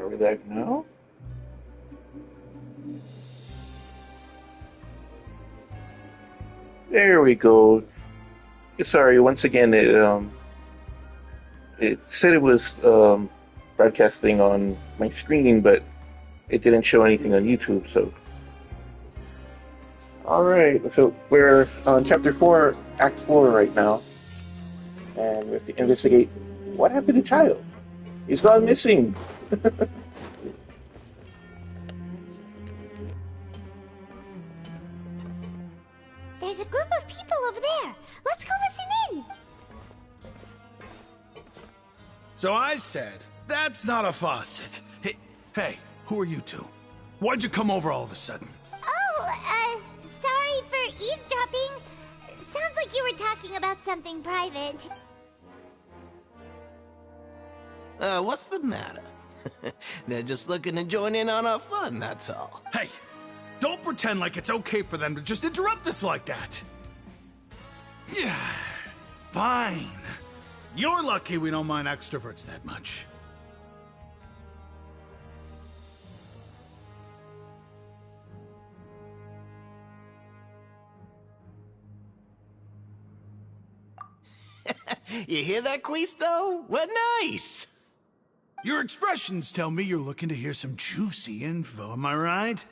Are we live now? There we go. Sorry, once again, it said it was broadcasting on my screen, but it didn't show anything on YouTube. So, all right. So we're on chapter 4, Act 4 right now, and we have to investigate what happened to Childe. He's gone missing. There's a group of people over there. Let's go listen in. So I said, that's not a faucet. Hey, who are you two? Why'd you come over all of a sudden? Oh, sorry for eavesdropping. Sounds like you were talking about something private. What's the matter? They're just looking to join in on our fun, that's all. Hey, don't pretend like it's okay for them to just interrupt us like that. Yeah, fine. You're lucky we don't mind extroverts that much. You hear that, Quisto? What nice! Your expressions tell me you're looking to hear some juicy info, am I right?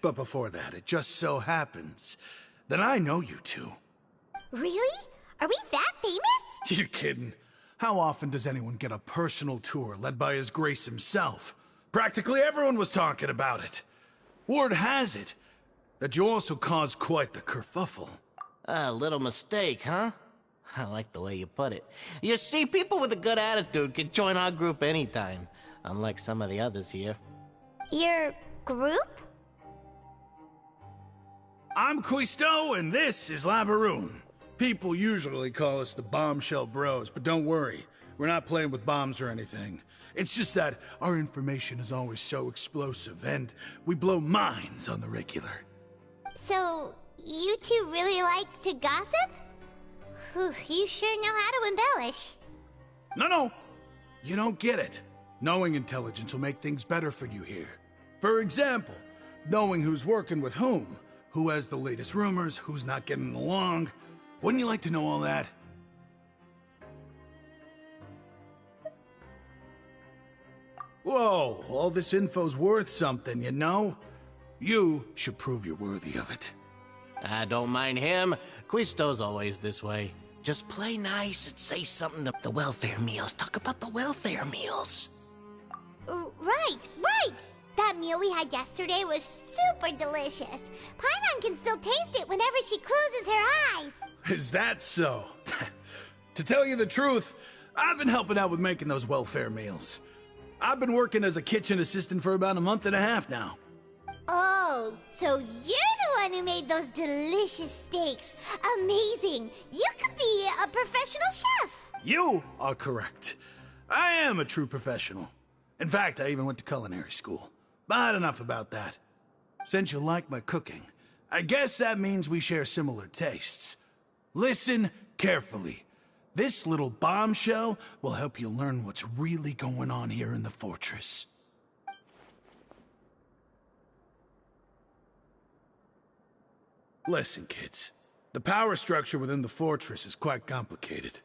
But before that, it just so happens that I know you two. Really? Are we that famous? You're kidding. How often does anyone get a personal tour led by His Grace himself? Practically everyone was talking about it. Word has it that you also caused quite the kerfuffle. A little mistake, huh? I like the way you put it. You see, people with a good attitude can join our group anytime, unlike some of the others here. Your group? I'm Quisto, and this is Lavaroon. People usually call us the Bombshell Bros, but don't worry. We're not playing with bombs or anything. It's just that our information is always so explosive, and we blow minds on the regular. So, you two really like to gossip? Whew, you sure know how to embellish. No. You don't get it. Knowing intelligence will make things better for you here. For example, knowing who's working with whom, who has the latest rumors, who's not getting along. Wouldn't you like to know all that? Whoa, all this info's worth something, you know? You should prove you're worthy of it. I don't mind him. Quisto's always this way. Just play nice and say something to the welfare meals. Talk about the welfare meals. Right. That meal we had yesterday was super delicious. Paimon can still taste it whenever she closes her eyes. Is that so? To tell you the truth, I've been helping out with making those welfare meals. I've been working as a kitchen assistant for about a month and a half now. Oh, so you're the one who made those delicious steaks. Amazing. You could be a professional chef. You are correct. I am a true professional. In fact, I even went to culinary school. But enough about that. Since you like my cooking, I guess that means we share similar tastes. Listen carefully. This little bombshell will help you learn what's really going on here in the fortress. Listen, kids. The power structure within the fortress is quite complicated.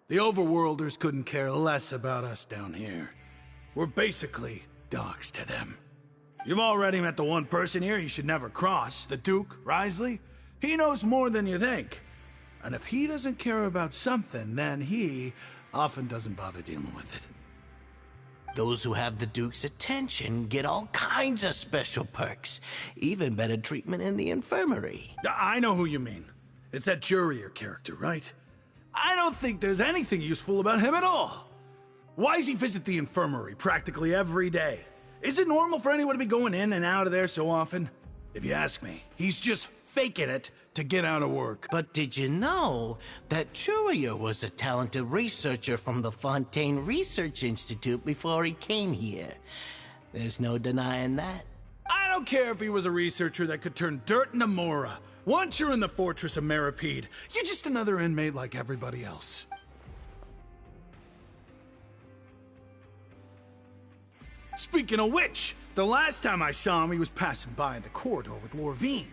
The overworlders couldn't care less about us down here. We're basically dogs to them. You've already met the one person here you should never cross, the Duke, Risley. He knows more than you think. And if he doesn't care about something, then he often doesn't bother dealing with it. Those who have the Duke's attention get all kinds of special perks. Even better treatment in the infirmary. I know who you mean. It's that Jurier character, right? I don't think there's anything useful about him at all. Why does he visit the infirmary practically every day? Is it normal for anyone to be going in and out of there so often? If you ask me, he's just faking it to get out of work. But did you know that Jurier was a talented researcher from the Fontaine Research Institute before he came here? There's no denying that. I don't care if he was a researcher that could turn dirt into Mora. Once you're in the fortress of Meripede, you're just another inmate like everybody else. Speaking of which, the last time I saw him, he was passing by in the corridor with Lorvine.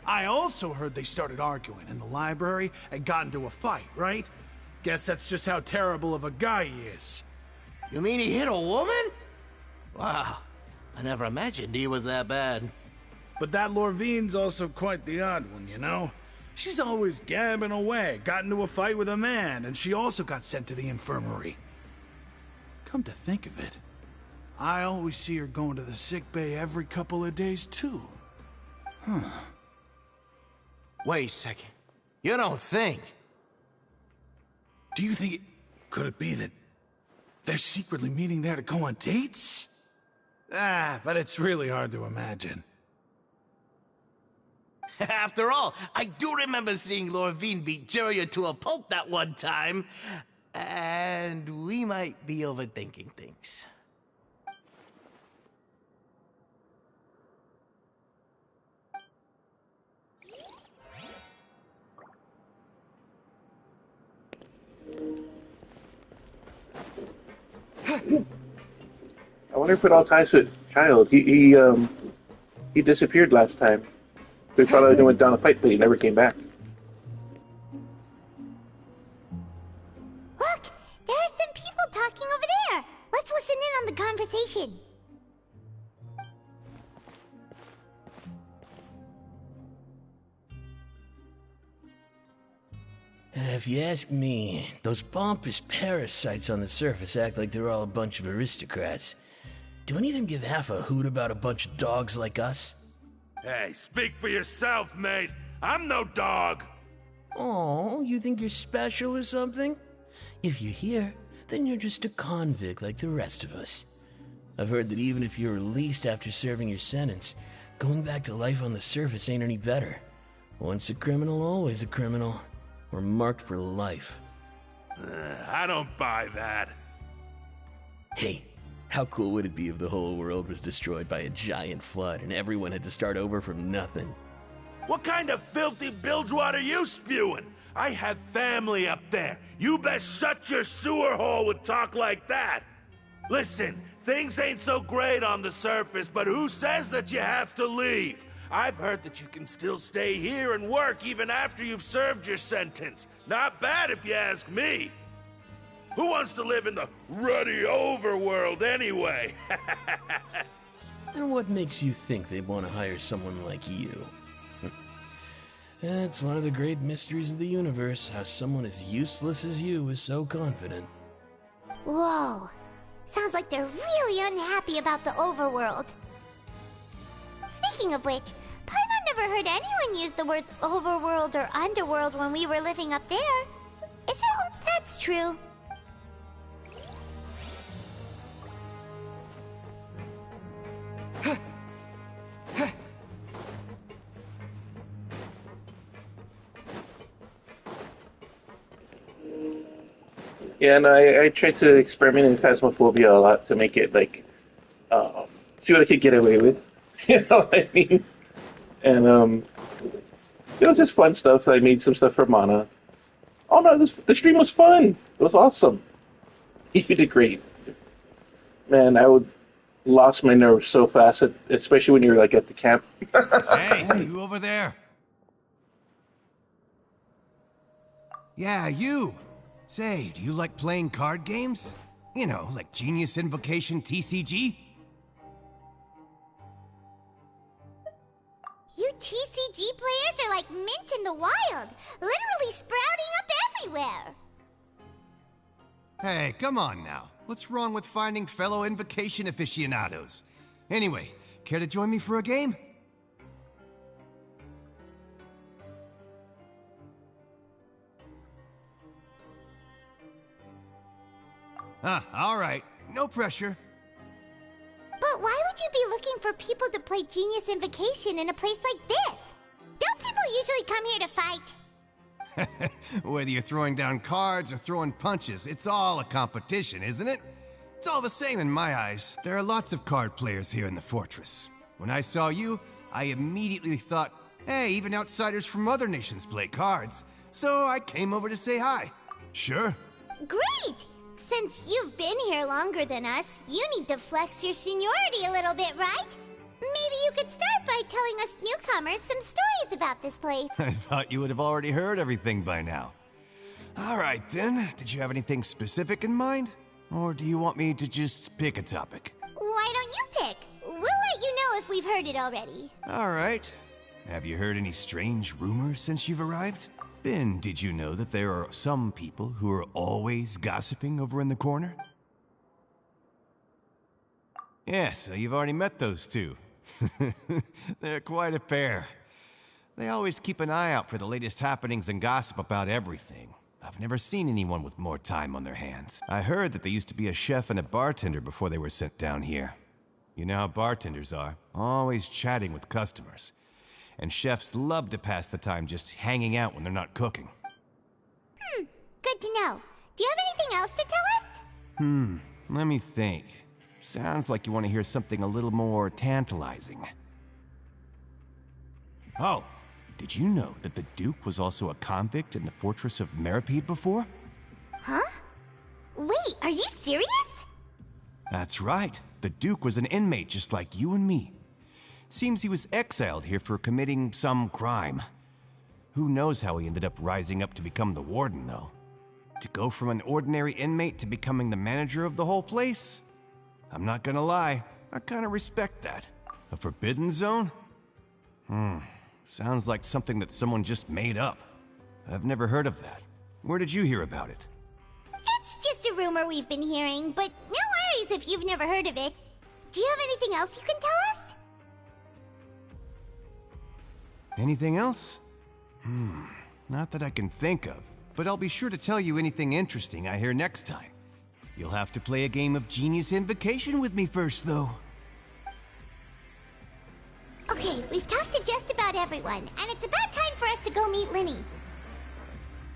I also heard they started arguing in the library and got into a fight, right? Guess that's just how terrible of a guy he is. You mean he hit a woman? Wow, I never imagined he was that bad. But that Lorvine's also quite the odd one, you know? She's always gabbing away, got into a fight with a man, and she also got sent to the infirmary. Come to think of it, I always see her going to the sick bay every couple of days, too. Huh. Wait a second. You don't think? Do you think could it be that they're secretly meeting there to go on dates? But it's really hard to imagine. After all, I do remember seeing Lorvine beat Jiraiya to a pulp that one time. And we might be overthinking things. I wonder if it all ties to Childe. He disappeared last time. We thought he went down a fight, but he never came back. Look! There are some people talking over there! Let's listen in on the conversation. If you ask me, those pompous parasites on the surface act like they're all a bunch of aristocrats. Do any of them give half a hoot about a bunch of dogs like us? Hey, speak for yourself, mate. I'm no dog. Oh, you think you're special or something? If you're here, then you're just a convict like the rest of us. I've heard that even if you're released after serving your sentence, going back to life on the surface ain't any better. Once a criminal, always a criminal. We're marked for life. I don't buy that. Hey, how cool would it be if the whole world was destroyed by a giant flood and everyone had to start over from nothing? What kind of filthy bilgewater are you spewing? I have family up there. You best shut your sewer hole with talk like that. Listen, things ain't so great on the surface, but who says that you have to leave? I've heard that you can still stay here and work even after you've served your sentence. Not bad if you ask me. Who wants to live in the ruddy overworld anyway? And what makes you think they want to hire someone like you? That's one of the great mysteries of the universe, how someone as useless as you is so confident. Whoa. Sounds like they're really unhappy about the overworld. Speaking of which, Paimon never heard anyone use the words overworld or underworld when we were living up there. Is it? That's true. Yeah, and I tried to experiment in Phasmophobia a lot to make it like see what I could get away with. You know what I mean? And it was just fun stuff. I made some stuff for Mana. Oh no, the stream was fun. It was awesome. You did great. Man, I would lost my nerves so fast, especially when you were like at the camp. Hey, you over there? Yeah, you. Say, do you like playing card games? You know, like Genius Invocation TCG? You TCG players are like mint in the wild, literally sprouting up everywhere. Hey, come on now. What's wrong with finding fellow Invocation aficionados? Anyway, care to join me for a game? All right. No pressure. But why would you be looking for people to play Genius Invocation in a place like this? Don't people usually come here to fight? Whether you're throwing down cards or throwing punches, it's all a competition, isn't it? It's all the same in my eyes. There are lots of card players here in the fortress. When I saw you, I immediately thought, hey, even outsiders from other nations play cards. So I came over to say hi. Sure. Great! Since you've been here longer than us, you need to flex your seniority a little bit, right? Maybe you could start by telling us newcomers some stories about this place. I thought you would have already heard everything by now. All right, then. Did you have anything specific in mind? Or do you want me to just pick a topic? Why don't you pick? We'll let you know if we've heard it already. All right. Have you heard any strange rumors since you've arrived? Then, did you know that there are some people who are always gossiping over in the corner? Yeah, so you've already met those two. They're quite a pair. They always keep an eye out for the latest happenings and gossip about everything. I've never seen anyone with more time on their hands. I heard that they used to be a chef and a bartender before they were sent down here. You know how bartenders are, always chatting with customers. And chefs love to pass the time just hanging out when they're not cooking. Good to know. Do you have anything else to tell us? Let me think. Sounds like you want to hear something a little more tantalizing. Oh, did you know that the Duke was also a convict in the fortress of Meripede before? Huh? Wait, are you serious? That's right. The Duke was an inmate just like you and me. Seems he was exiled here for committing some crime. Who knows how he ended up rising up to become the warden, though? To go from an ordinary inmate to becoming the manager of the whole place? I'm not gonna lie, I kinda respect that. A forbidden zone? Sounds like something that someone just made up. I've never heard of that. Where did you hear about it? It's just a rumor we've been hearing, but no worries if you've never heard of it. Do you have anything else you can tell us? Anything else? Not that I can think of, but I'll be sure to tell you anything interesting I hear next time. You'll have to play a game of Genius Invocation with me first, though. Okay, we've talked to just about everyone, and it's about time for us to go meet Lyney.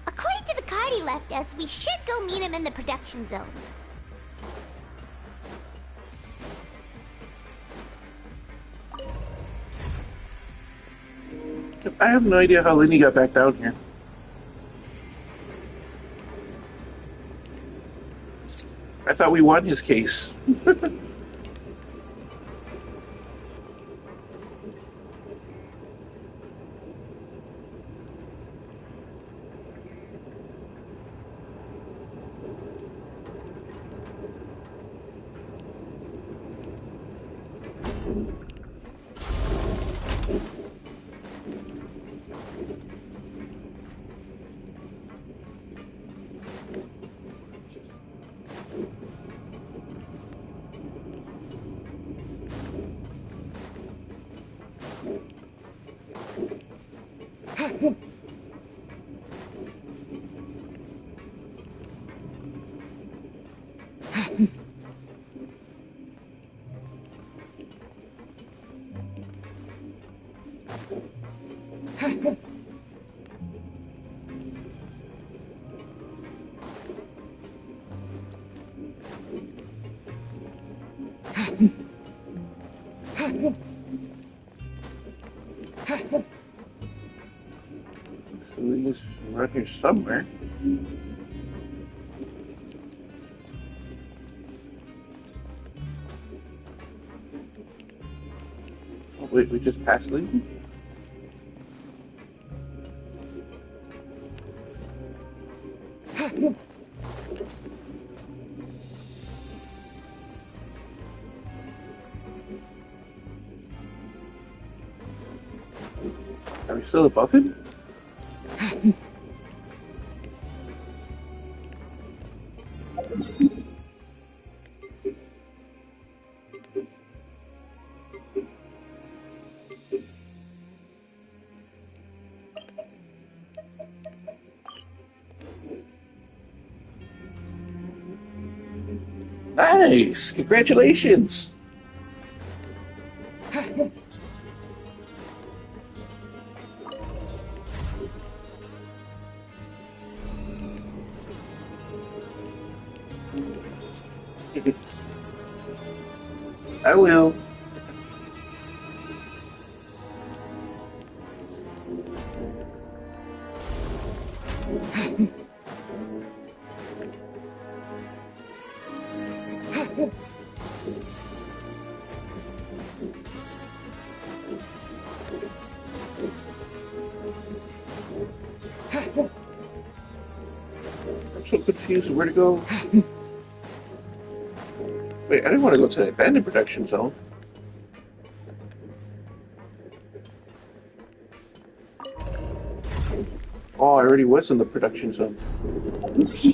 According to the card he left us, we should go meet him in the production zone. I have no idea how Lyney got back down here. I thought we won his case. So Lyney's around here somewhere. Oh, wait, we just passed Lyney? Are we still above him? Nice! Congratulations! I will. confused where to go. Wait, I didn't want to go to the abandoned production zone. Oh, I already was in the production zone. Oops.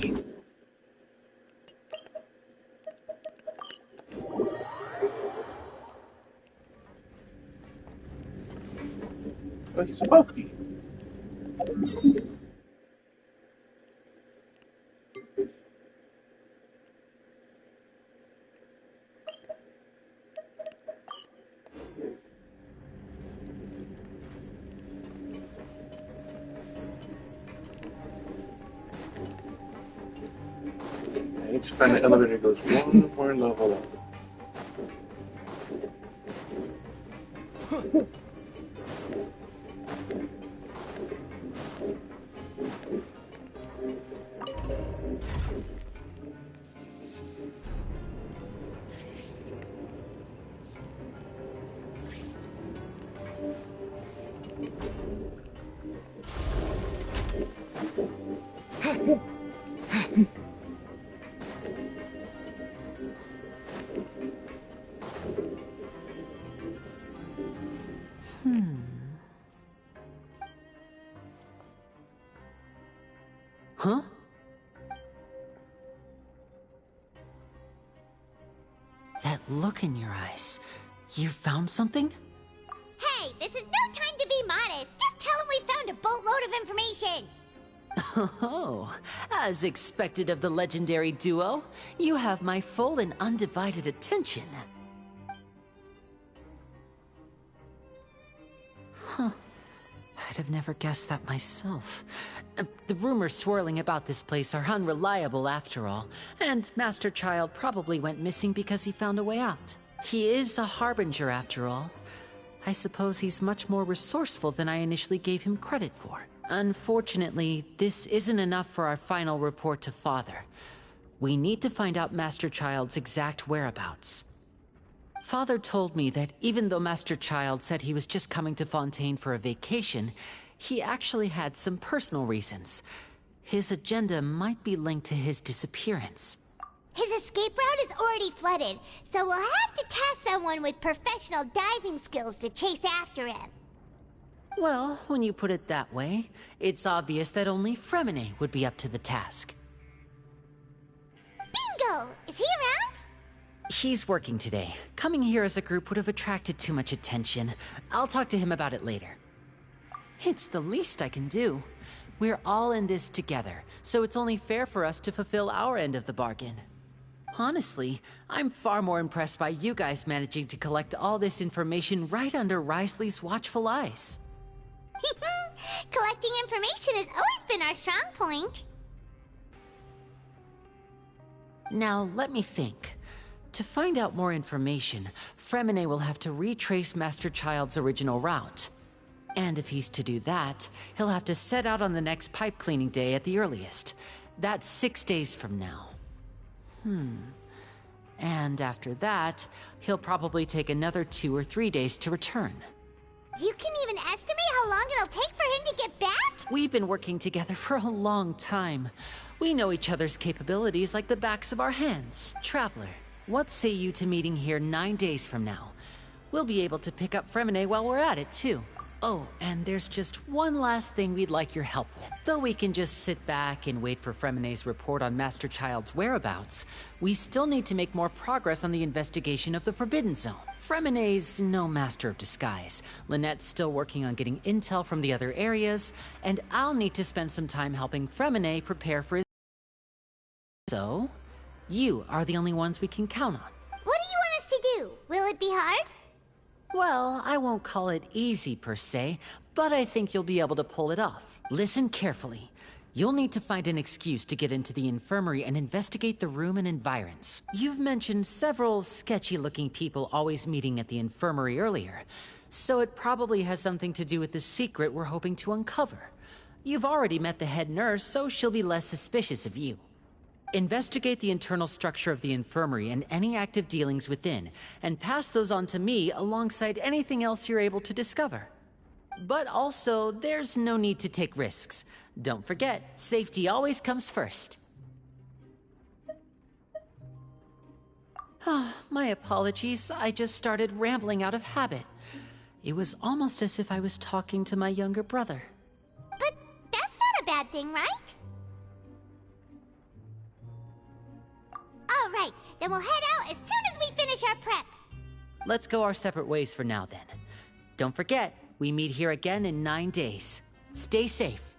Oh, he's above me. I need to find the elevator that goes one more level up. Huh? That look in your eyes. You found something? Hey, this is no time to be modest. Just tell him we found a boatload of information. Oh, as expected of the legendary duo, you have my full and undivided attention. Huh. I'd have never guessed that myself. The rumors swirling about this place are unreliable after all, and Master Childe probably went missing because he found a way out. He is a harbinger after all. I suppose he's much more resourceful than I initially gave him credit for. Unfortunately, this isn't enough for our final report to Father. We need to find out Master Childe's exact whereabouts. Father told me that even though Master Childe said he was just coming to Fontaine for a vacation, he actually had some personal reasons. His agenda might be linked to his disappearance. His escape route is already flooded, so we'll have to task someone with professional diving skills to chase after him. Well, when you put it that way, it's obvious that only Fremine would be up to the task. Bingo! Is he around? He's working today. Coming here as a group would have attracted too much attention. I'll talk to him about it later. It's the least I can do. We're all in this together, so it's only fair for us to fulfill our end of the bargain. Honestly, I'm far more impressed by you guys managing to collect all this information right under Wriothesley's watchful eyes. Collecting information has always been our strong point. Now, let me think. To find out more information, Fremine will have to retrace Master Childe's original route. And if he's to do that, he'll have to set out on the next pipe cleaning day at the earliest. That's 6 days from now. And after that, he'll probably take another 2 or 3 days to return. You can even estimate how long it'll take for him to get back? We've been working together for a long time. We know each other's capabilities like the backs of our hands. Traveler, what say you to meeting here 9 days from now? We'll be able to pick up Fremine while we're at it, too. Oh, and there's just one last thing we'd like your help with. Though we can just sit back and wait for Fremine's report on Master Childe's whereabouts, we still need to make more progress on the investigation of the Forbidden Zone. Fremine's no master of disguise. Lynette's still working on getting intel from the other areas, and I'll need to spend some time helping Fremine prepare for his... So, you are the only ones we can count on. What do you want us to do? Will it be hard? Well, I won't call it easy per se, but I think you'll be able to pull it off. Listen carefully. You'll need to find an excuse to get into the infirmary and investigate the room and environs. You've mentioned several sketchy-looking people always meeting at the infirmary earlier, so it probably has something to do with the secret we're hoping to uncover. You've already met the head nurse, so she'll be less suspicious of you. Investigate the internal structure of the infirmary and any active dealings within, and pass those on to me alongside anything else you're able to discover. But also, there's no need to take risks. Don't forget, safety always comes first. My apologies. I just started rambling out of habit. It was almost as if I was talking to my younger brother. But that's not a bad thing, right? All right, then we'll head out as soon as we finish our prep. Let's go our separate ways for now, then. Don't forget, we meet here again in 9 days. Stay safe.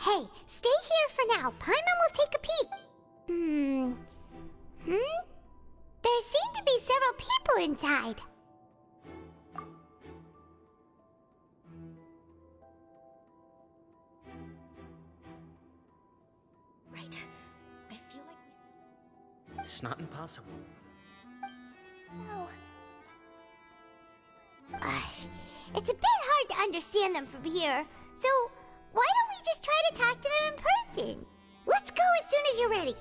Hey, stay here for now. Paimon will take a peek. There seem to be several people inside. Right. I feel like we still... It's not impossible. So... it's a bit hard to understand them from here, so why don't we just try to talk to them in person? Let's go as soon as you're ready.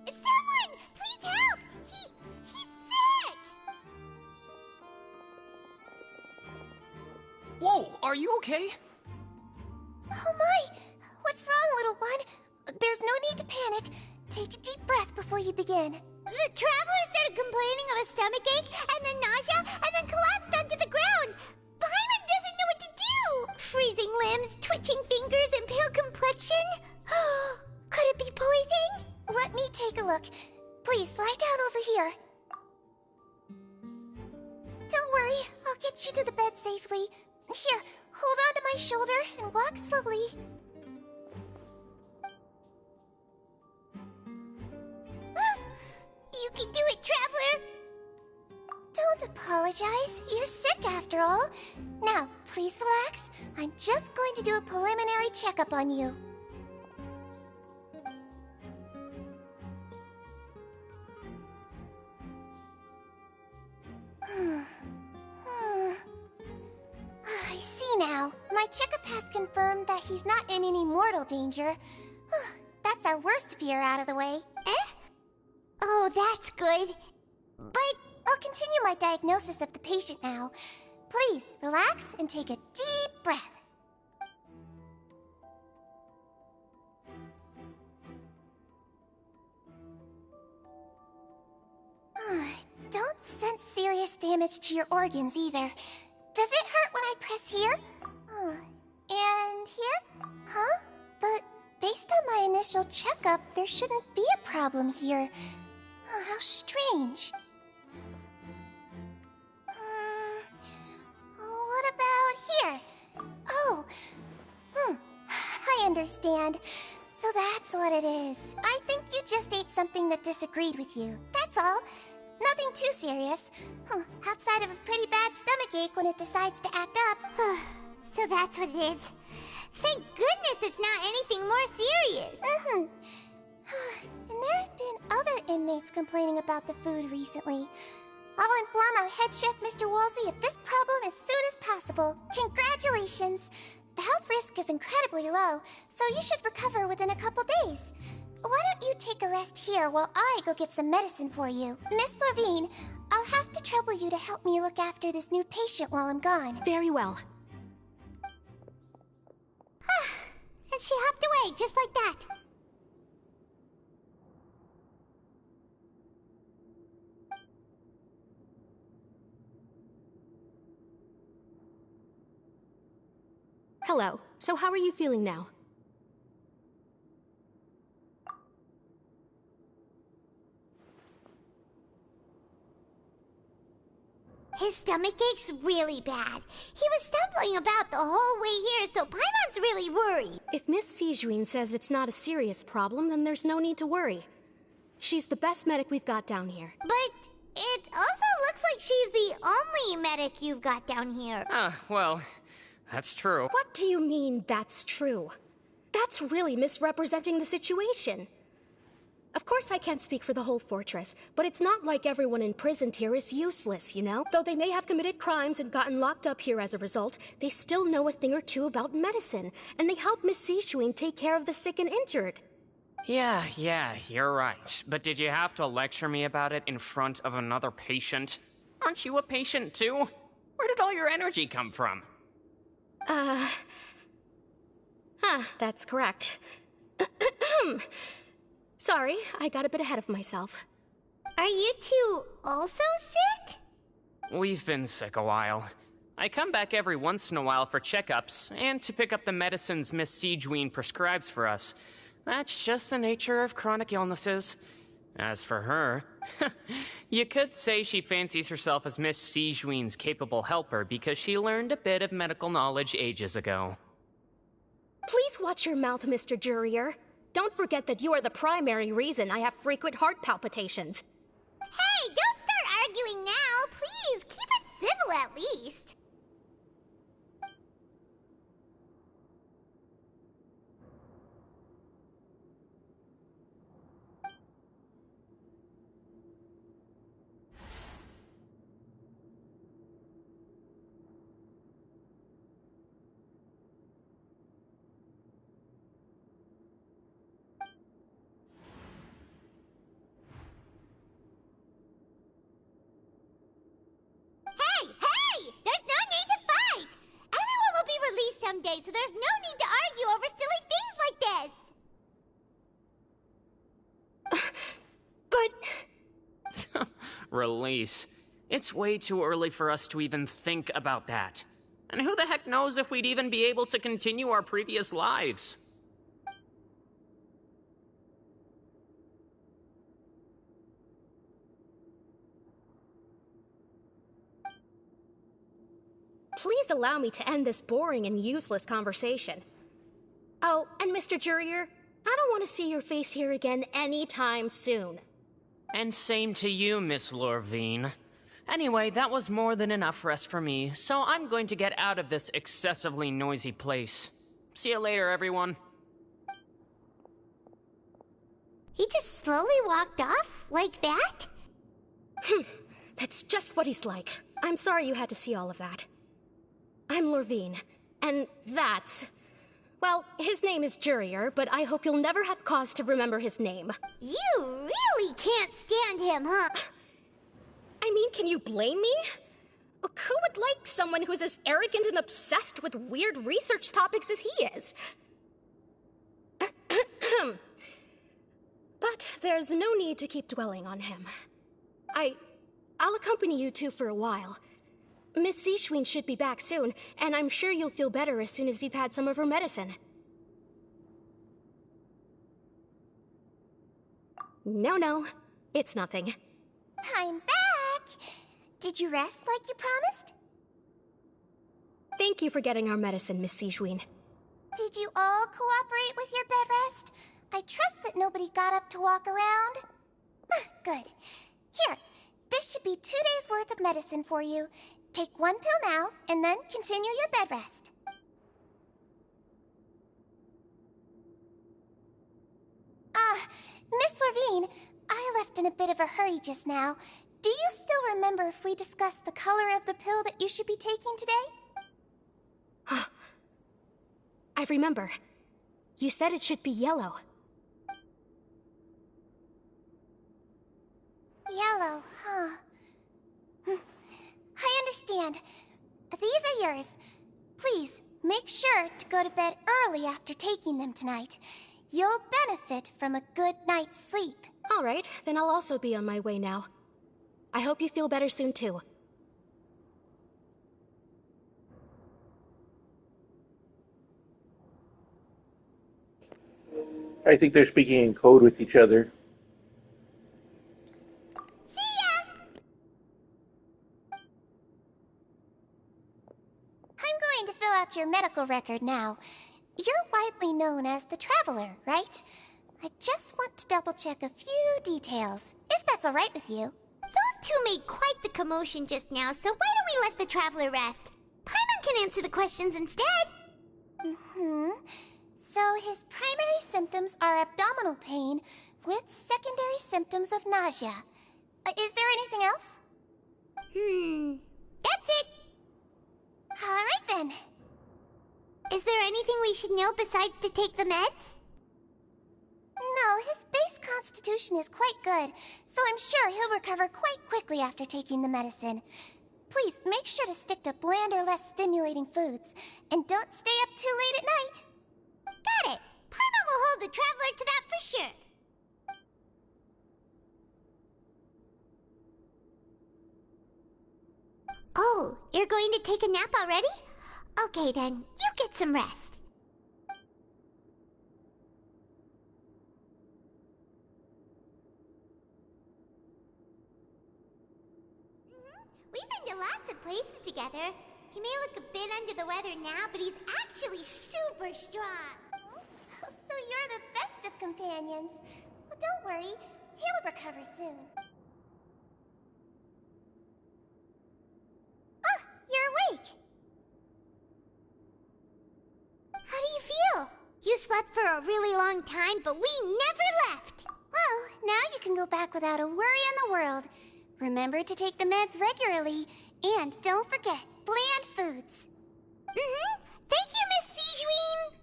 Someone! Please help! He's sick! Whoa, are you okay? Oh my! What's wrong, little one? There's no need to panic. Take a deep breath before you begin. The traveler started complaining of a stomachache, and then nausea, and then collapsed onto the ground. Paimon doesn't know what to do! Freezing limbs, twitching fingers, and pale complexion? Could it be poison? Let me take a look. Please, lie down over here. Don't worry, I'll get you to the bed safely. Here, hold on to my shoulder and walk slowly. You can do it, Traveler! Don't apologize. You're sick after all. Now, please relax. I'm just going to do a preliminary checkup on you. I see now. My checkup has confirmed that he's not in any mortal danger. That's our worst fear out of the way. Eh? Oh, that's good. But I'll continue my diagnosis of the patient now. Please, relax and take a deep breath. Don't sense serious damage to your organs either. Does it hurt when I press here? And here? Huh? But based on my initial checkup, there shouldn't be a problem here. How strange. What about here? Oh, I understand. So that's what it is. I think you just ate something that disagreed with you. That's all. Nothing too serious. Outside of a pretty bad stomachache when it decides to act up. So that's what it is. Thank goodness it's not anything more serious. And there have been other inmates complaining about the food recently. I'll inform our head chef, Mr. Woolsey, of this problem as soon as possible. Congratulations! The health risk is incredibly low, so you should recover within a couple days. Why don't you take a rest here while I go get some medicine for you? Miss Levine, I'll have to trouble you to help me look after this new patient while I'm gone. Very well. And she hopped away just like that. Hello. So how are you feeling now? His stomach ache's really bad. He was stumbling about the whole way here, so Paimon's really worried. If Miss Sijuin says it's not a serious problem, then there's no need to worry. She's the best medic we've got down here. But it also looks like she's the only medic you've got down here. Well, that's true. What do you mean, that's true? That's really misrepresenting the situation. Of course I can't speak for the whole fortress, but it's not like everyone imprisoned here is useless, you know? Though they may have committed crimes and gotten locked up here as a result, they still know a thing or two about medicine, and they help Miss Sishuin take care of the sick and injured. Yeah, you're right. But did you have to lecture me about it in front of another patient? Aren't you a patient too? Where did all your energy come from? That's correct. Sorry, I got a bit ahead of myself. Are you two also sick? We've been sick a while. I come back every once in a while for checkups, and to pick up the medicines Miss Sijween prescribes for us. That's just the nature of chronic illnesses. As for her, you could say she fancies herself as Miss Sijween's capable helper because she learned a bit of medical knowledge ages ago. Please watch your mouth, Mr. Jurier. Don't forget that you are the primary reason I have frequent heart palpitations. Hey, don't start arguing now, please. Keep it civil at least. Someday, so there's no need to argue over silly things like this. But... Release. It's way too early for us to even think about that. And who the heck knows if we'd even be able to continue our previous lives? Please allow me to end this boring and useless conversation. Oh, and Mr. Jurier, I don't want to see your face here again anytime soon. And same to you, Miss Lorvine. Anyway, that was more than enough rest for me, so I'm going to get out of this excessively noisy place. See you later, everyone. He just slowly walked off like that? That's just what he's like. I'm sorry you had to see all of that. I'm Lorvine, and that's... Well, his name is Jurier, but I hope you'll never have cause to remember his name. You really can't stand him, huh? I mean, can you blame me? Who would like someone who's as arrogant and obsessed with weird research topics as he is? But there's no need to keep dwelling on him. I'll accompany you two for a while. Miss Sishuin should be back soon, and I'm sure you'll feel better as soon as you've had some of her medicine. No, it's nothing. I'm back! Did you rest like you promised? Thank you for getting our medicine, Miss Sishuin. Did you all cooperate with your bed rest? I trust that nobody got up to walk around. Good. Here, this should be 2 days' worth of medicine for you. Take 1 pill now, and then continue your bed rest. Miss Lorvine, I left in a bit of a hurry just now. Do you still remember if we discussed the color of the pill that you should be taking today? I remember. You said it should be yellow. Yellow, huh? I understand. These are yours. Please, make sure to go to bed early after taking them tonight. You'll benefit from a good night's sleep. All right, then I'll also be on my way now. I hope you feel better soon, too. I think they're speaking in code with each other. Your medical record now. You're widely known as the Traveler, right? I just want to double-check a few details, if that's all right with you. Those two made quite the commotion just now, so why don't we let the Traveler rest? Paimon can answer the questions instead. So his primary symptoms are abdominal pain, with secondary symptoms of nausea. Is there anything else? That's it! Alright then. Is there anything we should know besides to take the meds? No, his base constitution is quite good, so I'm sure he'll recover quite quickly after taking the medicine. Please make sure to stick to bland or less stimulating foods, and don't stay up too late at night. Got it! Paimon will hold the Traveler to that for sure. Oh, you're going to take a nap already? Okay then, you get some rest. We've been to lots of places together. He may look a bit under the weather now, but he's actually super strong. So you're the best of companions. Well, don't worry, he'll recover soon. Ah, you're awake. How do you feel? You slept for a really long time, but we never left. Well, now you can go back without a worry in the world. Remember to take the meds regularly, and don't forget, bland foods. Thank you, Miss Sijuin.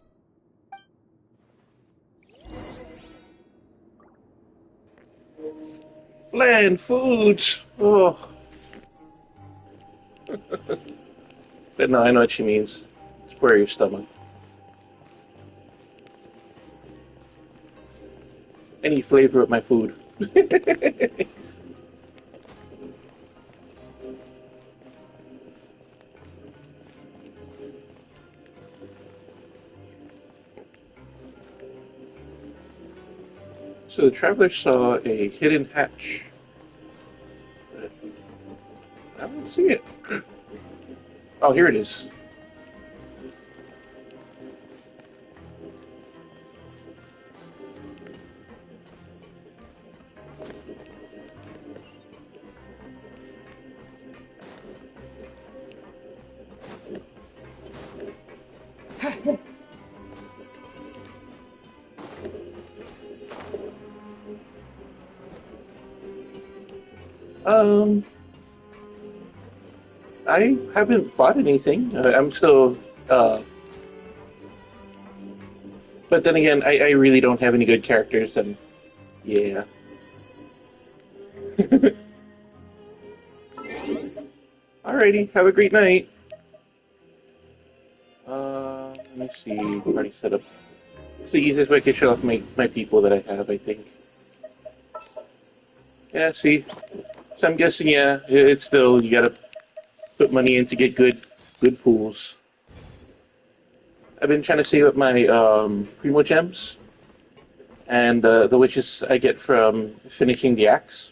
Bland foods. Oh. But no, I know what she means. Square your stomach. Any flavor of my food. So the Traveler saw a hidden hatch. But I don't see it. Oh, here it is. I haven't bought anything. I'm still, but then again, I really don't have any good characters, and yeah. Alrighty, have a great night. Let me see, already set up. It's the easiest way I can show off my people that I have, I think. Yeah, see? So I'm guessing, yeah, it's still, you gotta put money in to get good pools. I've been trying to save up my Primo Gems, and the witches I get from finishing the axe.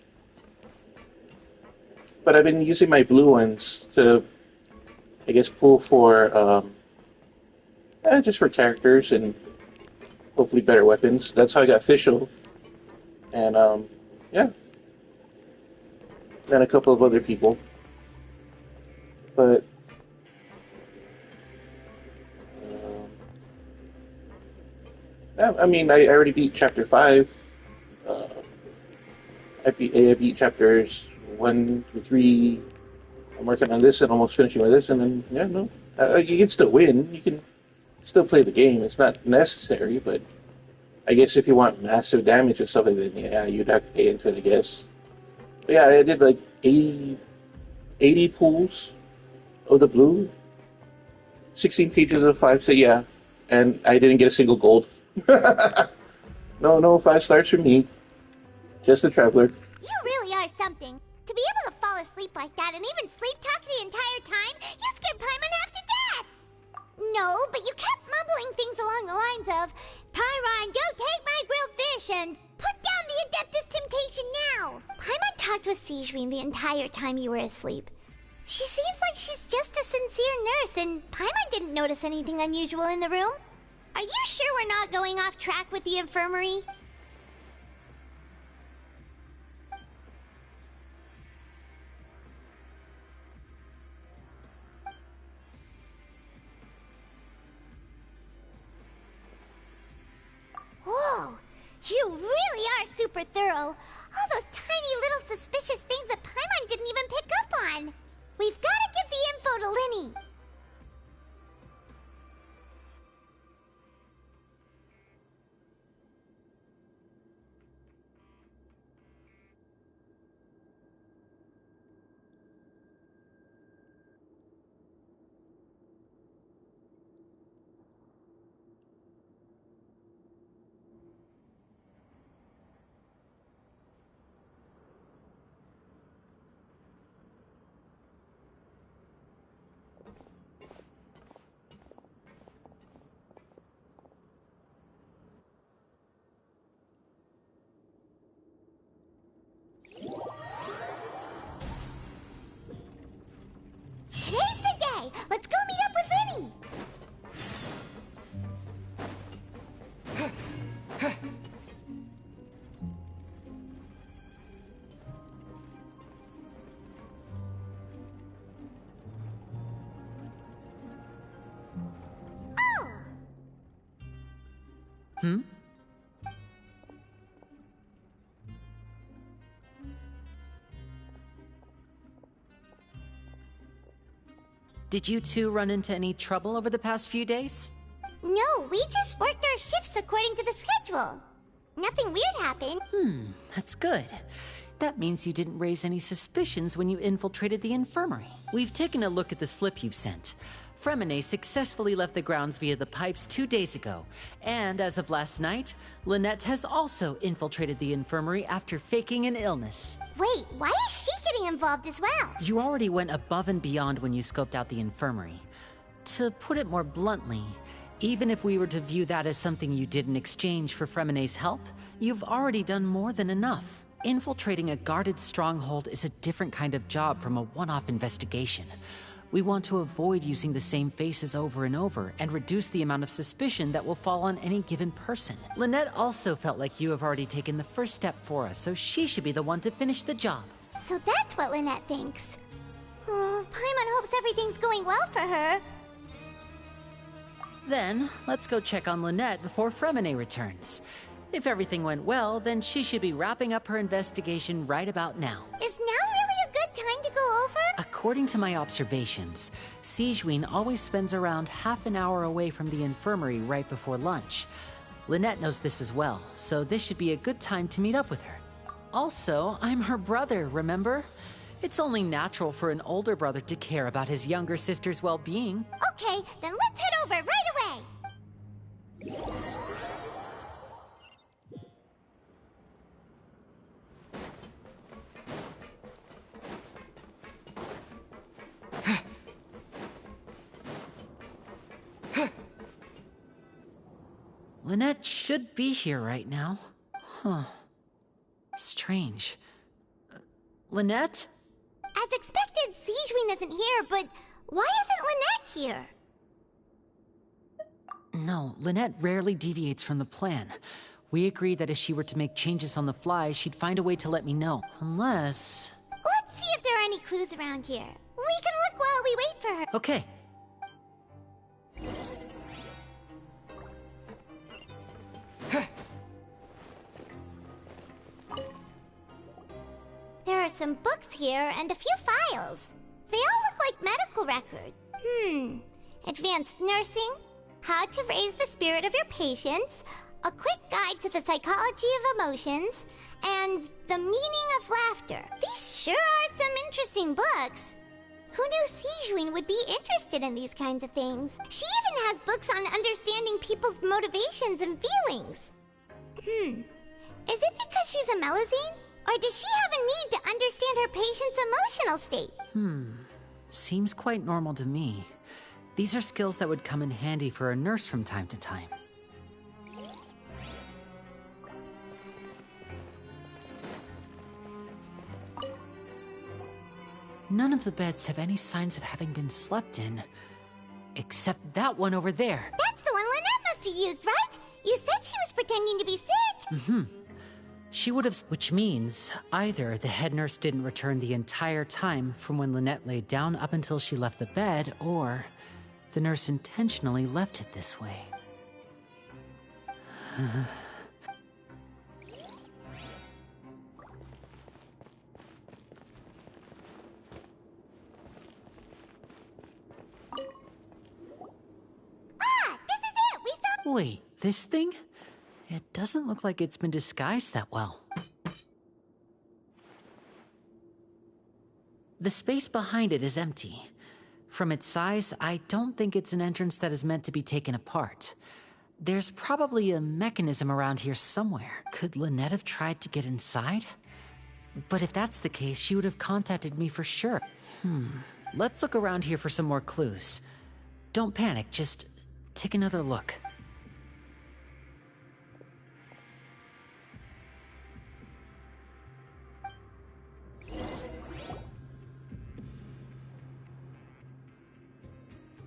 But I've been using my blue ones to, I guess, pull for, just for characters and hopefully better weapons. That's how I got official. And, yeah. And a couple of other people. But I mean, I already beat chapter 5. I beat chapters 1 through 3. I'm working on this and almost finishing with this, and then yeah, no, you can still win. You can still play the game. It's not necessary, but I guess if you want massive damage or something, then yeah, you'd have to pay into it, I guess. But yeah, I did like 80 pools of the blue, 16 pages of 5, so yeah, and I didn't get a single gold. No 5 stars from me, just the Traveler. You really are something. To be able to fall asleep like that and even sleep talk the entire time, you scared Paimon half to death! No, but you kept mumbling things along the lines of, Pyron, go take my grilled fish and put down the Adeptus Temptation now! Paimon talked with Sijuin the entire time you were asleep. She seems like she's just a sincere nurse, and Paimon didn't notice anything unusual in the room. Are you sure we're not going off track with the infirmary? Whoa! You really are super thorough. All those tiny little suspicious things that Paimon didn't even pick up on. We've gotta get the info to Lyney. Today's the day! Let's go meet up with Lyney! Oh! Did you two run into any trouble over the past few days? No, we just worked our shifts according to the schedule. Nothing weird happened. That's good. That means you didn't raise any suspicions when you infiltrated the infirmary. We've taken a look at the slip you've sent. Fremine successfully left the grounds via the pipes 2 days ago, and as of last night, Lynette has also infiltrated the infirmary after faking an illness. Wait, why is she getting involved as well? You already went above and beyond when you scoped out the infirmary. To put it more bluntly, even if we were to view that as something you did in exchange for Fremine's help, you've already done more than enough. Infiltrating a guarded stronghold is a different kind of job from a one-off investigation. We want to avoid using the same faces over and over and reduce the amount of suspicion that will fall on any given person. Lynette also felt like you have already taken the first step for us, so she should be the one to finish the job. So that's what Lynette thinks. Oh, Paimon hopes everything's going well for her. Then, let's go check on Lynette before Fremine returns. If everything went well, then she should be wrapping up her investigation right about now. Is now really a good time to go over? According to my observations, Sigewinne always spends around half an hour away from the infirmary right before lunch. Lynette knows this as well, so this should be a good time to meet up with her. Also, I'm her brother, remember? It's only natural for an older brother to care about his younger sister's well-being. Okay, then let's head over right away! Lynette should be here right now. Huh. Strange. Lynette? As expected, Sigewinne isn't here, but why isn't Lynette here? No, Lynette rarely deviates from the plan. We agreed that if she were to make changes on the fly, she'd find a way to let me know. Unless... Let's see if there are any clues around here. We can look while we wait for her. Okay. There are some books here and a few files. They all look like medical records. Advanced nursing, how to raise the spirit of your patients, a quick guide to the psychology of emotions, and the meaning of laughter. These sure are some interesting books. Who knew Sigewinne would be interested in these kinds of things? She even has books on understanding people's motivations and feelings. Is it because she's a Melusine? Or does she have a need to understand her patient's emotional state? Seems quite normal to me. These are skills that would come in handy for a nurse from time to time. None of the beds have any signs of having been slept in. Except that one over there. That's the one Lynette must have used, right? You said she was pretending to be sick. She would have, which means either the head nurse didn't return the entire time from when Lynette laid down up until she left the bed, or the nurse intentionally left it this way. Wait, this thing? It doesn't look like it's been disguised that well. The space behind it is empty. From its size, I don't think it's an entrance that is meant to be taken apart. There's probably a mechanism around here somewhere. Could Lynette have tried to get inside? But if that's the case, she would have contacted me for sure. Let's look around here for some more clues. Don't panic, just take another look.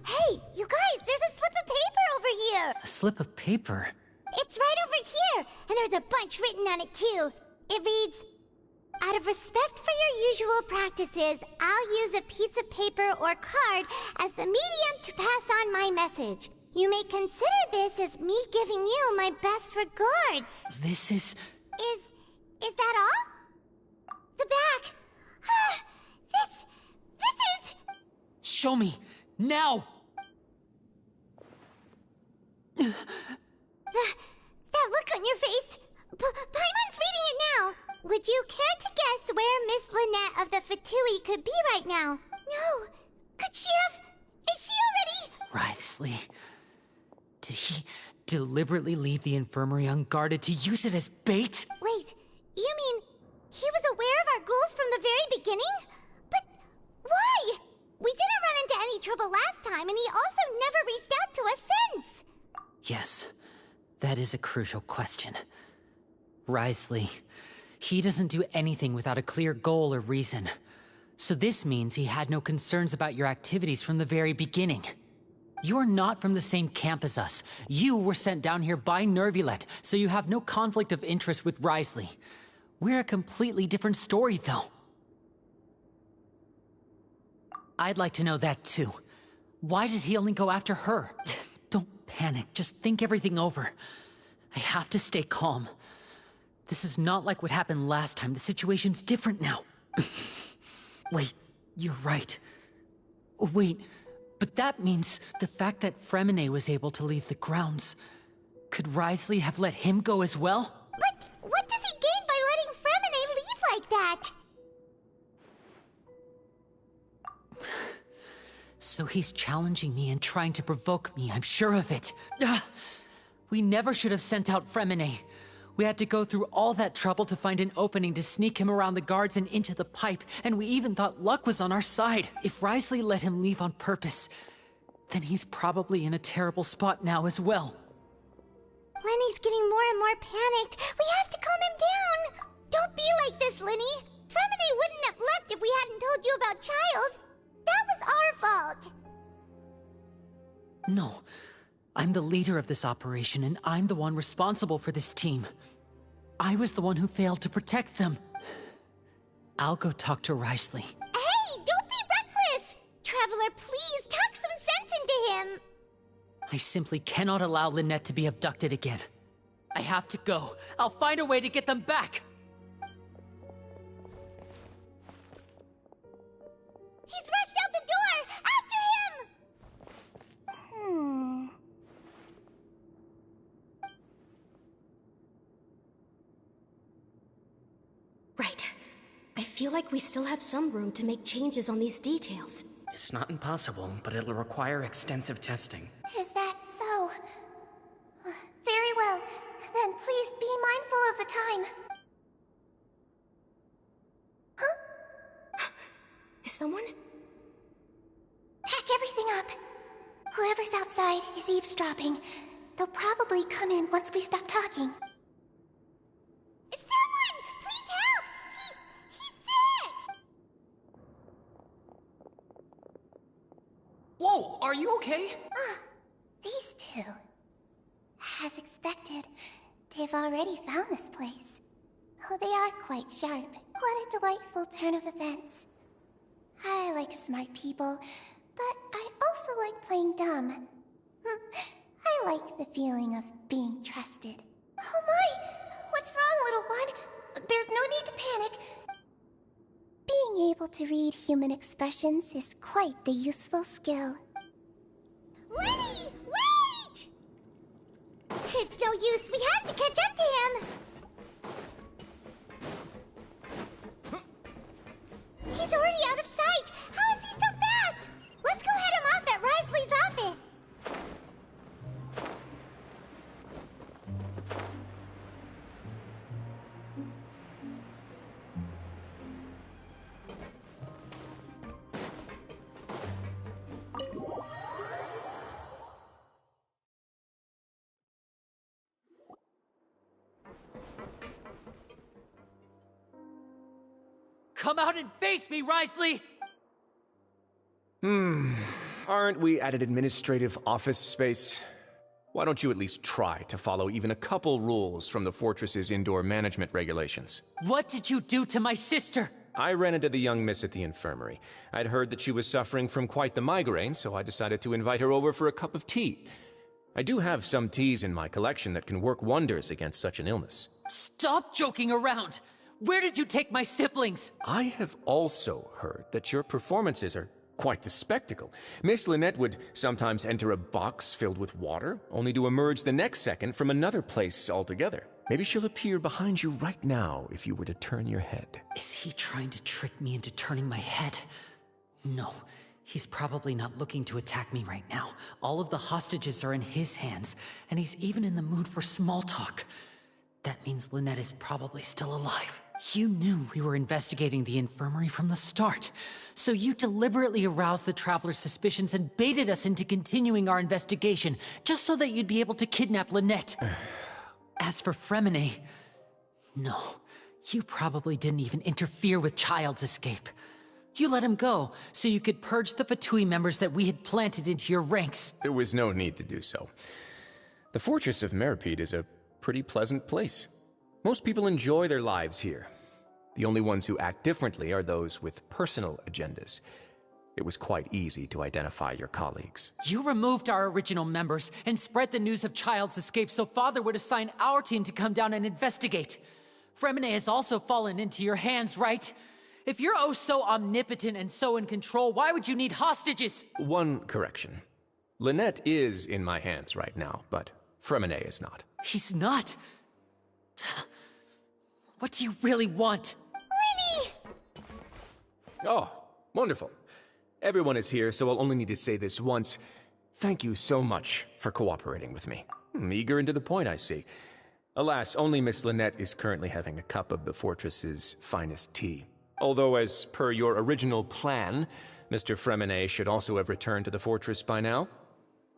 Hey, you guys, there's a slip of paper over here! A slip of paper? It's right over here, and there's a bunch written on it too. It reads, "Out of respect for your usual practices, I'll use a piece of paper or card as the medium to pass on my message. You may consider this as me giving you my best regards." This is... Is that all? The back. This is... Show me! Now! That look on your face. Paimon's reading it now. Would you care to guess where Miss Lynette of the Fatui could be right now? No. Could she have? Is she already? Wriothesley. Did he deliberately leave the infirmary unguarded to use it as bait? Wait, you mean he was aware of our goals from the very beginning? But why? We didn't run into any trouble last time, and he also never reached out to us since. Yes, that is a crucial question. Wriothesley, he doesn't do anything without a clear goal or reason. So this means he had no concerns about your activities from the very beginning. You're not from the same camp as us. You were sent down here by Nervulet, so you have no conflict of interest with Wriothesley. We're a completely different story, though. I'd like to know that, too. Why did he only go after her? Don't panic, just think everything over. I have to stay calm. This is not like what happened last time. The situation's different now. Wait, you're right. Wait, but that means the fact that Fremine was able to leave the grounds. Could Wriothesley have let him go as well? But what does he gain by letting Fremine leave like that? So he's challenging me and trying to provoke me, I'm sure of it. We never should have sent out Fremine. We had to go through all that trouble to find an opening to sneak him around the guards and into the pipe, and we even thought luck was on our side. If Wriothesley let him leave on purpose, then he's probably in a terrible spot now as well. Lyney's getting more and more panicked. We have to calm him down. Don't be like this, Lyney. Fremine wouldn't have left if we hadn't told you about Childe. That was our fault. No. I'm the leader of this operation, and I'm the one responsible for this team. I was the one who failed to protect them. I'll go talk to Wriothesley. Hey, don't be reckless! Traveler, please, talk some sense into him! I simply cannot allow Lynette to be abducted again. I have to go. I'll find a way to get them back! He's rushed out the door! After him! Right. I feel like we still have some room to make changes on these details. It's not impossible, but it'll require extensive testing. Is that so? Very well. Then please be mindful of the time. Huh? Is someone? Pack everything up. Whoever's outside is eavesdropping. They'll probably come in once we stop talking. Someone! Please help! He's sick! Whoa, are you okay? These two. As expected, they've already found this place. Oh, they are quite sharp. What a delightful turn of events. I like smart people, but I also like playing dumb. I like the feeling of being trusted. Oh my! What's wrong, little one? There's no need to panic. Being able to read human expressions is quite the useful skill. Lyney, wait! it's no use. We have to catch up to him. He's already out of sight. How is he so fast? Let's go head him off at Risley's office. Come out and face me, Risley! Aren't we at an administrative office space? Why don't you at least try to follow even a couple rules from the fortress's indoor management regulations? What did you do to my sister? I ran into the young miss at the infirmary. I'd heard that she was suffering from quite the migraine, so I decided to invite her over for a cup of tea. I do have some teas in my collection that can work wonders against such an illness. Stop joking around! Where did you take my siblings? I have also heard that your performances are quite the spectacle. Miss Lynette would sometimes enter a box filled with water, only to emerge the next second from another place altogether. Maybe she'll appear behind you right now if you were to turn your head. Is he trying to trick me into turning my head? No, he's probably not looking to attack me right now. All of the hostages are in his hands, and he's even in the mood for small talk. That means Lynette is probably still alive. You knew we were investigating the infirmary from the start, so you deliberately aroused the Traveler's suspicions and baited us into continuing our investigation, just so that you'd be able to kidnap Lynette. As for Fremine, no, you probably didn't even interfere with Childe's escape. You let him go, so you could purge the Fatui members that we had planted into your ranks. There was no need to do so. The Fortress of Meripede is a pretty pleasant place. Most people enjoy their lives here. The only ones who act differently are those with personal agendas. It was quite easy to identify your colleagues. You removed our original members and spread the news of Childe's escape so Father would assign our team to come down and investigate. Fremine has also fallen into your hands, right? If you're oh so omnipotent and so in control, why would you need hostages? One correction. Lynette is in my hands right now, but Fremine is not. He's not? What do you really want? Lyney! Oh, wonderful. Everyone is here, so I'll only need to say this once. Thank you so much for cooperating with me. Eager and to the point, I see. Alas, only Miss Lynette is currently having a cup of the fortress's finest tea. Although, as per your original plan, Mr. Fremine should also have returned to the fortress by now.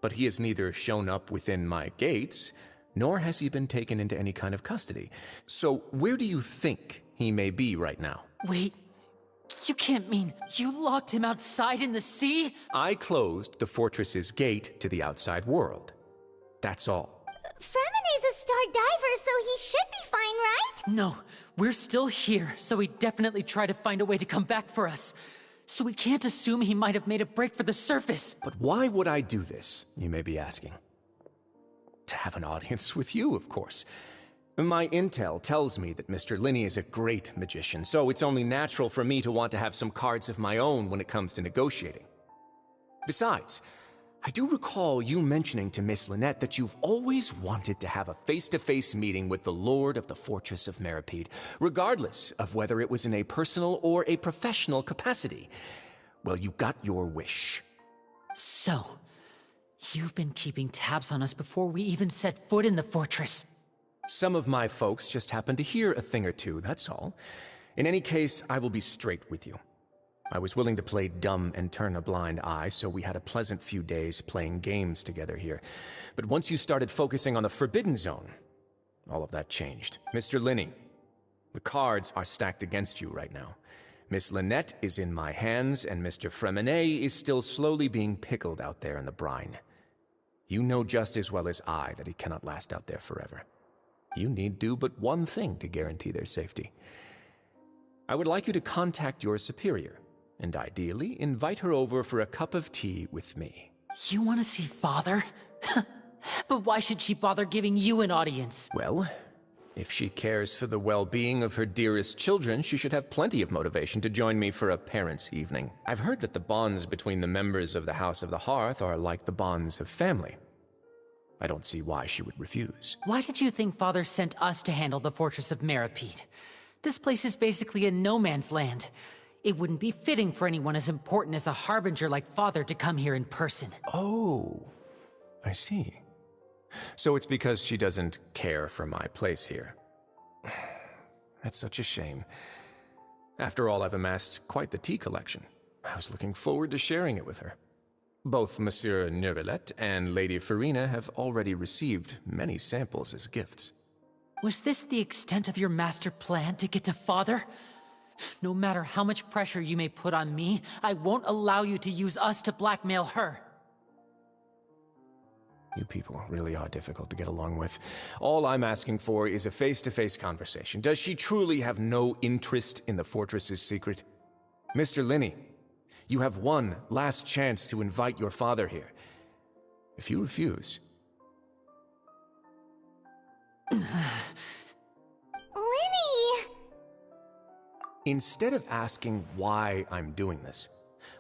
But he has neither shown up within my gates, nor has he been taken into any kind of custody. So where do you think he may be right now? Wait, you can't mean you locked him outside in the sea? I closed the fortress's gate to the outside world. That's all. Fremine's a star diver, so he should be fine, right? No, we're still here, so he definitely tried to find a way to come back for us. So we can't assume he might have made a break for the surface. But why would I do this, you may be asking? To have an audience with you, of course. My intel tells me that Mr. Lyney is a great magician, so it's only natural for me to want to have some cards of my own when it comes to negotiating. Besides, I do recall you mentioning to Miss Lynette that you've always wanted to have a face-to-face meeting with the Lord of the Fortress of Meripede, regardless of whether it was in a personal or a professional capacity. Well, you got your wish. So, you've been keeping tabs on us before we even set foot in the fortress. Some of my folks just happened to hear a thing or two, that's all. In any case, I will be straight with you. I was willing to play dumb and turn a blind eye, so we had a pleasant few days playing games together here. But once you started focusing on the Forbidden Zone, all of that changed. Mr. Lyney, the cards are stacked against you right now. Miss Lynette is in my hands, and Mr. Fremine is still slowly being pickled out there in the brine. You know just as well as I that he cannot last out there forever. You need do but one thing to guarantee their safety. I would like you to contact your superior, and ideally invite her over for a cup of tea with me. You want to see Father? But why should she bother giving you an audience? Well, if she cares for the well-being of her dearest children, she should have plenty of motivation to join me for a parents' evening. I've heard that the bonds between the members of the House of the Hearth are like the bonds of family. I don't see why she would refuse. Why did you think Father sent us to handle the fortress of Meripede? This place is basically a no man's land. It wouldn't be fitting for anyone as important as a harbinger like Father to come here in person. Oh, I see. So it's because she doesn't care for my place here. That's such a shame. After all, I've amassed quite the tea collection. I was looking forward to sharing it with her. Both Monsieur Neuvillette and Lady Farina have already received many samples as gifts. Was this the extent of your master plan to get to Father? No matter how much pressure you may put on me, I won't allow you to use us to blackmail her. You people really are difficult to get along with. All I'm asking for is a face-to-face conversation. Does she truly have no interest in the fortress's secret? Mr. Lyney, you have one last chance to invite your father here. If you refuse... Lyney! Instead of asking why I'm doing this,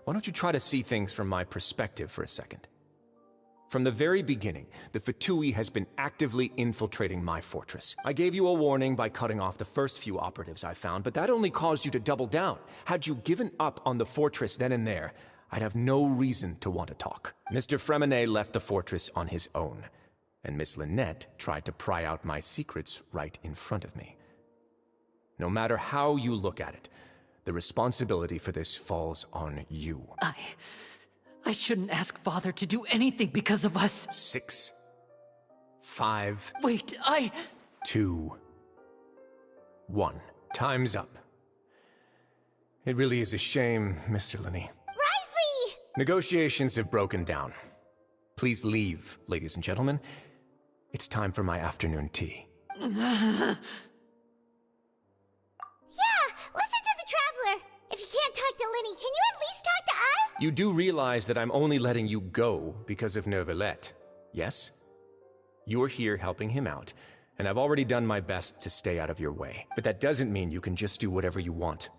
why don't you try to see things from my perspective for a second? From the very beginning, the Fatui has been actively infiltrating my fortress. I gave you a warning by cutting off the first few operatives I found, but that only caused you to double down. Had you given up on the fortress then and there, I'd have no reason to want to talk. Mr. Fremenet left the fortress on his own, and Miss Lynette tried to pry out my secrets right in front of me. No matter how you look at it, the responsibility for this falls on you. I shouldn't ask Father to do anything because of us. 6, 5... Wait, 2, 1. Time's up. It really is a shame, Mr. Lyney. Risley! Negotiations have broken down. Please leave, ladies and gentlemen. It's time for my afternoon tea. Listen to the Traveler! If you can't talk to Lyney, can you at least talk to us? You do realize that I'm only letting you go because of Neuvillette, yes? You're here helping him out, and I've already done my best to stay out of your way. But that doesn't mean you can just do whatever you want.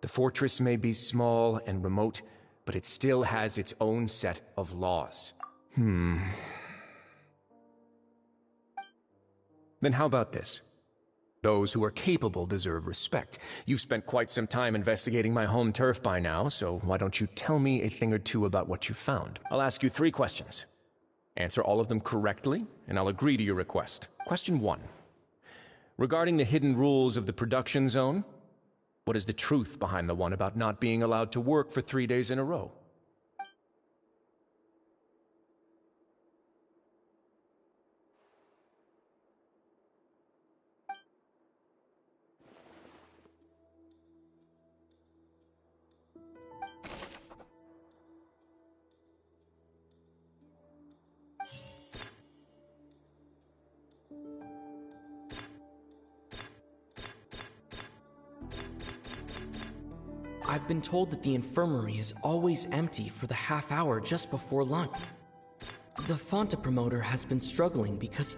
The fortress may be small and remote, but it still has its own set of laws. Then how about this? Those who are capable deserve respect. You've spent quite some time investigating my home turf by now, so why don't you tell me a thing or two about what you found? I'll ask you 3 questions. Answer all of them correctly, and I'll agree to your request. Question 1. Regarding the hidden rules of the production zone, what is the truth behind the one about not being allowed to work for 3 days in a row? I've been told that the infirmary is always empty for the half hour just before lunch. The Fonta promoter has been struggling because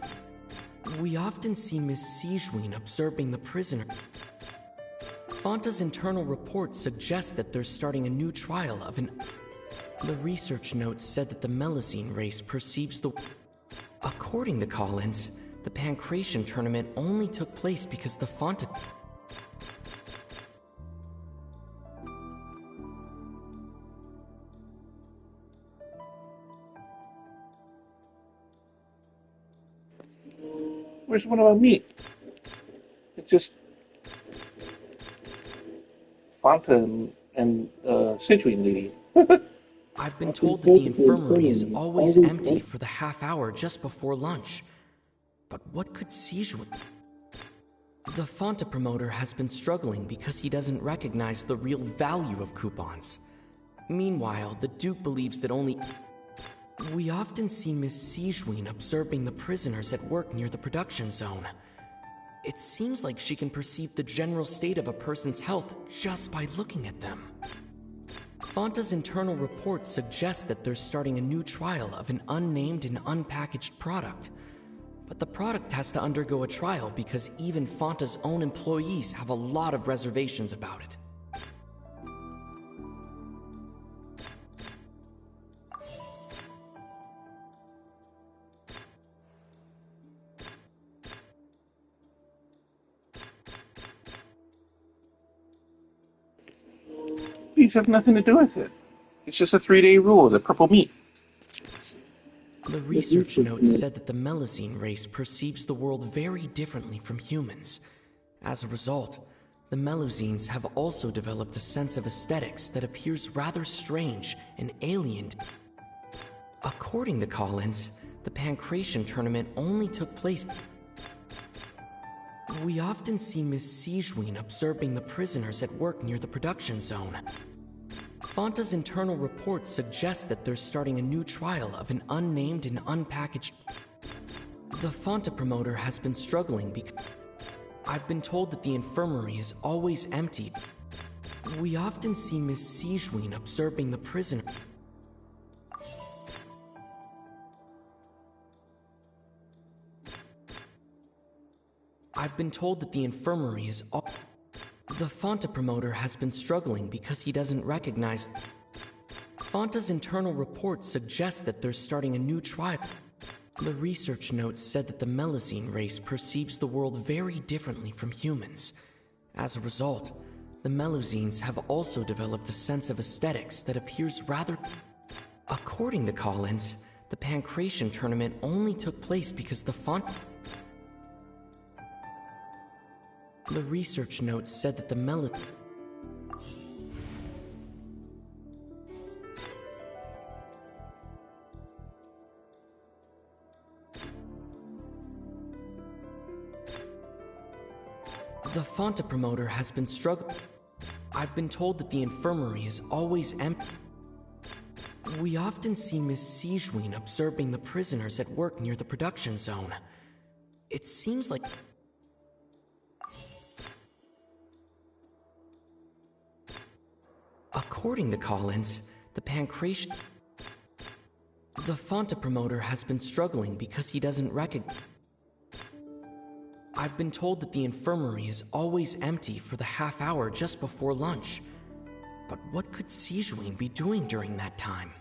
we often see Miss Sigewinne observing the prisoner. Fonta's internal reports suggest that they're starting a new trial of an... The research notes said that the Melusine race perceives the... According to Collins, the Pancration tournament only took place because the Fonta... Where's the one about meat? It's just Fanta and Sigewinne lady. I've been told that the infirmary is always empty for the half hour just before lunch. But what could Sigewinne... The Fonta promoter has been struggling because he doesn't recognize the real value of coupons. Meanwhile, the Duke believes that only... We often see Miss Sigewinne observing the prisoners at work near the production zone. It seems like she can perceive the general state of a person's health just by looking at them. Fonta's internal reports suggest that they're starting a new trial of an unnamed and unpackaged product. But the product has to undergo a trial because even Fonta's own employees have a lot of reservations about it. Rubies have nothing to do with it. It's just a 3-day rule, the purple meat. The research notes said that the Melazine race perceives the world very differently from humans. As a result, the Melazines have also developed a sense of aesthetics that appears rather strange and alien. According to Collins, the Pancration tournament only took place. We often see Miss Sigewinne observing the prisoners at work near the production zone. Fonta's internal report suggests that they're starting a new trial of an unnamed and unpackaged... The Fonta promoter has been struggling because... I've been told that the infirmary is always empty. We often see Miss Sigewinne observing the prisoner... I've been told that the infirmary is all... The Fonta promoter has been struggling because he doesn't recognize... Fonta's internal report suggests that they're starting a new trial. The research notes said that the Melazine race perceives the world very differently from humans. As a result, the Melazines have also developed a sense of aesthetics that appears rather... According to Collins, the Pancration tournament only took place because the Fonta... The research notes said that the The Fonta promoter has been struggling. I've been told that the infirmary is always empty. We often see Miss Sigewinne observing the prisoners at work near the production zone. It seems like... According to Collins, the Pancration... The Fonta promoter has been struggling because he doesn't recognize... I've been told that the infirmary is always empty for the half hour just before lunch. But what could Sigewinne be doing during that time?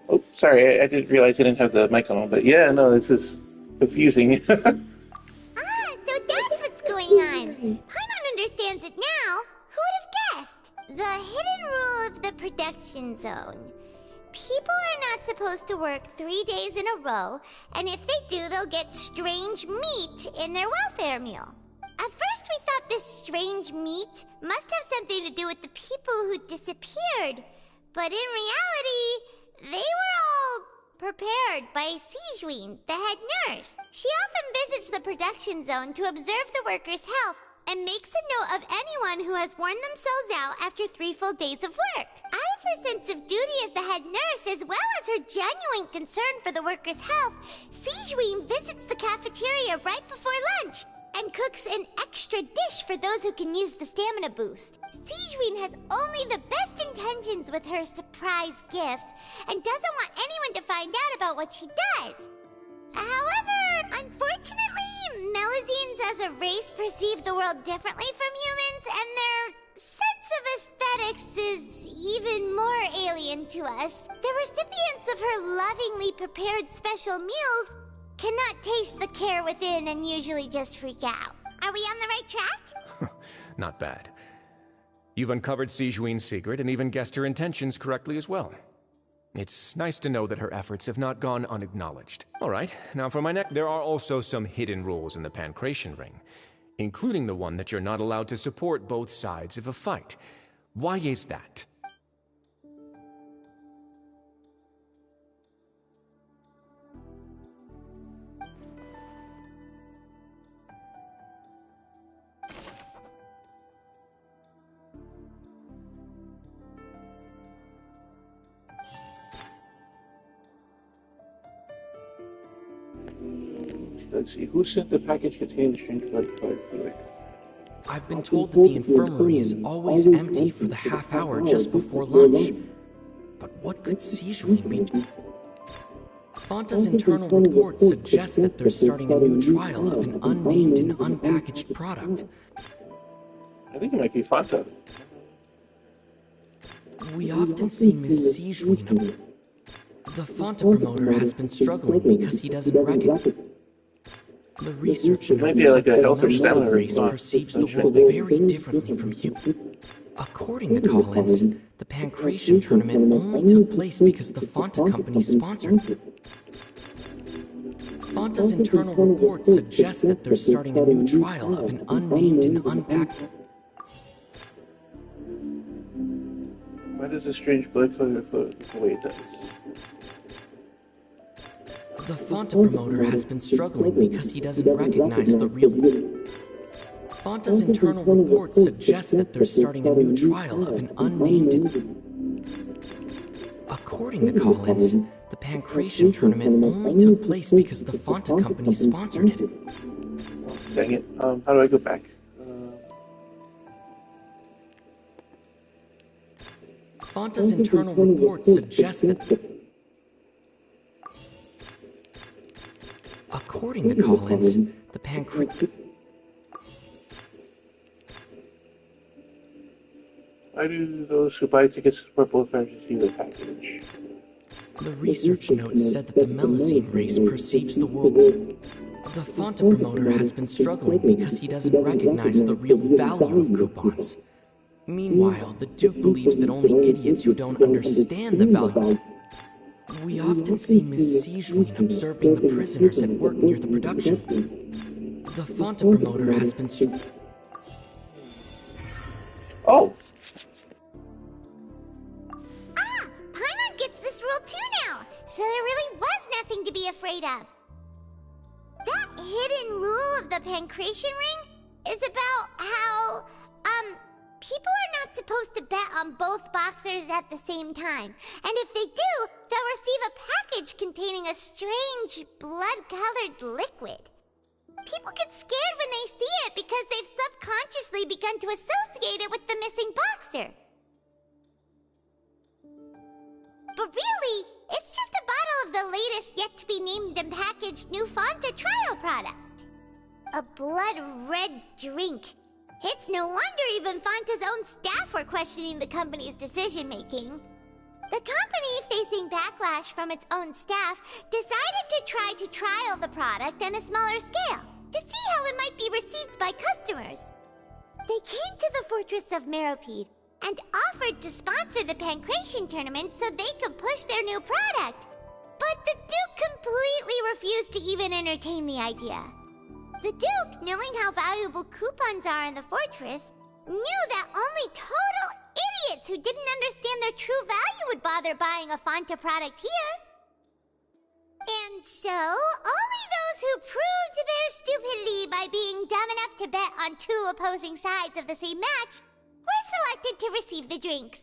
Oh, sorry, I didn't realize I didn't have the mic on, but yeah, no, this is confusing. So that's what's going on. Paimon understands it now. Who would have guessed? The hidden rule of the production zone. People are not supposed to work 3 days in a row, and if they do, they'll get strange meat in their welfare meal. At first we thought this strange meat must have something to do with the people who disappeared, but in reality, they were all prepared by Sigewinne, the head nurse. She often visits the production zone to observe the workers' health and makes a note of anyone who has worn themselves out after 3 full days of work. Out of her sense of duty as the head nurse, as well as her genuine concern for the workers' health, Sigewinne visits the cafeteria right before lunch and cooks an extra dish for those who can use the stamina boost. Sigewinne has only the best intentions with her surprise gift and doesn't want anyone to find out about what she does. However, unfortunately, Melazines as a race perceive the world differently from humans, and their sense of aesthetics is even more alien to us. The recipients of her lovingly prepared special meals cannot taste the care within and usually just freak out. Are we on the right track? Not bad. You've uncovered Sigewinne's secret and even guessed her intentions correctly as well. It's nice to know that her efforts have not gone unacknowledged. All right, now for my next... There are also some hidden rules in the Pancration ring, including the one that you're not allowed to support both sides of a fight. Why is that? Let's see, who sent the package containing the strange blood-fired fluid? I've been told that the infirmary is always empty for the half hour just before lunch. But what could Sigewinne be doing? Fonta's internal report suggests that they're starting a new trial of an unnamed and unpackaged product. I think it might be Fonta. We often see Miss Sigewinne. The Fonta promoter has been struggling because he doesn't recognize... The research It might notes be like said a that the health or Melusine stamina race response. perceives the world very differently from you. According to Collins, the Pancration tournament only took place because the Fanta company sponsored it. Fanta's internal report suggests that they're starting a new trial of an unnamed and unpacked... Why does a strange blood color flow the way it does? The Fanta promoter has been struggling because he doesn't recognize the real... Fanta's internal report suggests that they're starting a new trial of an unnamed... According to Collins, the Pancration tournament only took place because the Fanta company sponsored it. Dang it. How do I go back? Fanta's internal report suggests that... According to Collins, the Pancration... Why do those who buy tickets for both fans receive a package? The research notes said that the Melusine race perceives the world... The Fanta promoter has been struggling because he doesn't recognize the real value of coupons. Meanwhile, the Duke believes that only idiots who don't understand the value... We often see Miss Sigewinne observing the prisoners at work near the production. The Fanta promoter has been Oh! Ah! Paimon gets this rule too now, so there really was nothing to be afraid of. That hidden rule of the Pancration ring is about how, people are not supposed to bet on both boxers at the same time. And if they do, they'll receive a package containing a strange, blood-colored liquid. People get scared when they see it because they've subconsciously begun to associate it with the missing boxer. But really, it's just a bottle of the latest yet-to-be-named and packaged new Fanta trial product. A blood-red drink. It's no wonder even Fanta's own staff were questioning the company's decision-making. The company, facing backlash from its own staff, decided to try to trial the product on a smaller scale, to see how it might be received by customers. They came to the fortress of Meropide and offered to sponsor the Pancration tournament so they could push their new product. But the Duke completely refused to even entertain the idea. The Duke, knowing how valuable coupons are in the fortress, knew that only total idiots who didn't understand their true value would bother buying a Fanta product here. And so, only those who proved their stupidity by being dumb enough to bet on two opposing sides of the same match were selected to receive the drinks.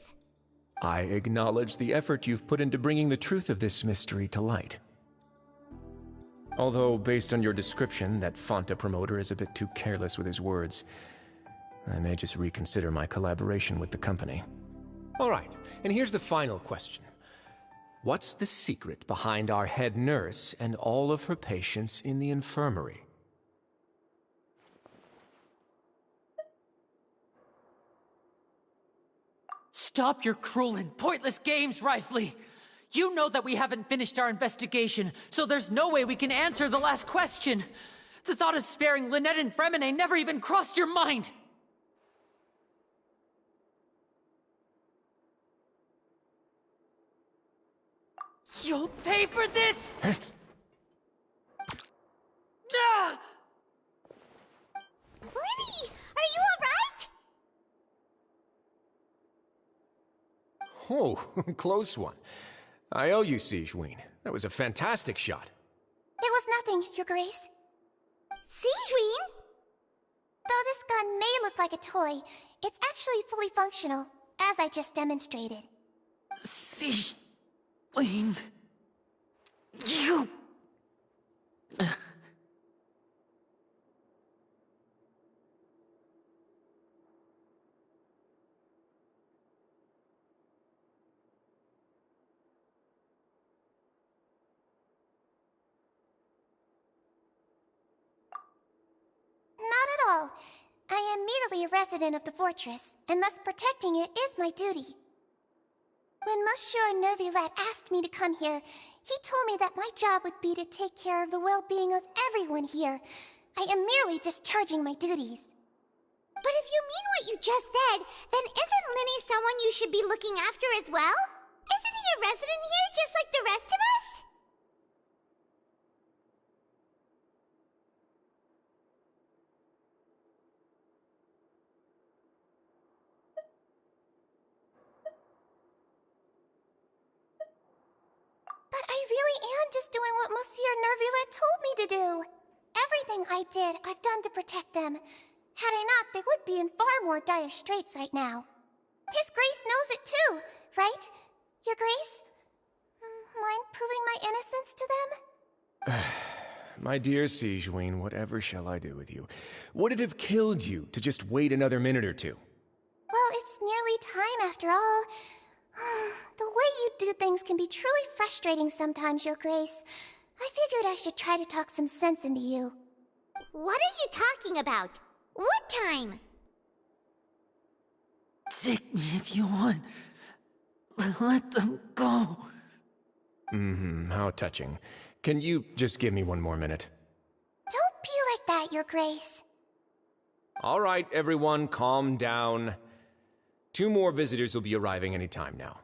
I acknowledge the effort you've put into bringing the truth of this mystery to light. Although, based on your description, that Fanta promoter is a bit too careless with his words, I may just reconsider my collaboration with the company. All right, and here's the final question. What's the secret behind our head nurse and all of her patients in the infirmary? Stop your cruel and pointless games, Risley! You know that we haven't finished our investigation, so there's no way we can answer the last question. The thought of sparing Lynette and Fremine never even crossed your mind! You'll pay for this! Ah! Lyney, are you alright? Oh, close one. I owe you, Sigewinne. That was a fantastic shot. It was nothing, Your Grace. Sigewinne? Though this gun may look like a toy, it's actually fully functional, as I just demonstrated. Sigewinne... You... Not at all. I am merely a resident of the fortress, and thus protecting it is my duty. When Monsieur Nervulette asked me to come here, he told me that my job would be to take care of the well-being of everyone here. I am merely discharging my duties. But if you mean what you just said, then isn't Lyney someone you should be looking after as well? Isn't he a resident here just like the rest of us? But I really am just doing what Monsieur Nervulette told me to do. Everything I did, I've done to protect them. Had I not, they would be in far more dire straits right now. His Grace knows it too, right? Your Grace? Mind proving my innocence to them? My dear Sigewinne, whatever shall I do with you? Would it have killed you to just wait another minute or two? Well, it's nearly time after all. The way you do things can be truly frustrating sometimes, Your Grace. I figured I should try to talk some sense into you. What are you talking about? What time? Take me if you want. But let them go. How touching. Can you just give me one more minute? Don't be like that, Your Grace. All right, everyone, calm down. 2 more visitors will be arriving any time now.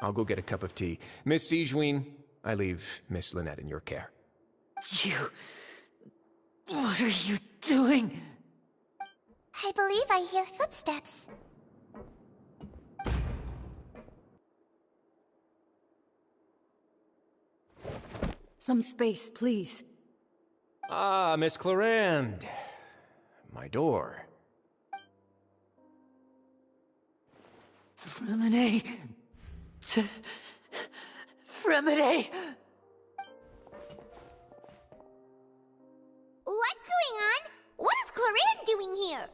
I'll go get a cup of tea. Miss Sigewinne, I leave Miss Lynette in your care. You... What are you doing? I believe I hear footsteps. Some space, please. Ah, Miss Clarande. My door. Fremine. Fremine. What's going on? What is Clarande doing here?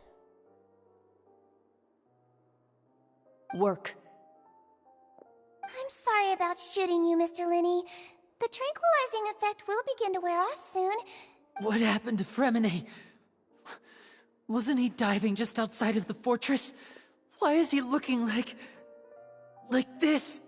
Work. I'm sorry about shooting you, Mr. Lyney. The tranquilizing effect will begin to wear off soon. What happened to Fremine? Wasn't he diving just outside of the fortress? Why is he looking like this?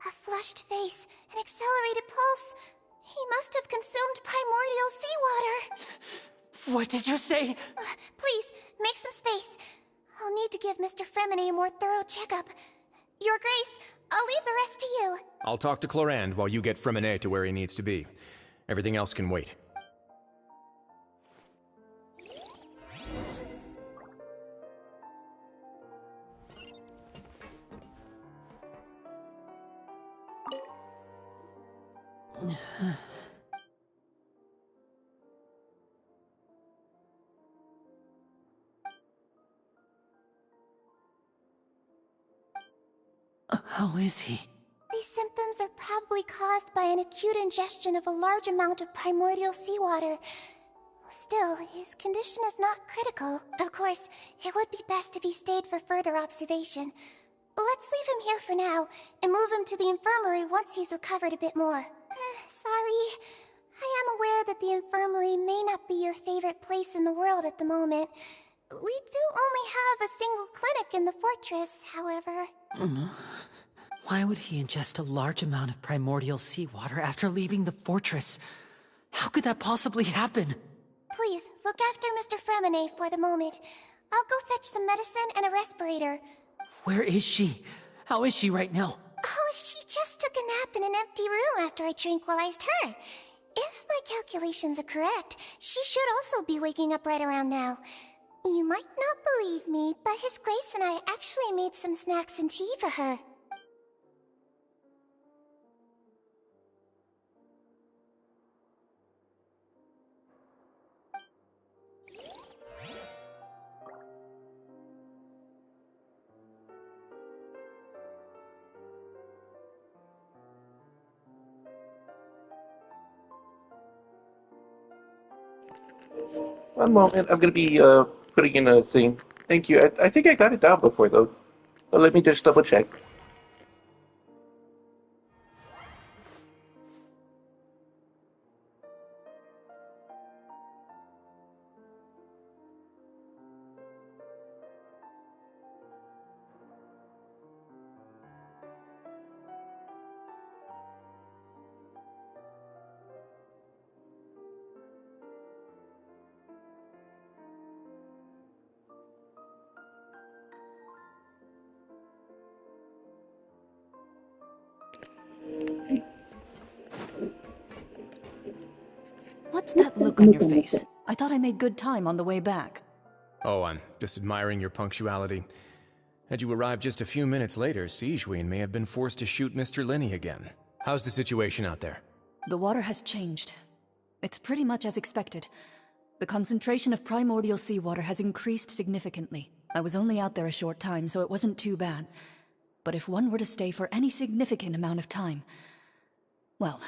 A flushed face, an accelerated pulse. He must have consumed primordial seawater. What did you say? Please, make some space. I'll need to give Mr. Fremine a more thorough checkup. Your Grace, I'll leave the rest to you. I'll talk to Clarande while you get Fremine to where he needs to be. Everything else can wait. How is he? These symptoms are probably caused by an acute ingestion of a large amount of primordial seawater. Still, his condition is not critical. Of course, it would be best if he stayed for further observation. Let's leave him here for now, and move him to the infirmary once he's recovered a bit more. Sorry. I am aware that the infirmary may not be your favorite place in the world at the moment. We do only have a single clinic in the fortress, however. Why would he ingest a large amount of primordial seawater after leaving the fortress? How could that possibly happen? Please, look after Mr. Fremine for the moment. I'll go fetch some medicine and a respirator. Where is she? How is she right now? Oh, she just took a nap in an empty room after I tranquilized her. If my calculations are correct, she should also be waking up right around now. You might not believe me, but His Grace and I actually made some snacks and tea for her. One moment, I'm gonna be putting in a thing. Thank you. I think I got it down before though. But let me just double check. What's that look on your face? I thought I made good time on the way back. Oh, I'm just admiring your punctuality. Had you arrived just a few minutes later, Sigewinne may have been forced to shoot Mr. Lyney again. How's the situation out there? The water has changed. It's pretty much as expected. The concentration of primordial seawater has increased significantly. I was only out there a short time, so it wasn't too bad. But if one were to stay for any significant amount of time... well,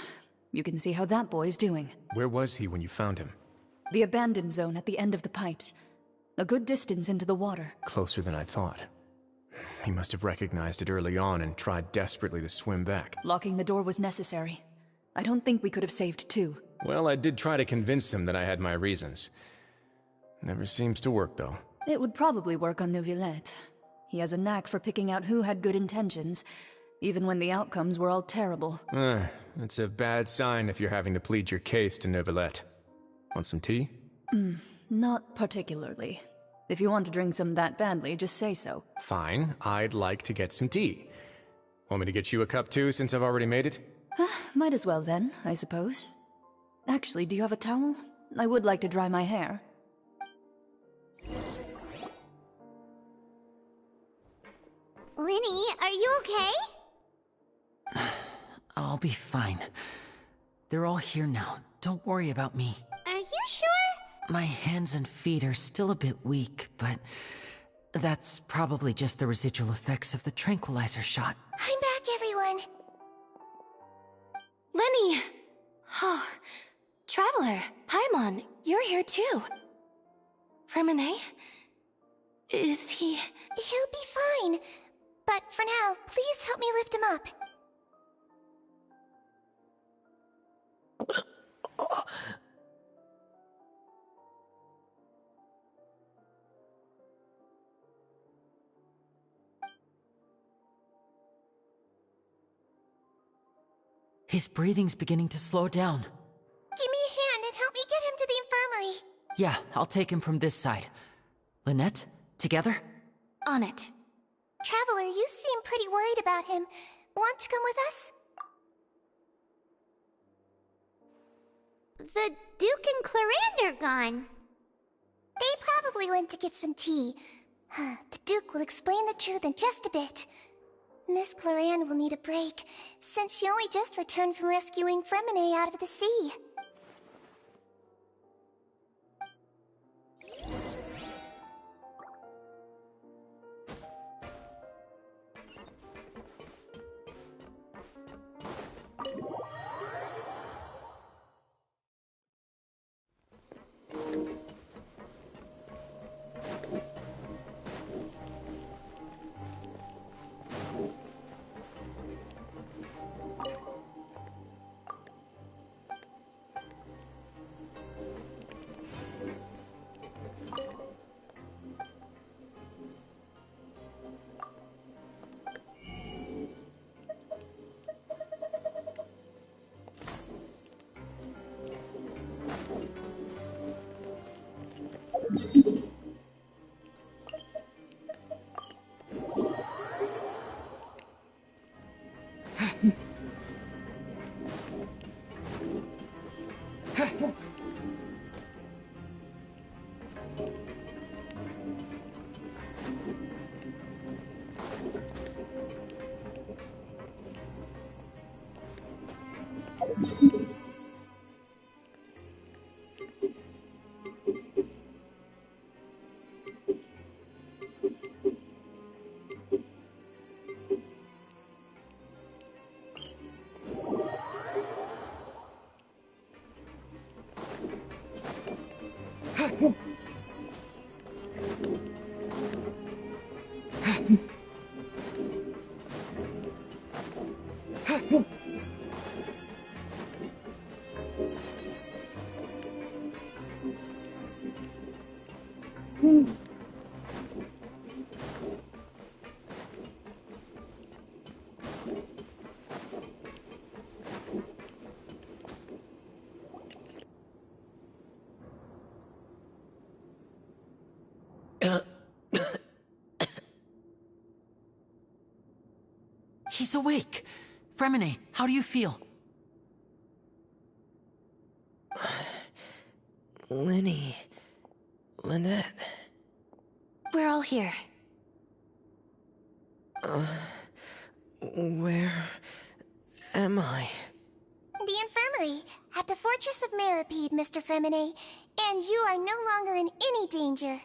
you can see how that boy's doing. Where was he when you found him? The abandoned zone at the end of the pipes. A good distance into the water. Closer than I thought. He must have recognized it early on and tried desperately to swim back. Locking the door was necessary. I don't think we could have saved two. Well, I did try to convince him that I had my reasons. Never seems to work, though. It would probably work on Neuvillette. He has a knack for picking out who had good intentions, even when the outcomes were all terrible. It's a bad sign if you're having to plead your case to Neuvillette. Want some tea? Not particularly. If you want to drink some that badly, just say so. Fine, I'd like to get some tea. Want me to get you a cup too, since I've already made it? Might as well then, I suppose. Actually, do you have a towel? I would like to dry my hair. Lyney, are you okay? I'll be fine. They're all here now. Don't worry about me. Are you sure? My hands and feet are still a bit weak, but that's probably just the residual effects of the tranquilizer shot. I'm back, everyone. Lyney! Oh, Traveler, Paimon, you're here too. Freminet? Is he... He'll be fine. But for now, please help me lift him up. His breathing's beginning to slow down. Give me a hand and help me get him to the infirmary. Yeah, I'll take him from this side. Lynette, together? On it. Traveler, you seem pretty worried about him. Want to come with us? The Duke and Clarande are gone. They probably went to get some tea. The Duke will explain the truth in just a bit. Miss Clarande will need a break, since she only just returned from rescuing Freminet out of the sea. He's awake. Freminet, how do you feel? Lyney... Lynette... We're all here. Where am I? The infirmary, at the Fortress of Meripede, Mr. Fremine, and you are no longer in any danger.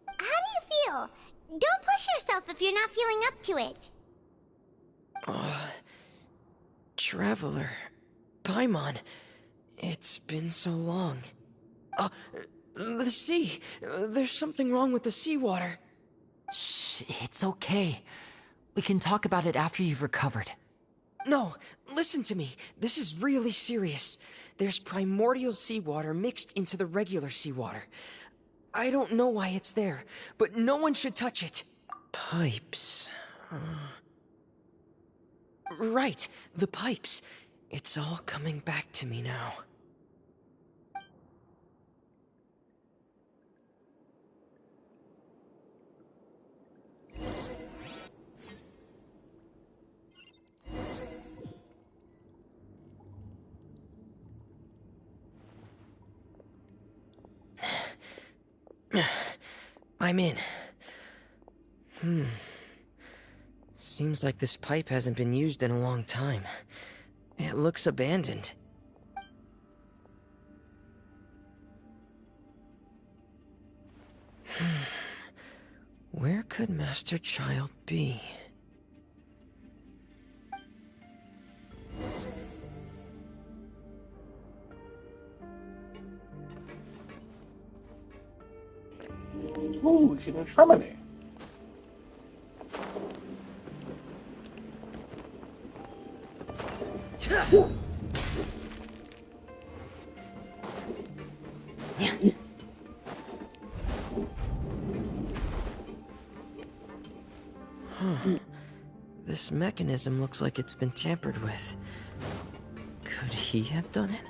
How do you feel? Don't push yourself if you're not feeling up to it. Traveler... Paimon... It's been so long. The sea! There's something wrong with the seawater. Shh, it's okay. We can talk about it after you've recovered. No, listen to me. This is really serious. There's primordial seawater mixed into the regular seawater. I don't know why it's there, but no one should touch it. Pipes... Right, the pipes. It's all coming back to me now. I'm in. Seems like this pipe hasn't been used in a long time. It looks abandoned. Where could Master Childe be? Oh, it's an infirmary. This mechanism looks like it's been tampered with. Could he have done it?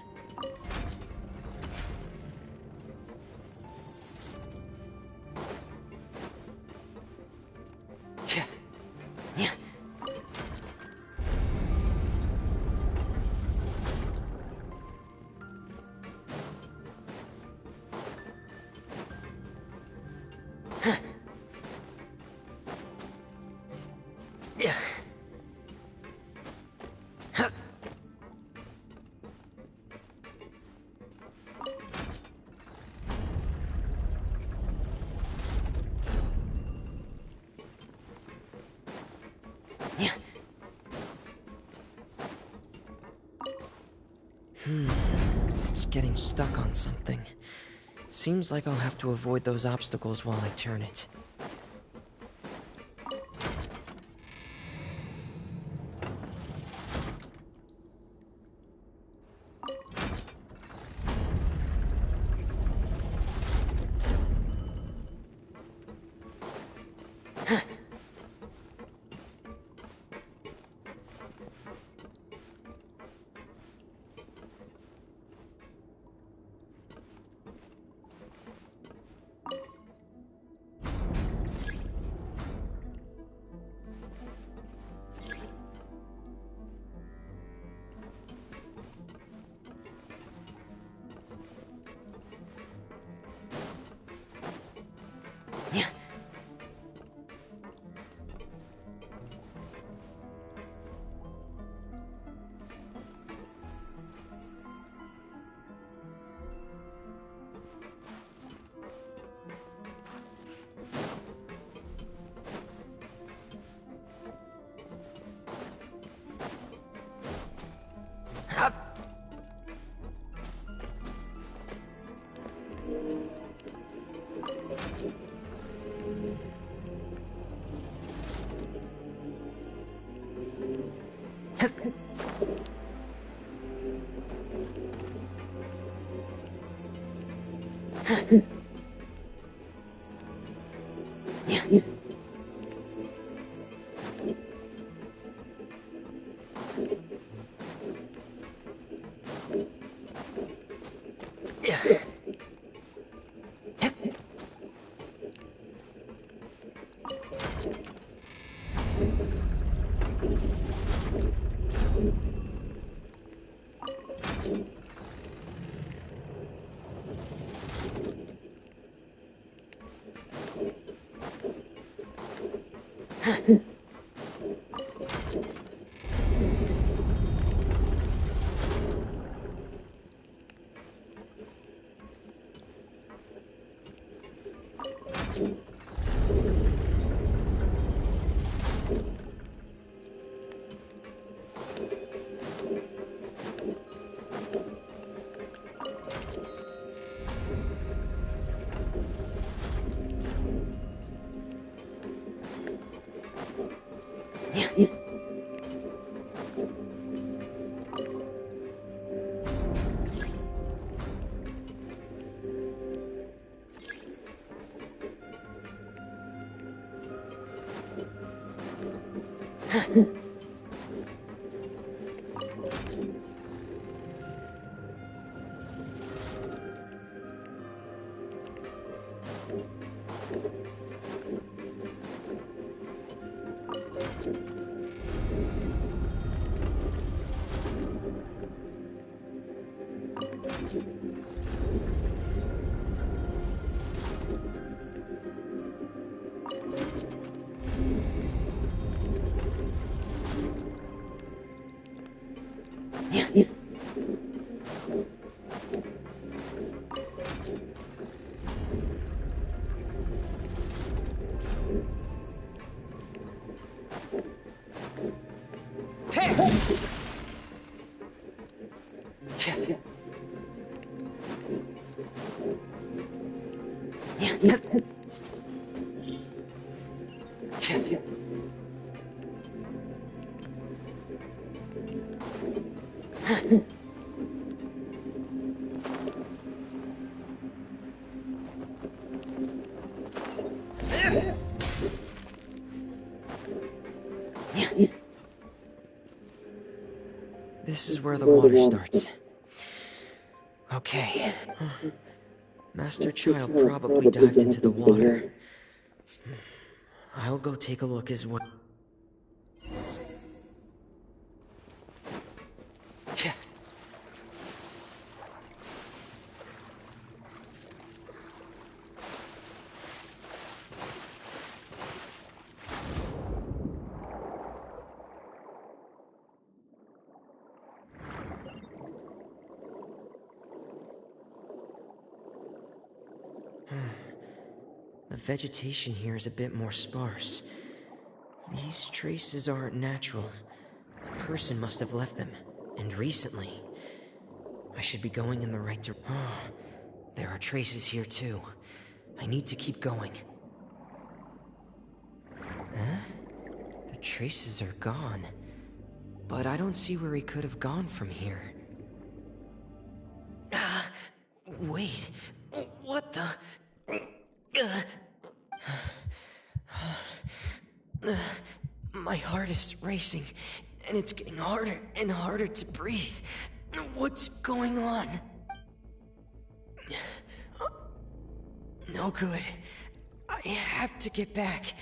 It's getting stuck on something. Seems like I'll have to avoid those obstacles while I turn it. This is where the water starts. Okay. Master Childe probably dived into the water. I'll go take a look as well. The vegetation here is a bit more sparse. These traces aren't natural. A person must have left them, and recently. I should be going in the right direction. Oh, there are traces here too. I need to keep going. Huh? The traces are gone. But I don't see where he could have gone from here. Wait. What the... My heart is racing, and it's getting harder and harder to breathe. What's going on? No good. I have to get back.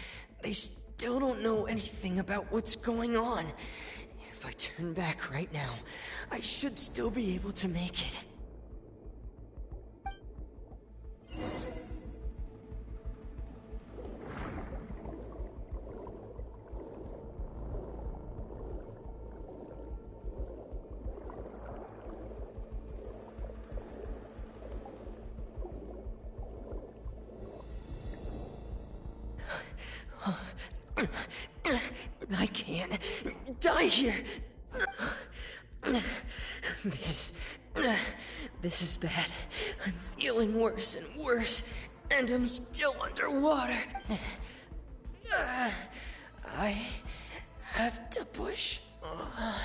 They still don't know anything about what's going on. If I turn back right now, I should still be able to make it. I can't die here. This is bad. I'm feeling worse and worse, and I'm still underwater. I have to push on.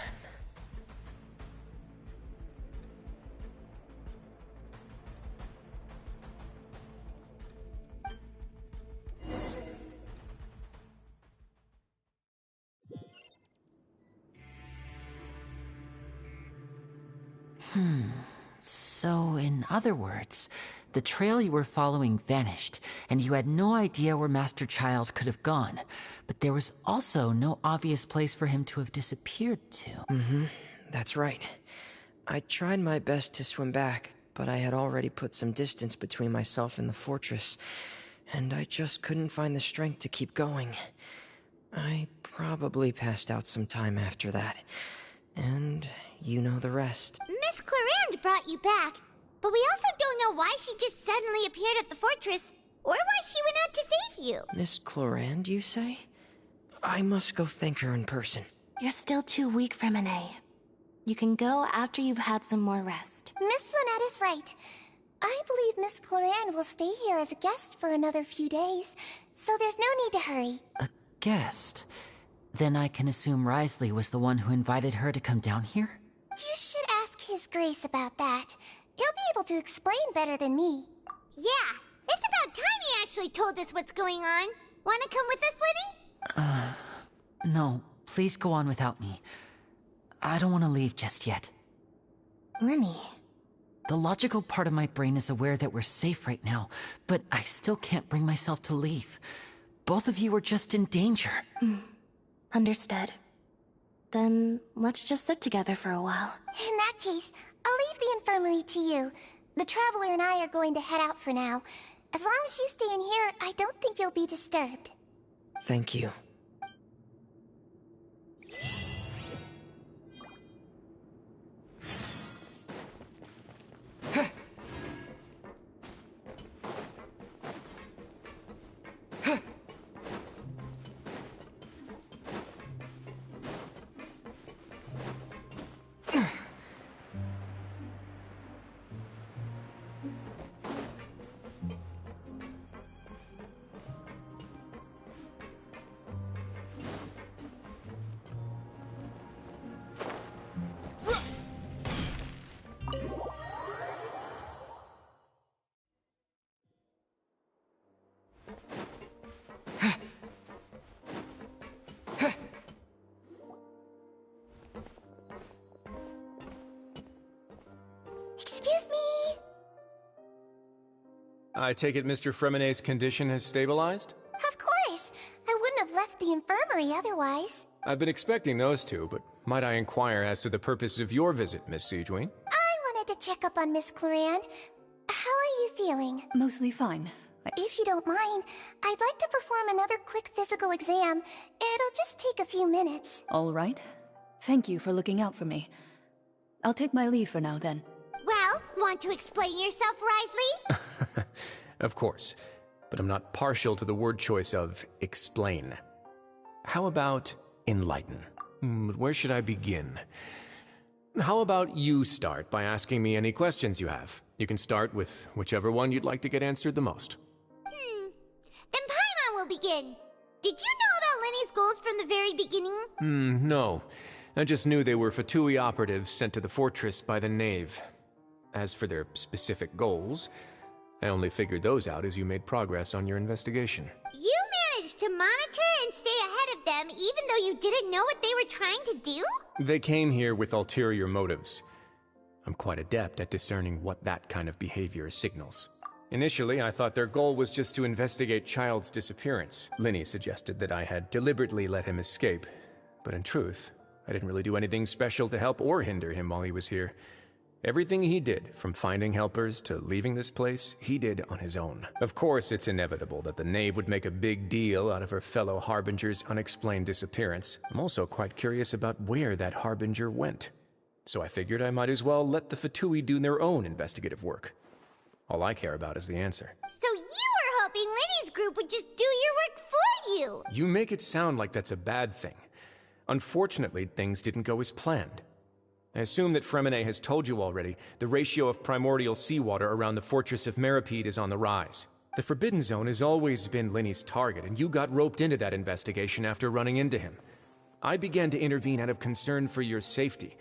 So, in other words, the trail you were following vanished, and you had no idea where Master Childe could have gone. But there was also no obvious place for him to have disappeared to. That's right. I tried my best to swim back, but I had already put some distance between myself and the fortress, and I just couldn't find the strength to keep going. I probably passed out some time after that. And you know the rest. Miss Clarand brought you back, but we also don't know why she just suddenly appeared at the fortress, or why she went out to save you. Miss Clarand, you say? I must go thank her in person. You're still too weak, Freminet. You can go after you've had some more rest. Miss Lynette is right. I believe Miss Clarand will stay here as a guest for another few days, so there's no need to hurry. A guest? Then I can assume Risley was the one who invited her to come down here? You should ask His Grace about that. He'll be able to explain better than me. Yeah, it's about time he actually told us what's going on. Wanna come with us, Lyney? No, please go on without me. I don't want to leave just yet. Lyney. The logical part of my brain is aware that we're safe right now, but I still can't bring myself to leave. Both of you are just in danger. Understood. Then let's just sit together for a while. In that case, I'll leave the infirmary to you. The Traveler and I are going to head out for now. As long as you stay in here, I don't think you'll be disturbed. Thank you. Excuse me? I take it Mr. Fremenet's condition has stabilized? Of course. I wouldn't have left the infirmary otherwise. I've been expecting those two, but might I inquire as to the purpose of your visit, Miss Siegeween? I wanted to check up on Miss Clarand. How are you feeling? Mostly fine. If you don't mind, I'd like to perform another quick physical exam. It'll just take a few minutes. All right. Thank you for looking out for me. I'll take my leave for now, then. Well, want to explain yourself, Risley? Of course, but I'm not partial to the word choice of explain. How about enlighten? Where should I begin? How about you start by asking me any questions you have? You can start with whichever one you'd like to get answered the most. Then Paimon will begin. Did you know about Lyney's goals from the very beginning? No. I just knew they were Fatui operatives sent to the fortress by the Knave. As for their specific goals, I only figured those out as you made progress on your investigation. You managed to monitor and stay ahead of them even though you didn't know what they were trying to do? They came here with ulterior motives. I'm quite adept at discerning what that kind of behavior signals. Initially, I thought their goal was just to investigate Childe's disappearance. Lyney suggested that I had deliberately let him escape, but in truth, I didn't really do anything special to help or hinder him while he was here. Everything he did, from finding helpers to leaving this place, he did on his own. Of course, it's inevitable that the Knave would make a big deal out of her fellow Harbinger's unexplained disappearance. I'm also quite curious about where that Harbinger went. So I figured I might as well let the Fatui do their own investigative work. All I care about is the answer. So you were hoping Lyney's group would just do your work for you! You make it sound like that's a bad thing. Unfortunately, things didn't go as planned. I assume that Freminet has told you already, the ratio of primordial seawater around the fortress of Meripede is on the rise. The Forbidden Zone has always been Lyney's target, and you got roped into that investigation after running into him. I began to intervene out of concern for your safety,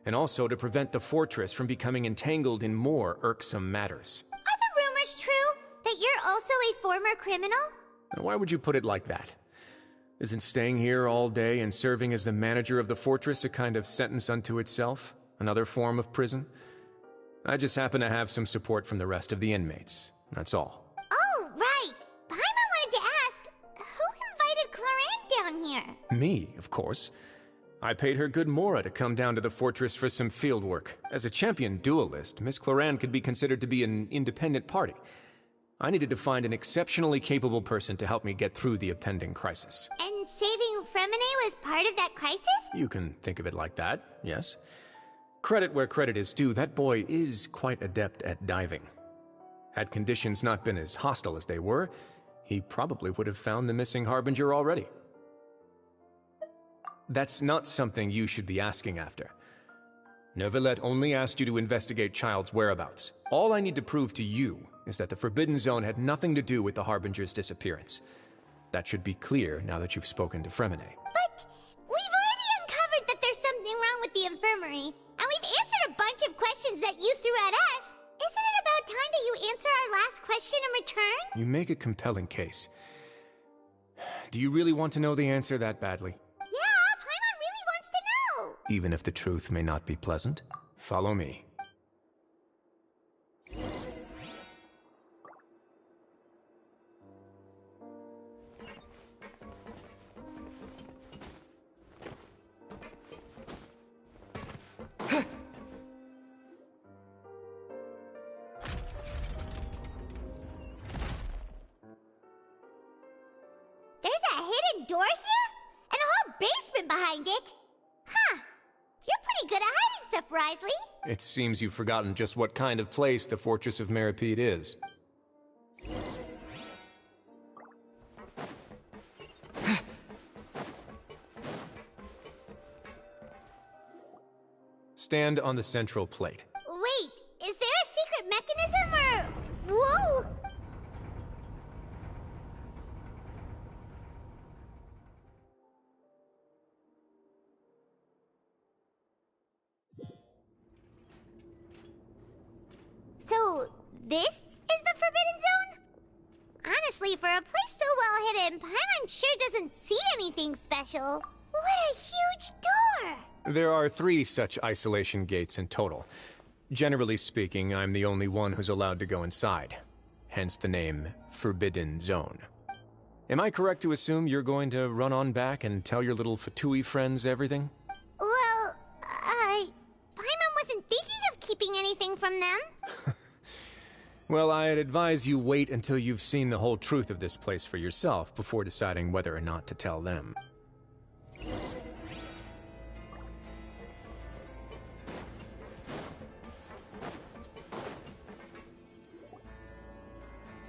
and also to prevent the fortress from becoming entangled in more irksome matters. Are the rumors true? That you're also a former criminal? Now, why would you put it like that? Isn't staying here all day and serving as the manager of the fortress a kind of sentence unto itself? Another form of prison? I just happen to have some support from the rest of the inmates. That's all. Oh, right! Paimon wanted to ask, who invited Clarand down here? Me, of course. I paid her good mora to come down to the fortress for some field work. As a champion duelist, Miss Clarand could be considered to be an independent party. I needed to find an exceptionally capable person to help me get through the impending crisis. And saving was part of that crisis? You can think of it like that, yes. Credit where credit is due, that boy is quite adept at diving. Had conditions not been as hostile as they were, he probably would have found the missing Harbinger already. That's not something you should be asking after. Neuvillette only asked you to investigate Childe's whereabouts. All I need to prove to you is that the Forbidden Zone had nothing to do with the Harbinger's disappearance. That should be clear now that you've spoken to Fremine. But we've already uncovered that there's something wrong with the infirmary, and we've answered a bunch of questions that you threw at us. Isn't it about time that you answer our last question in return? You make a compelling case. Do you really want to know the answer that badly? Yeah, Paimon really wants to know. Even if the truth may not be pleasant, follow me. There's a hidden door here? And a whole basement behind it? Huh. You're pretty good at hiding stuff, Wriothesley. It seems you've forgotten just what kind of place the Fortress of Meropide is. Stand on the central plate. Wait, is there a secret mechanism or... Whoa! So, this is the Forbidden Zone? Honestly, for a place so well hidden, Paimon sure doesn't see anything special. What a huge door! There are 3 such isolation gates in total. Generally speaking, I'm the only one who's allowed to go inside. Hence the name Forbidden Zone. Am I correct to assume you're going to run on back and tell your little Fatui friends everything? Well, Paimon wasn't thinking of keeping anything from them. Well, I'd advise you wait until you've seen the whole truth of this place for yourself before deciding whether or not to tell them.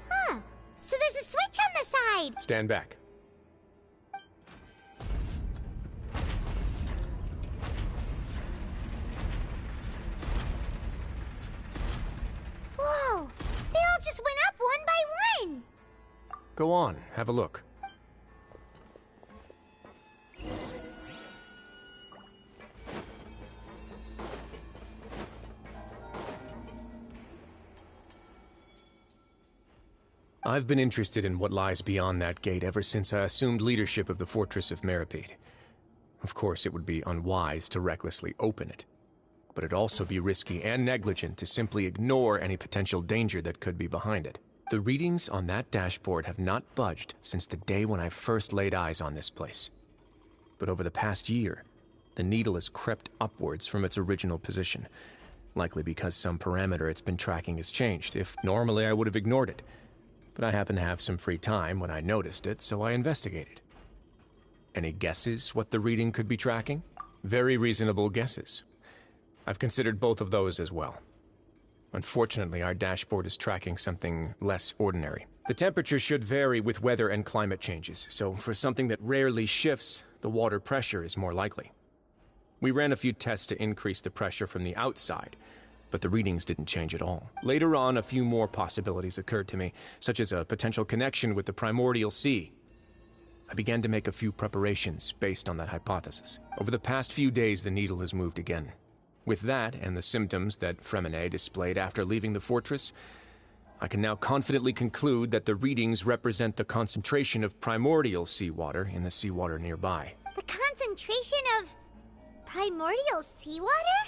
Huh. So there's a switch on the side. Stand back. Whoa! They all just went up one by one! Go on, have a look. I've been interested in what lies beyond that gate ever since I assumed leadership of the Fortress of Meropide. Of course, it would be unwise to recklessly open it, but it'd also be risky and negligent to simply ignore any potential danger that could be behind it. The readings on that dashboard have not budged since the day when I first laid eyes on this place. But over the past year, the needle has crept upwards from its original position, likely because some parameter it's been tracking has changed. If normally I would have ignored it, but I happened to have some free time when I noticed it, so I investigated. Any guesses what the reading could be tracking? Very reasonable guesses. I've considered both of those as well. Unfortunately, our dashboard is tracking something less ordinary. The temperature should vary with weather and climate changes, so for something that rarely shifts, the water pressure is more likely. We ran a few tests to increase the pressure from the outside, but the readings didn't change at all. Later on, a few more possibilities occurred to me, such as a potential connection with the primordial sea. I began to make a few preparations based on that hypothesis. Over the past few days, the needle has moved again. With that, and the symptoms that Fremine displayed after leaving the fortress, I can now confidently conclude that the readings represent the concentration of primordial seawater in the seawater nearby. The concentration of primordial seawater?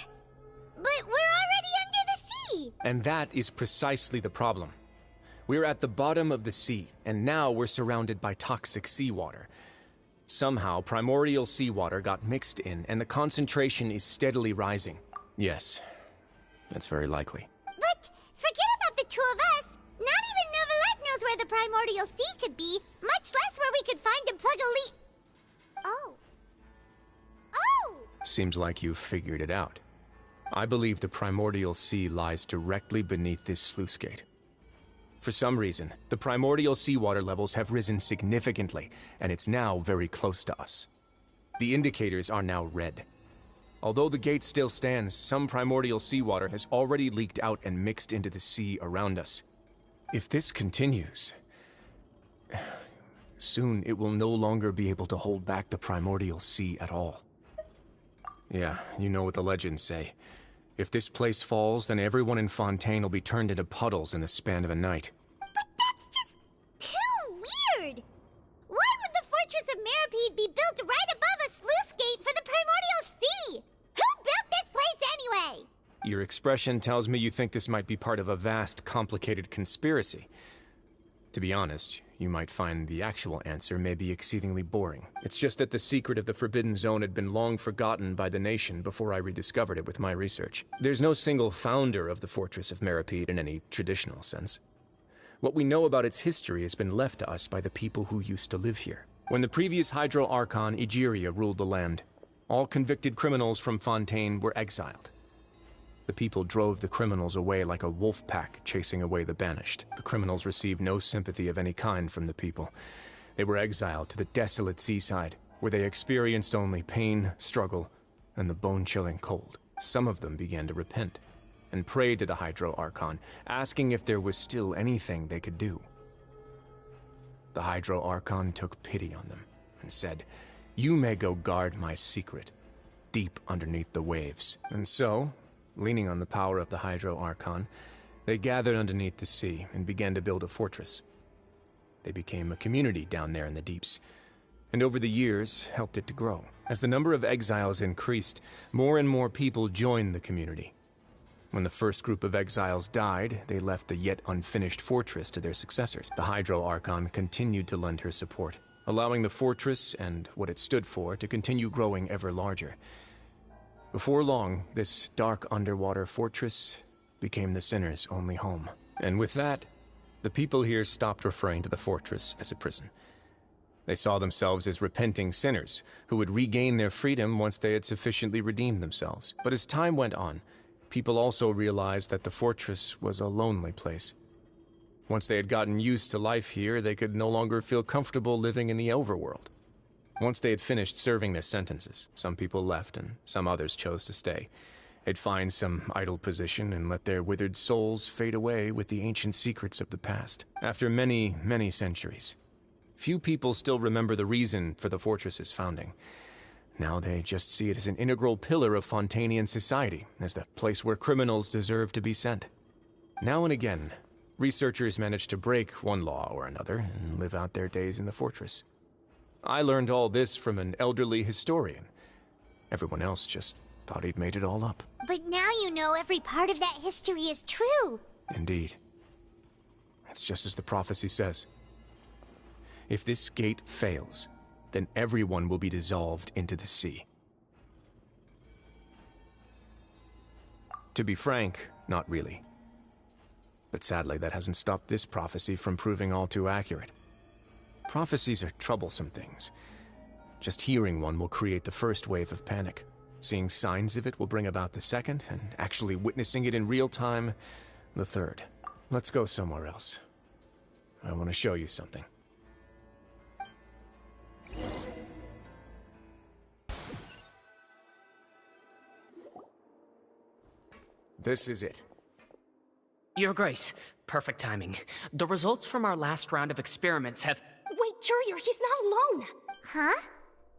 But we're already under the sea! And that is precisely the problem. We're at the bottom of the sea, and now we're surrounded by toxic seawater. Somehow, primordial seawater got mixed in, and the concentration is steadily rising. Yes, that's very likely. But forget about the two of us! Not even Neuvillette knows where the primordial sea could be, much less where we could find and plug a leak. Oh. Seems like you've figured it out. I believe the primordial sea lies directly beneath this sluice gate. For some reason, the primordial seawater levels have risen significantly, and it's now very close to us. The indicators are now red. Although the gate still stands, some primordial seawater has already leaked out and mixed into the sea around us. If this continues, soon it will no longer be able to hold back the primordial sea at all. Yeah, you know what the legends say. If this place falls, then everyone in Fontaine will be turned into puddles in the span of a night. But that's just too weird! Why would the Fortress of Meripede be built right above a sluice gate for the primordial sea? Who built this place anyway? Your expression tells me you think this might be part of a vast, complicated conspiracy. To be honest, you might find the actual answer may be exceedingly boring. It's just that the secret of the Forbidden Zone had been long forgotten by the nation before I rediscovered it with my research. There's no single founder of the Fortress of Meripede in any traditional sense. What we know about its history has been left to us by the people who used to live here. When the previous Hydro Archon, Egeria, ruled the land, all convicted criminals from Fontaine were exiled. The people drove the criminals away like a wolf pack chasing away the banished. The criminals received no sympathy of any kind from the people. They were exiled to the desolate seaside, where they experienced only pain, struggle, and the bone-chilling cold. Some of them began to repent, and prayed to the Hydro Archon, asking if there was still anything they could do. The Hydro Archon took pity on them, and said, "You may go guard my secret, deep underneath the waves." And so, leaning on the power of the Hydro Archon, they gathered underneath the sea and began to build a fortress. They became a community down there in the deeps, and over the years helped it to grow. As the number of exiles increased, more and more people joined the community. When the first group of exiles died, they left the yet unfinished fortress to their successors. The Hydro Archon continued to lend her support, allowing the fortress and what it stood for to continue growing ever larger. Before long, this dark underwater fortress became the sinner's only home. And with that, the people here stopped referring to the fortress as a prison. They saw themselves as repenting sinners who would regain their freedom once they had sufficiently redeemed themselves. But as time went on, people also realized that the fortress was a lonely place. Once they had gotten used to life here, they could no longer feel comfortable living in the overworld. Once they had finished serving their sentences, some people left and some others chose to stay. They'd find some idle position and let their withered souls fade away with the ancient secrets of the past. After many, many centuries, few people still remember the reason for the fortress's founding. Now they just see it as an integral pillar of Fontainian society, as the place where criminals deserve to be sent. Now and again, researchers manage to break one law or another and live out their days in the fortress. I learned all this from an elderly historian. Everyone else just thought he'd made it all up. But now you know every part of that history is true. Indeed. It's just as the prophecy says. If this gate fails, then everyone will be dissolved into the sea. To be frank, not really. But sadly, that hasn't stopped this prophecy from proving all too accurate. Prophecies are troublesome things. Just hearing one will create the first wave of panic. Seeing signs of it will bring about the second, and actually witnessing it in real time, the third. Let's go somewhere else. I want to show you something. This is it. Your Grace, perfect timing. The results from our last round of experiments have... Wait, Jurier, he's not alone! Huh?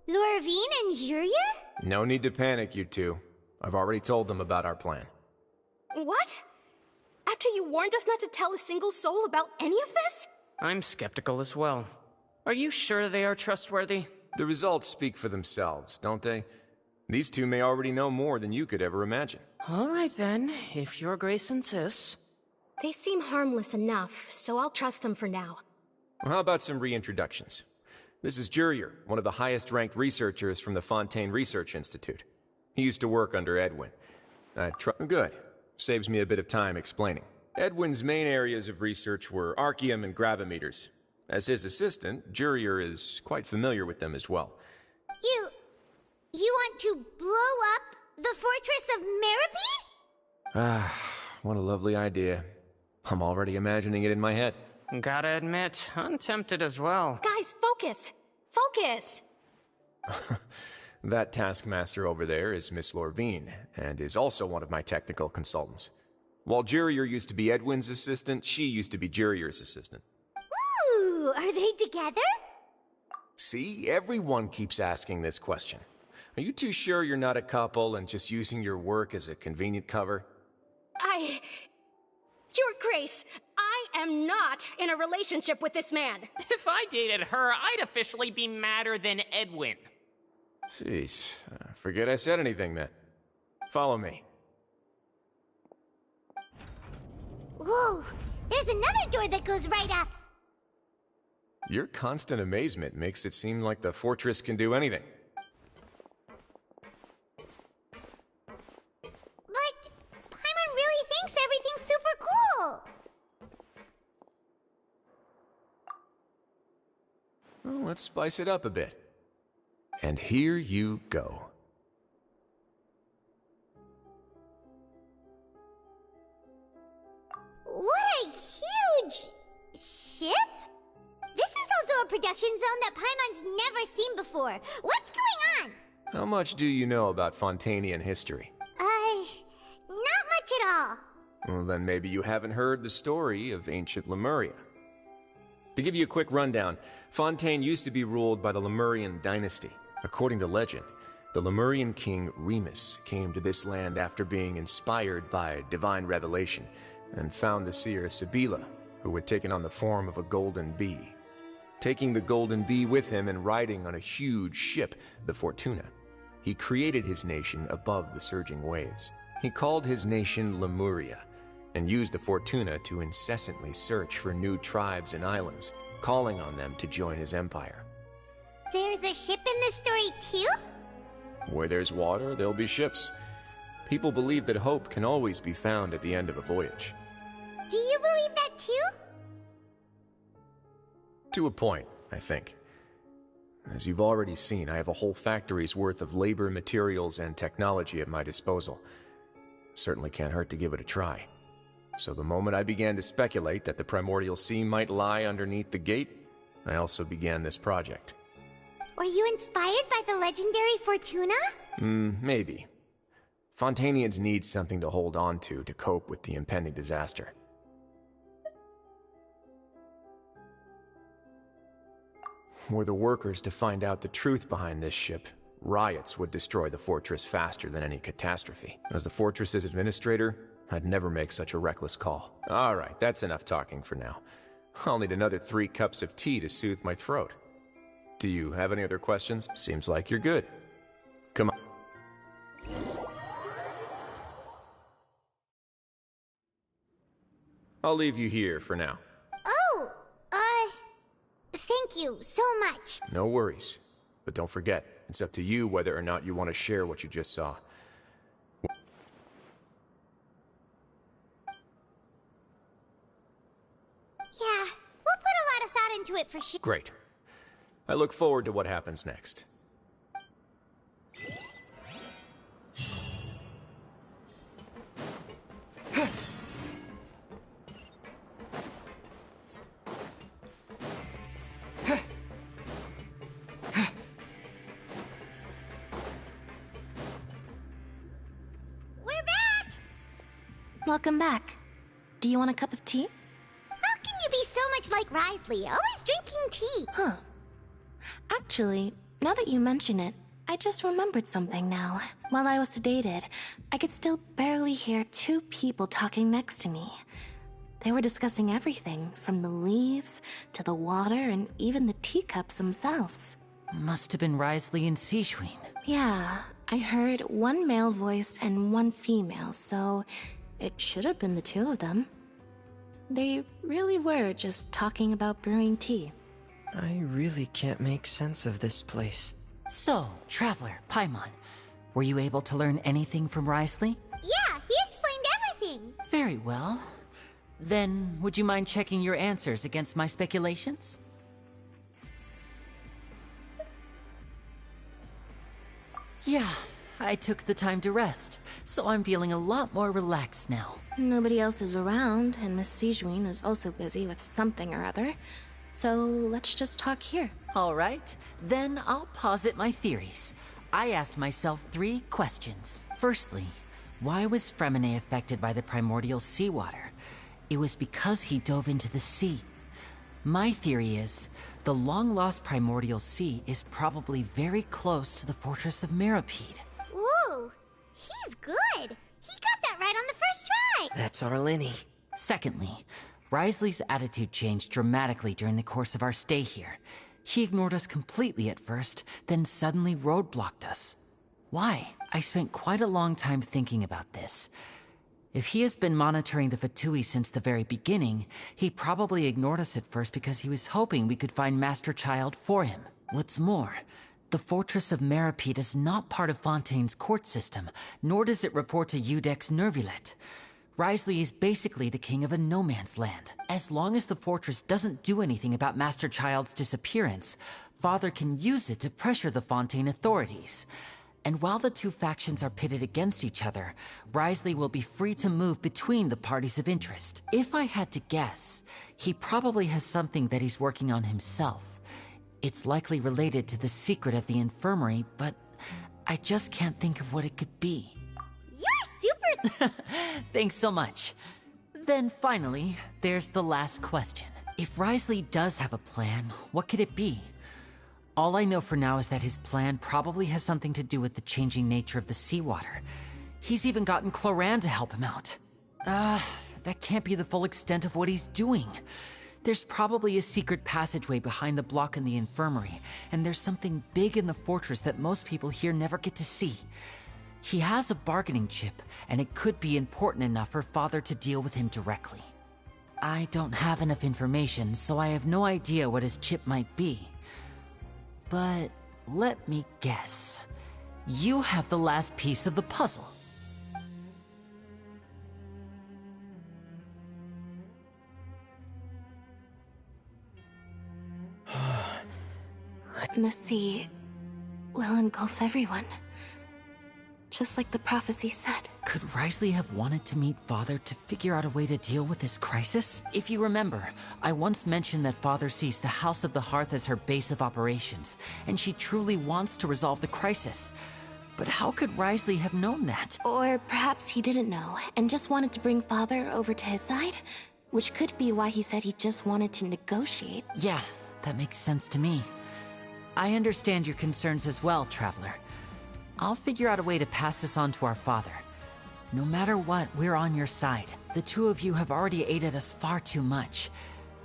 Lorvine and Jurier? No need to panic, you two. I've already told them about our plan. What? After you warned us not to tell a single soul about any of this? I'm skeptical as well. Are you sure they are trustworthy? The results speak for themselves, don't they? These two may already know more than you could ever imagine. All right then, if Your Grace insists. They seem harmless enough, so I'll trust them for now. Well, how about some reintroductions? This is Jurier, one of the highest-ranked researchers from the Fontaine Research Institute. He used to work under Edwin. Good. Saves me a bit of time explaining. Edwin's main areas of research were archaeum and gravimeters. As his assistant, Jurier is quite familiar with them as well. You want to blow fortress of Meripede? Ah, what a lovely idea. I'm already imagining it in my head. Gotta admit, I'm tempted as well. Guys, focus! Focus! That taskmaster over there is Miss Lorvine, and is also one of my technical consultants. While Jurier used to be Edwin's assistant, she used to be Jurier's assistant. Ooh, are they together? See, everyone keeps asking this question. Are you too sure you're not a couple and just using your work as a convenient cover? Your Grace, I am not in a relationship with this man. If I dated her, I'd officially be madder than Edwin. Jeez, forget I said anything then. Follow me. Whoa, there's another door that goes right up. Your constant amazement makes it seem like the fortress can do anything. But Paimon really thinks everything's super cool. Well, let's spice it up a bit. And here you go. What a huge ship? This is also a production zone that Paimon's never seen before. What's going on? How much do you know about Fontanian history? Not much at all. Well, then maybe you haven't heard the story of ancient Lemuria. To give you a quick rundown, Fontaine used to be ruled by the Lemurian dynasty. According to legend, the Lemurian king Remus came to this land after being inspired by divine revelation and found the seer Sibila, who had taken on the form of a golden bee. Taking the golden bee with him and riding on a huge ship, the Fortuna, he created his nation above the surging waves. He called his nation Lemuria and used the Fortuna to incessantly search for new tribes and islands, calling on them to join his empire. There's a ship in this story too? Where there's water, there'll be ships. People believe that hope can always be found at the end of a voyage. Do you believe that too? To a point, I think. As you've already seen, I have a whole factory's worth of labor, materials, and technology at my disposal. Certainly can't hurt to give it a try. So the moment I began to speculate that the Primordial Sea might lie underneath the gate, I also began this project. Were you inspired by the legendary Fortuna? Maybe. Fontanians need something to hold on to cope with the impending disaster. Were the workers to find out the truth behind this ship, riots would destroy the fortress faster than any catastrophe. As the fortress's administrator, I'd never make such a reckless call. Alright, that's enough talking for now. I'll need another 3 cups of tea to soothe my throat. Do you have any other questions? Seems like you're good. Come on. I'll leave you here for now. Oh, thank you so much. No worries. But don't forget, it's up to you whether or not you want to share what you just saw. Yeah, we'll put a lot of thought into it for sure. Great. I look forward to what happens next. We're back! Welcome back. Do you want a cup of tea? How can you be so much like Risley, always drinking tea? Huh. Actually, now that you mention it, I just remembered something now. While I was sedated, I could still barely hear 2 people talking next to me. They were discussing everything, from the leaves to the water and even the teacups themselves. Must have been Risley and Sejuin. Yeah, I heard 1 male voice and 1 female, so it should have been the 2 of them. They really were just talking about brewing tea. I really can't make sense of this place. So, Traveler, Paimon, were you able to learn anything from Risley? Yeah, he explained everything. Very well. Then, would you mind checking your answers against my speculations? Yeah, I took the time to rest, so I'm feeling a lot more relaxed now. Nobody else is around, and Miss Sigewin is also busy with something or other. So let's just talk here. All right, then I'll posit my theories. I asked myself 3 questions. Firstly, why was Fremine affected by the primordial seawater? It was because he dove into the sea. My theory is, the long-lost primordial sea is probably very close to the fortress of Meropide. Ooh, he's good. He got that right on the first try. That's our Lyney. Secondly, Wriothesley's attitude changed dramatically during the course of our stay here. He ignored us completely at first, then suddenly roadblocked us. Why? I spent quite a long time thinking about this. If he has been monitoring the Fatui since the very beginning, he probably ignored us at first because he was hoping we could find Master Childe for him. What's more, the Fortress of Meropide is not part of Fontaine's court system, nor does it report to Iudex Nervulet. Wriothesley is basically the king of a no-man's land. As long as the fortress doesn't do anything about Master Childe's disappearance, Father can use it to pressure the Fontaine authorities. And while the 2 factions are pitted against each other, Wriothesley will be free to move between the parties of interest. If I had to guess, he probably has something that he's working on himself. It's likely related to the secret of the infirmary, but I just can't think of what it could be. You're super... Thanks so much. Then finally, there's the last question. If Wriothesley does have a plan, what could it be? All I know for now is that his plan probably has something to do with the changing nature of the seawater. He's even gotten Cloran to help him out. That can't be the full extent of what he's doing. There's probably a secret passageway behind the block in the infirmary, and there's something big in the fortress that most people here never get to see. He has a bargaining chip, and it could be important enough for Father to deal with him directly. I don't have enough information, so I have no idea what his chip might be. But let me guess. You have the last piece of the puzzle. The sea will engulf everyone. Just like the prophecy said. Could Wriothesley have wanted to meet Father to figure out a way to deal with this crisis? If you remember, I once mentioned that Father sees the House of the Hearth as her base of operations, and she truly wants to resolve the crisis. But how could Wriothesley have known that? Or perhaps he didn't know, and just wanted to bring Father over to his side? Which could be why he said he just wanted to negotiate. Yeah, that makes sense to me. I understand your concerns as well, Traveler. I'll figure out a way to pass this on to our father. No matter what, we're on your side. The 2 of you have already aided us far too much.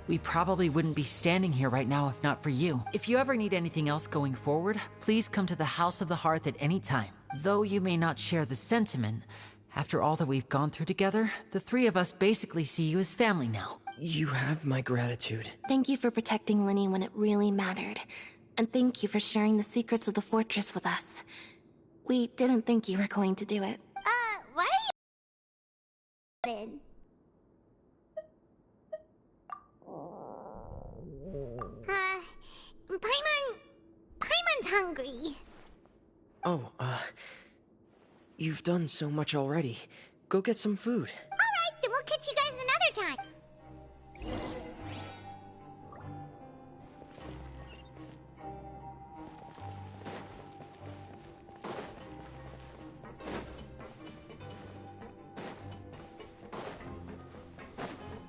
We probably wouldn't be standing here right now if not for you. If you ever need anything else going forward, please come to the House of the Hearth at any time. Though you may not share the sentiment, after all that we've gone through together, the 3 of us basically see you as family now. You have my gratitude. Thank you for protecting Lyney when it really mattered. And thank you for sharing the secrets of the fortress with us. We didn't think you were going to do it. Why are you... Paimon's hungry. Oh, you've done so much already. Go get some food. Alright, then we'll catch you guys another time.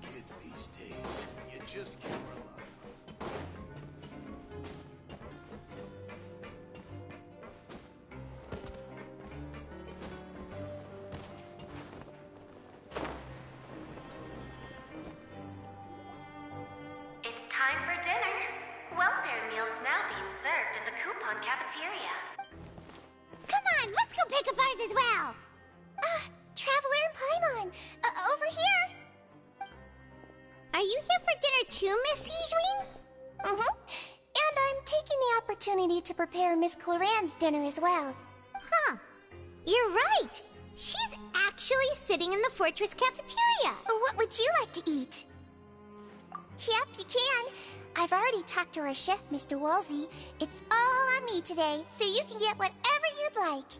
Kids these days, you just can't rely. It's time for dinner. Welfare meals now being served in the coupon cafeteria. Come on, let's go pick up ours as well. Traveler and Paimon, over here. Are you here for dinner too, Miss Sigewin? And I'm taking the opportunity to prepare Miss Cloran's dinner as well. Huh. You're right. She's actually sitting in the fortress cafeteria. What would you like to eat? Yep, you can. I've already talked to our chef, Mr. Wolsey. It's all on me today, so you can get whatever you'd like.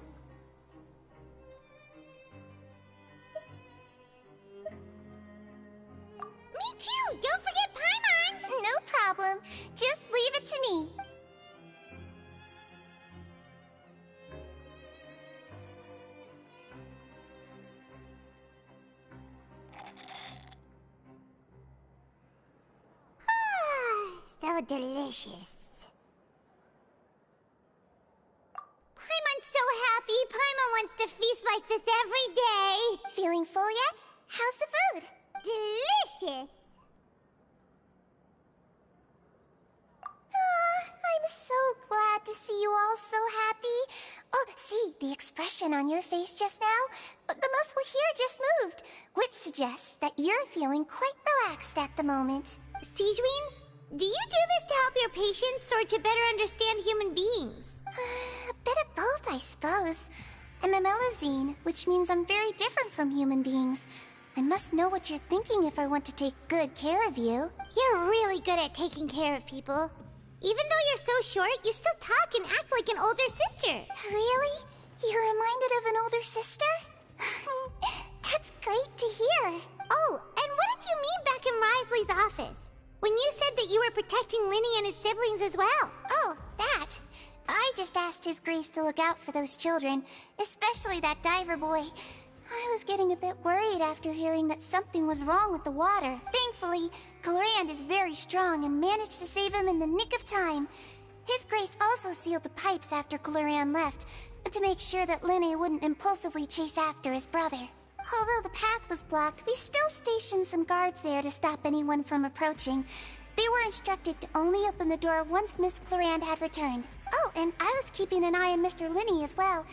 don't forget Paimon! No problem. Just leave it to me. So delicious. Paimon's so happy. Paimon wants to feast like this every day. Feeling full yet? How's the food? Delicious. I'm so glad to see you all so happy. Oh, see, the expression on your face just now? The muscle here just moved, which suggests that you're feeling quite relaxed at the moment. Sigewinne, do you do this to help your patients or to better understand human beings? A bit of both, I suppose. I'm a Melazine, which means I'm very different from human beings. I must know what you're thinking if I want to take good care of you. You're really good at taking care of people. Even though you're so short, you still talk and act like an older sister. Really? You're reminded of an older sister? That's great to hear. Oh, and what did you mean back in Risley's office? When you said that you were protecting Lyney and his siblings as well. Oh, that. I just asked His Grace to look out for those children, especially that diver boy. I was getting a bit worried after hearing that something was wrong with the water. Thankfully, Clorand is very strong and managed to save him in the nick of time. His Grace also sealed the pipes after Clorand left, to make sure that Lyney wouldn't impulsively chase after his brother. Although the path was blocked, we still stationed some guards there to stop anyone from approaching. They were instructed to only open the door once Miss Clorand had returned. Oh, and I was keeping an eye on Mr. Lyney as well.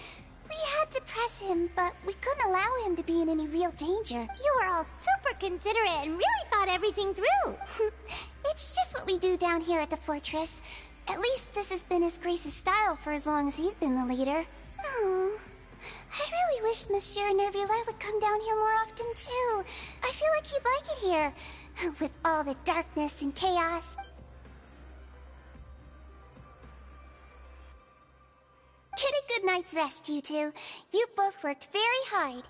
We had to press him, but we couldn't allow him to be in any real danger. You were all super considerate and really thought everything through. It's just what we do down here at the fortress. At least this has been His Grace's style for as long as he's been the leader. Oh, I really wish Monsieur Nervula would come down here more often too. I feel like he'd like it here, with all the darkness and chaos. Get a good night's rest, you two. You both worked very hard.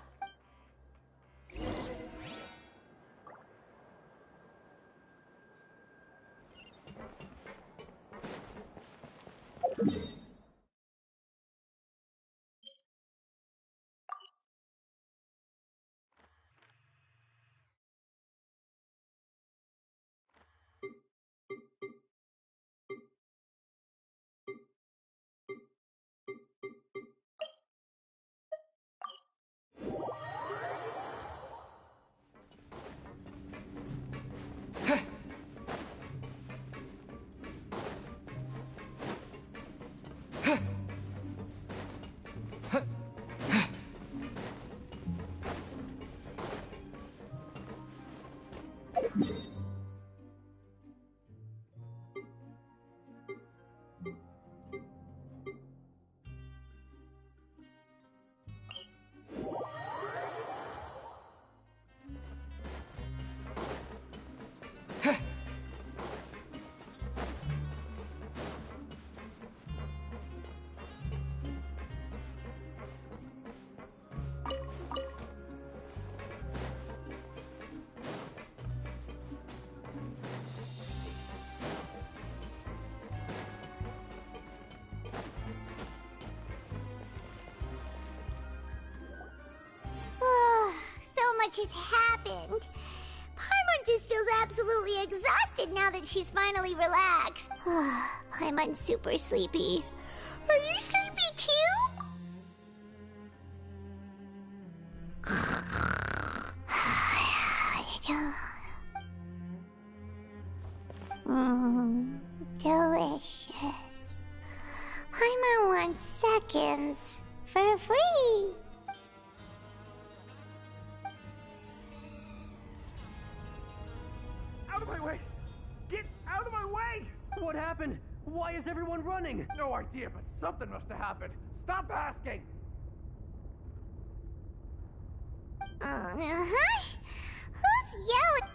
Much has happened. Paimon just feels absolutely exhausted now that she's finally relaxed. Paimon's super sleepy. Are you sleepy too? Delicious. Paimon wants seconds for free. Out of my way! Get out of my way! What happened? Why is everyone running? No idea, but something must have happened. Stop asking! Who's yelling?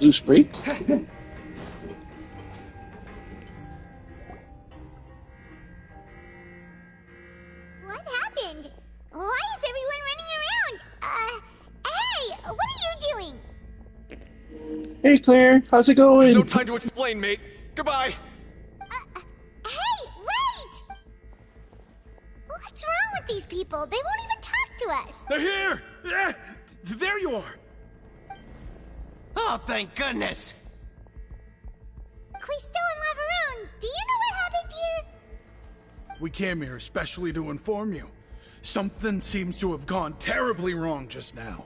Loose break. Hey Claire, how's it going? No time to explain, mate. Goodbye. Hey, wait! What's wrong with these people? They won't even talk to us. They're here! Yeah, there you are! Oh, thank goodness! Quisto and Laveroon, do you know what happened here? We came here especially to inform you. Something seems to have gone terribly wrong just now.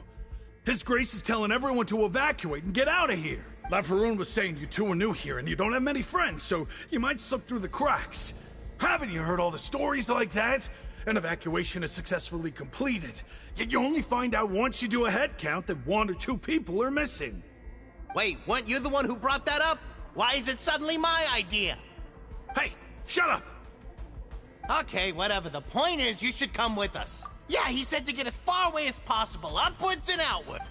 His Grace is telling everyone to evacuate and get out of here. Laveroon was saying you two are new here and you don't have many friends, so you might slip through the cracks. Haven't you heard all the stories like that? An evacuation is successfully completed, yet you only find out once you do a head count that 1 or 2 people are missing. Wait, weren't you the one who brought that up? Why is it suddenly my idea? Hey, shut up! Okay, whatever. The point is, you should come with us. Yeah, he said to get as far away as possible, upwards and outward.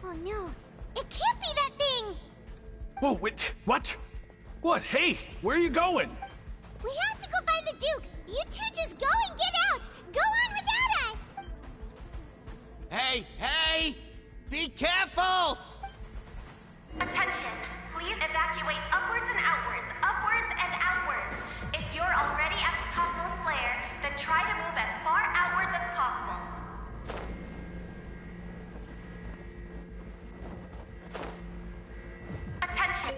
Oh no, it can't be that thing! Whoa, wait, what? What? Hey, where are you going? We have to go find the Duke! You two just go and get out! Go on without us! Hey, hey! Be careful! Attention! Please evacuate upwards and outwards, upwards and outwards. If you're already at the topmost layer, then try to move as far outwards as possible. Attention!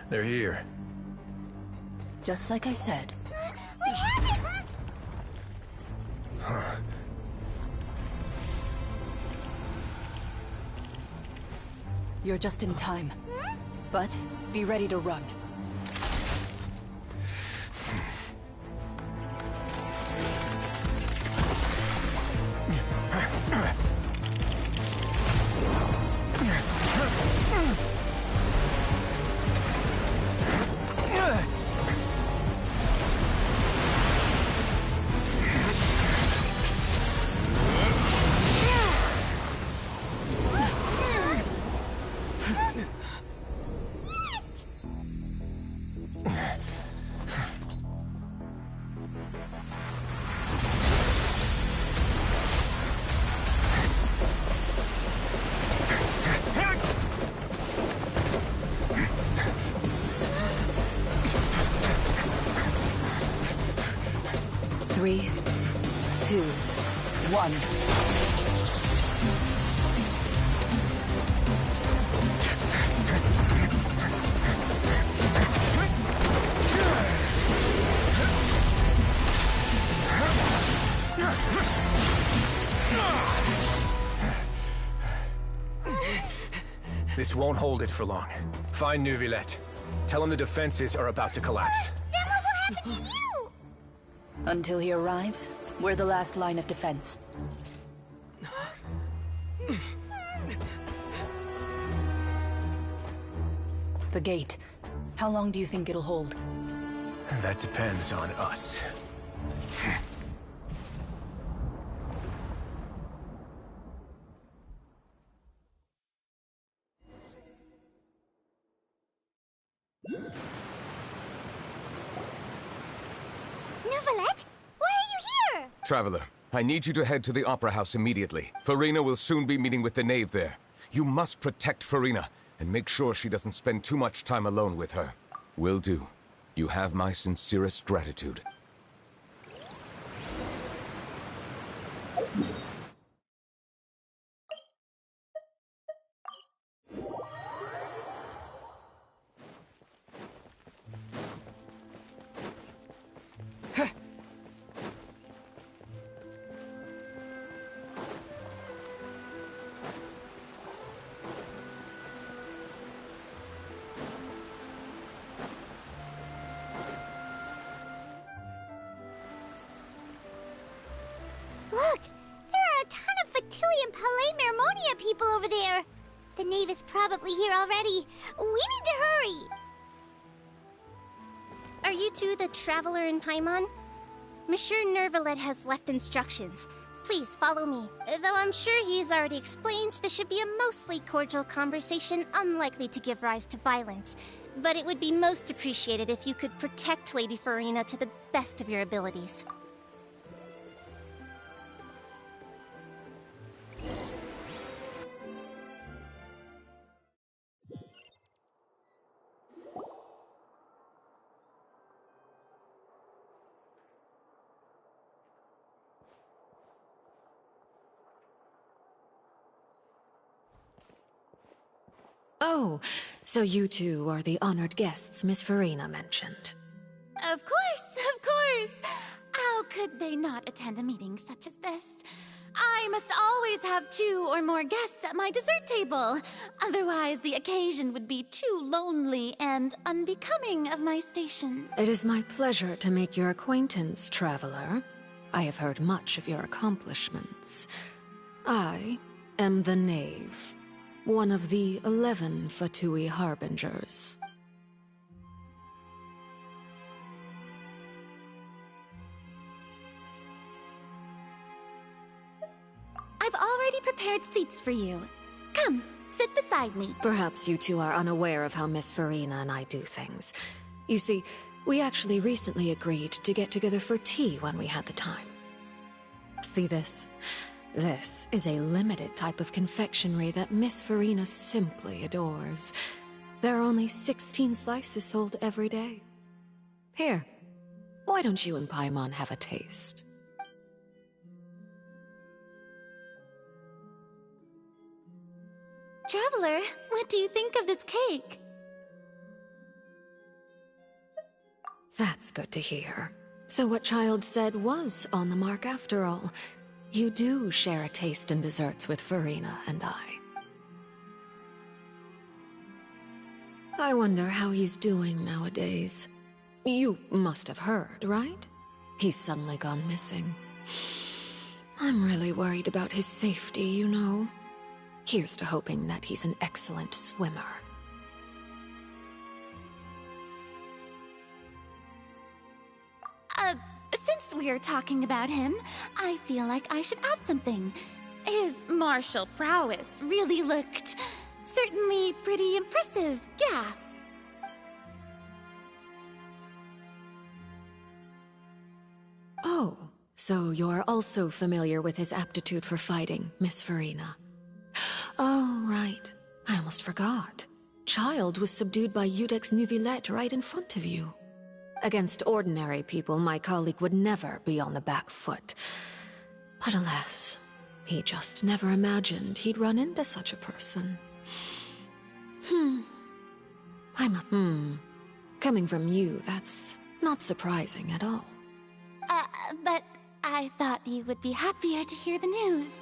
They're here. Just like I said. We have it! You're just in time. But be ready to run. Three, 2, 1. This won't hold it for long. Find Neuvillette. Tell him the defenses are about to collapse. Then what will happen to you? Until he arrives, we're the last line of defense. The gate. How long do you think it'll hold? That depends on us. Neuvillette? Why are you here? Traveler, I need you to head to the Opera House immediately. Farina will soon be meeting with the Knave there. You must protect Farina, and make sure she doesn't spend too much time alone with her. Will do. You have my sincerest gratitude. Look! There are a ton of Fatilian Palais Mermonia people over there! The Knave is probably here already. We need to hurry! Are you two the Traveler and Paimon? Monsieur Nervalet has left instructions. Please follow me. Though I'm sure he's already explained, this should be a mostly cordial conversation, unlikely to give rise to violence. But it would be most appreciated if you could protect Lady Farina to the best of your abilities. Oh, so you two are the honored guests Miss Farina mentioned. Of course! How could they not attend a meeting such as this? I must always have 2 or more guests at my dessert table. Otherwise, the occasion would be too lonely and unbecoming of my station. It is my pleasure to make your acquaintance, Traveler. I have heard much of your accomplishments. I am the Knave, one of the 11 Fatui Harbingers. I've already prepared seats for you. Come, sit beside me. Perhaps you two are unaware of how Miss Farina and I do things. You see, we actually recently agreed to get together for tea when we had the time. See this? This is a limited type of confectionery that Miss Farina simply adores. There are only 16 slices sold every day. Here, why don't you and Paimon have a taste? Traveler, what do you think of this cake? That's good to hear. So what Childe said was on the mark after all. You do share a taste in desserts with Farina and I. I wonder how he's doing nowadays. You must have heard, right? He's suddenly gone missing. I'm really worried about his safety, you know. Here's to hoping that he's an excellent swimmer. Since we're talking about him, I feel like I should add something. His martial prowess really looked certainly pretty impressive, yeah. Oh, so you're also familiar with his aptitude for fighting, Miss Farina. Oh, right. I almost forgot. Childe was subdued by Eudex Neuvillette right in front of you. Against ordinary people, my colleague would never be on the back foot. But alas, he just never imagined he'd run into such a person. Coming from you, that's not surprising at all. But I thought you would be happier to hear the news.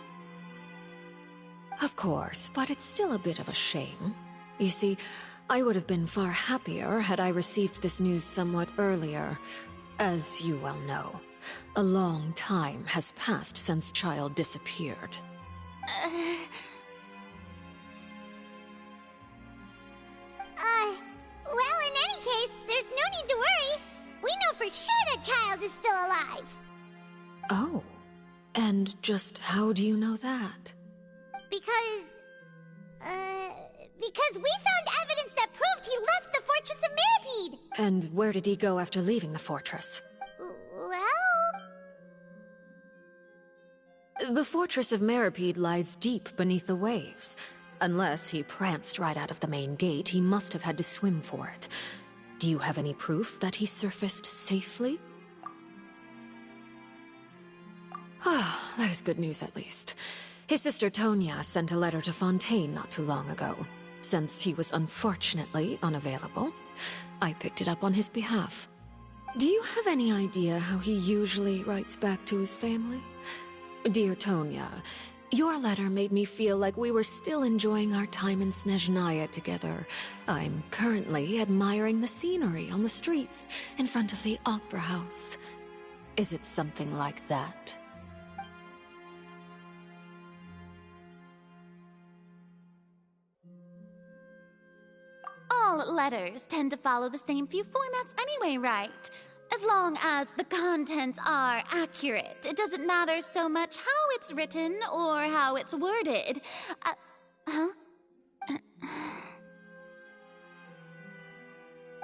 Of course, but it's still a bit of a shame. You see, I would have been far happier had I received this news somewhat earlier. As you well know, a long time has passed since Childe disappeared. Well, in any case, there's no need to worry. We know for sure that Childe is still alive. Oh, and just how do you know that? Because we found evidence that proved he left the Fortress of Mirapede. And where did he go after leaving the fortress? Well... The Fortress of Mirapede lies deep beneath the waves. Unless he pranced right out of the main gate, he must have had to swim for it. Do you have any proof that he surfaced safely? Ah, that is good news at least. His sister Tonya sent a letter to Fontaine not too long ago. Since he was unfortunately unavailable, I picked it up on his behalf. Do you have any idea how he usually writes back to his family? Dear Tonya, your letter made me feel like we were still enjoying our time in Snezhnaya together. I'm currently admiring the scenery on the streets in front of the Opera House. Is it something like that? All letters tend to follow the same few formats anyway, right? As As long as the contents are accurate, it doesn't matter so much how it's written or how it's worded. Huh?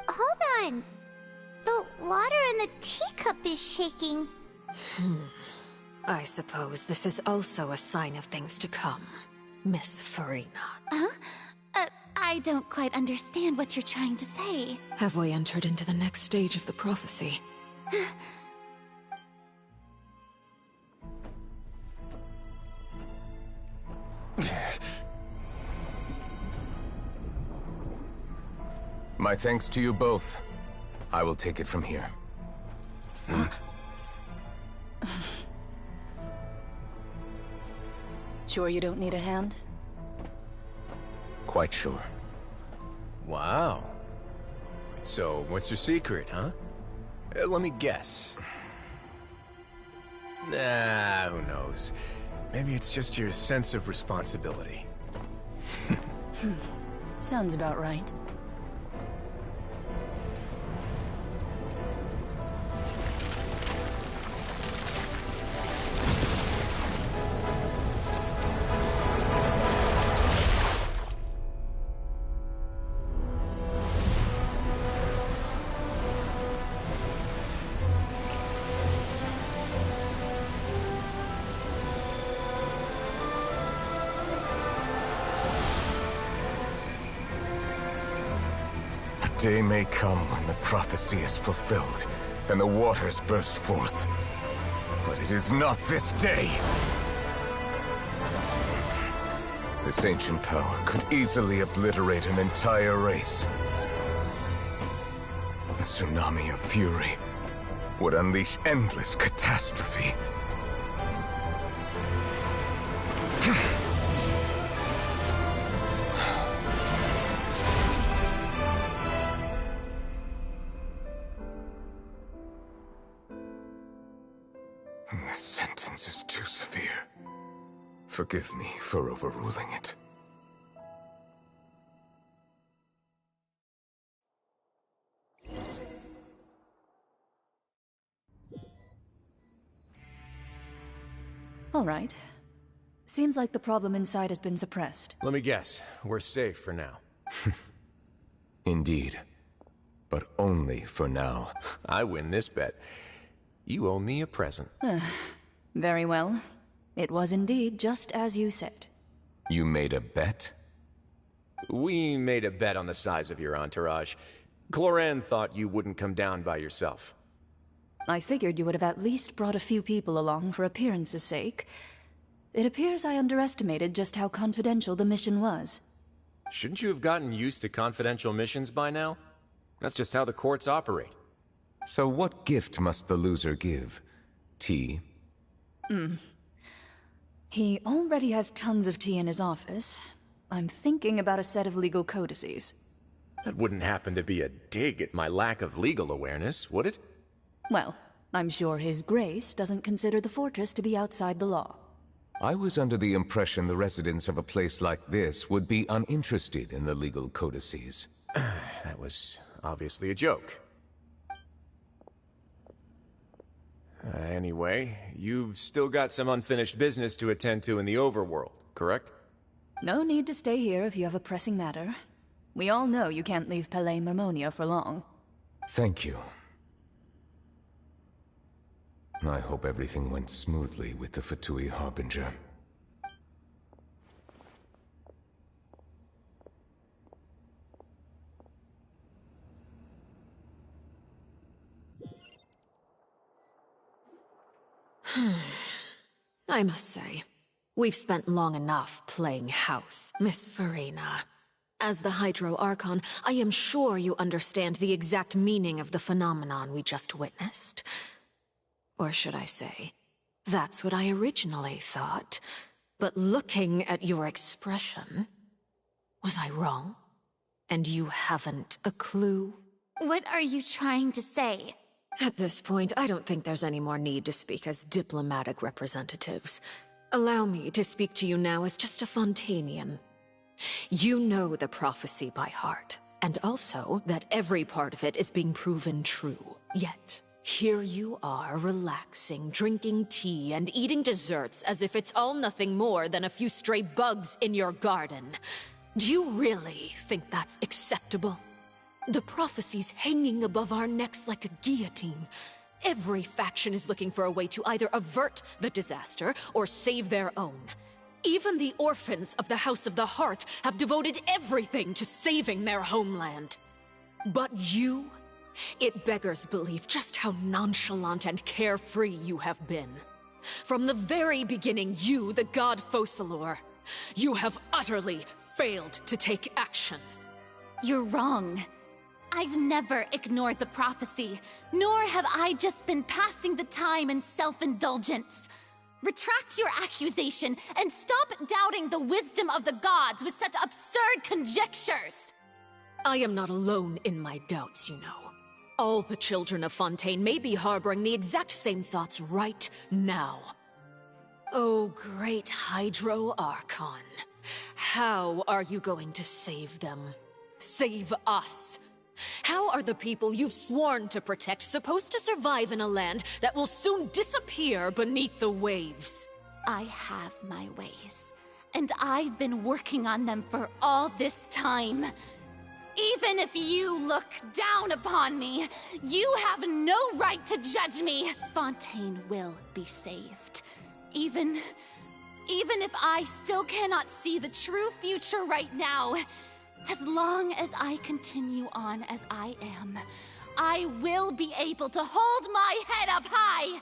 Hold on. The water in the teacup is shaking. I suppose this is also a sign of things to come, Miss Farina. Huh? I don't quite understand what you're trying to say. Have we entered into the next stage of the prophecy? My thanks to you both. I will take it from here. Sure you don't need a hand? Quite sure. Wow. So, what's your secret, huh? Let me guess. Nah, who knows? Maybe it's just your sense of responsibility. Sounds about right. A day may come when the prophecy is fulfilled, and the waters burst forth. But it is not this day! This ancient power could easily obliterate an entire race. A tsunami of fury would unleash endless catastrophe. This sentence is too severe. Forgive me for overruling it. All right. Seems like the problem inside has been suppressed. Let me guess. We're safe for now. Indeed. But only for now. I win this bet. You owe me a present. Very well. It was indeed just as you said. You made a bet? We made a bet on the size of your entourage. Cloran thought you wouldn't come down by yourself. I figured you would have at least brought a few people along for appearance's sake. It appears I underestimated just how confidential the mission was. Shouldn't you have gotten used to confidential missions by now? That's just how the courts operate. So what gift must the loser give? Tea? He already has tons of tea in his office. I'm thinking about a set of legal codices. That wouldn't happen to be a dig at my lack of legal awareness, would it? Well, I'm sure His Grace doesn't consider the fortress to be outside the law. I was under the impression the residents of a place like this would be uninterested in the legal codices. That was obviously a joke. Anyway, you've still got some unfinished business to attend to in the overworld, correct? No need to stay here if you have a pressing matter. We all know you can't leave Palais Mermonia for long. Thank you. I hope everything went smoothly with the Fatui Harbinger. I must say, we've spent long enough playing house, Miss Farina. As the Hydro Archon, I am sure you understand the exact meaning of the phenomenon we just witnessed. Or should I say, that's what I originally thought. But looking at your expression, was I wrong? And you haven't a clue? What are you trying to say? At this point, I don't think there's any more need to speak as diplomatic representatives. Allow me to speak to you now as just a Fontanian. You know the prophecy by heart, and also that every part of it is being proven true. Yet, Here you are, relaxing, drinking tea, and eating desserts as if it's all nothing more than a few stray bugs in your garden. Do you really think that's acceptable? The prophecy's hanging above our necks like a guillotine. Every faction is looking for a way to either avert the disaster or save their own. Even the orphans of the House of the Hearth have devoted everything to saving their homeland. But you? It beggars belief just how nonchalant and carefree you have been. From the very beginning, you, the god Focalor, you have utterly failed to take action. You're wrong. I've never ignored the prophecy, nor have I just been passing the time in self-indulgence. Retract your accusation and stop doubting the wisdom of the gods with such absurd conjectures! I am not alone in my doubts, you know. All the children of Fontaine may be harboring the exact same thoughts right now. Oh, great Hydro Archon. How are you going to save them? Save us? How are the people you've sworn to protect supposed to survive in a land that will soon disappear beneath the waves? I have my ways, and I've been working on them for all this time. Even if you look down upon me, you have no right to judge me. Fontaine will be saved. Even if I still cannot see the true future right now, as long as I continue on as I am, I will be able to hold my head up high!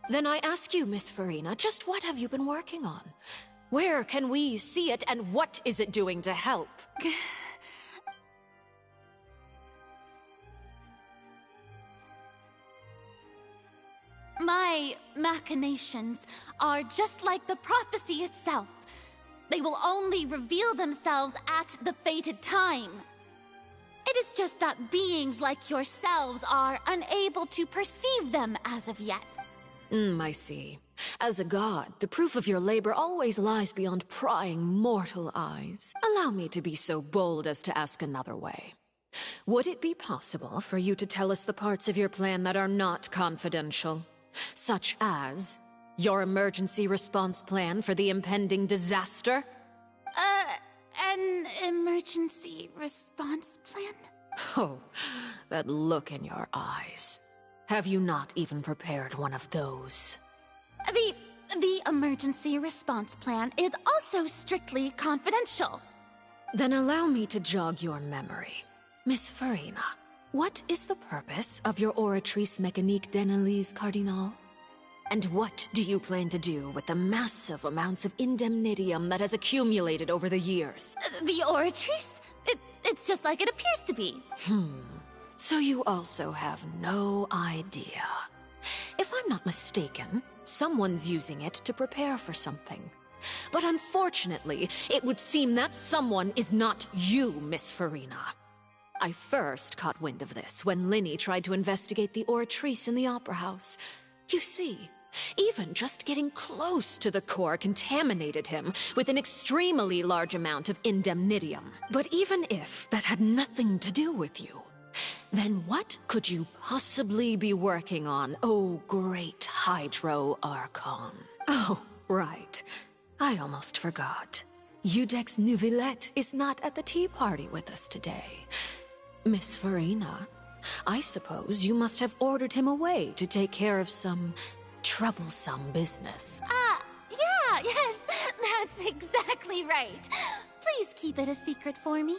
Then I ask you, Miss Farina, just what have you been working on? Where can we see it, and what is it doing to help? My machinations are just like the prophecy itself. They will only reveal themselves at the fated time. It is just that beings like yourselves are unable to perceive them as of yet. I see. As a god, the proof of your labor always lies beyond prying mortal eyes. Allow me to be so bold as to ask another way. Would it be possible for you to tell us the parts of your plan that are not confidential? Such as your emergency response plan for the impending disaster? An emergency response plan? Oh, that look in your eyes. Have you not even prepared one of those? The emergency response plan is also strictly confidential. Then allow me to jog your memory. Miss Farina, what is the purpose of your Oratrice Mécanique d'Analyse Cardinal? And what do you plan to do with the massive amounts of indemnitium that has accumulated over the years? The Oratrice? It's just like it appears to be. So you also have no idea. If I'm not mistaken, someone's using it to prepare for something. But unfortunately, it would seem that someone is not you, Miss Farina. I first caught wind of this when Lyney tried to investigate the Oratrice in the Opera House. You see, even just getting close to the core contaminated him with an extremely large amount of indemnitium. But even if that had nothing to do with you, then what could you possibly be working on, oh great Hydro Archon? Oh, right. I almost forgot. Eudex Neuvillette is not at the tea party with us today. Miss Farina, I suppose you must have ordered him away to take care of some troublesome business. Yes, that's exactly right. Please keep it a secret for me.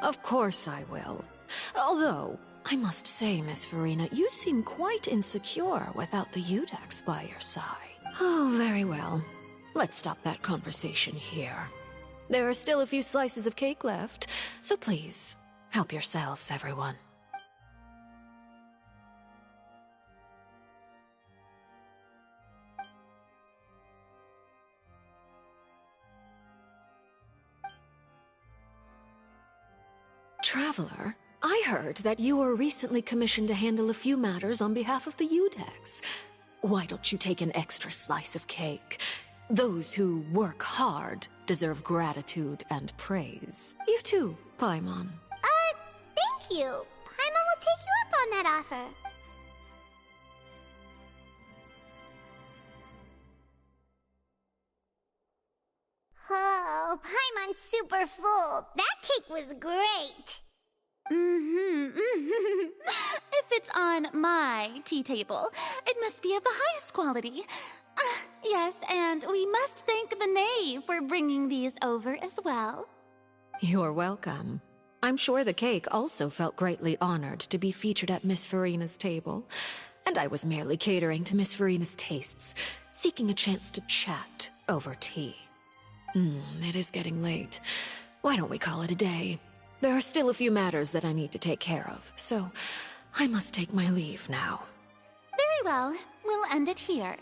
Of course I will. Although, I must say, Miss Farina, you seem quite insecure without the Eudex by your side. Oh, very well. Let's stop that conversation here. There are still a few slices of cake left, so please, help yourselves, everyone. Traveler, I heard that you were recently commissioned to handle a few matters on behalf of the Eudex. Why don't you take an extra slice of cake? Those who work hard deserve gratitude and praise. You too, Paimon. Thank you. Paimon will take you up on that offer. Oh, Paimon's super full. That cake was great. If it's on my tea table, it must be of the highest quality. Yes, and we must thank the knave for bringing these over as well. You're welcome. I'm sure the cake also felt greatly honored to be featured at Miss Farina's table, and I was merely catering to Miss Farina's tastes, seeking a chance to chat over tea. It is getting late. Why don't we call it a day? There are still a few matters that I need to take care of, so I must take my leave now. Very well. We'll end it here.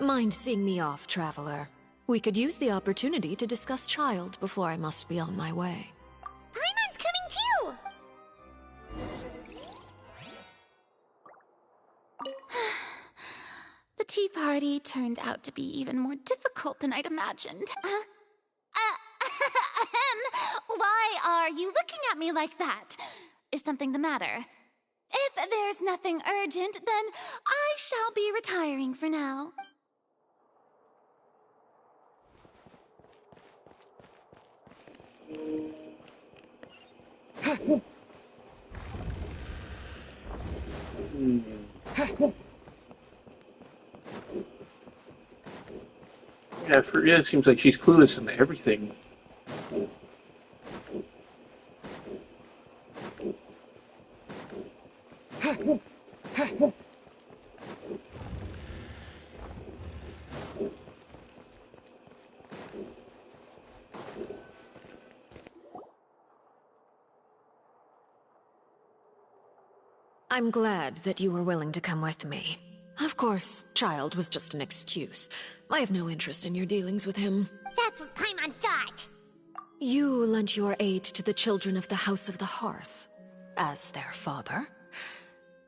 Mind seeing me off, Traveler? We could use the opportunity to discuss Childe before I must be on my way. Paimon's coming too! The tea party turned out to be even more difficult than I'd imagined. Why are you looking at me like that? Is something the matter? If there's nothing urgent, then I shall be retiring for now. Yeah, Farina seems like she's clueless in everything. I'm glad that you were willing to come with me. Of course, Childe was just an excuse. I have no interest in your dealings with him. That's what Paimon thought. You lent your aid to the children of the House of the Hearth. As their father,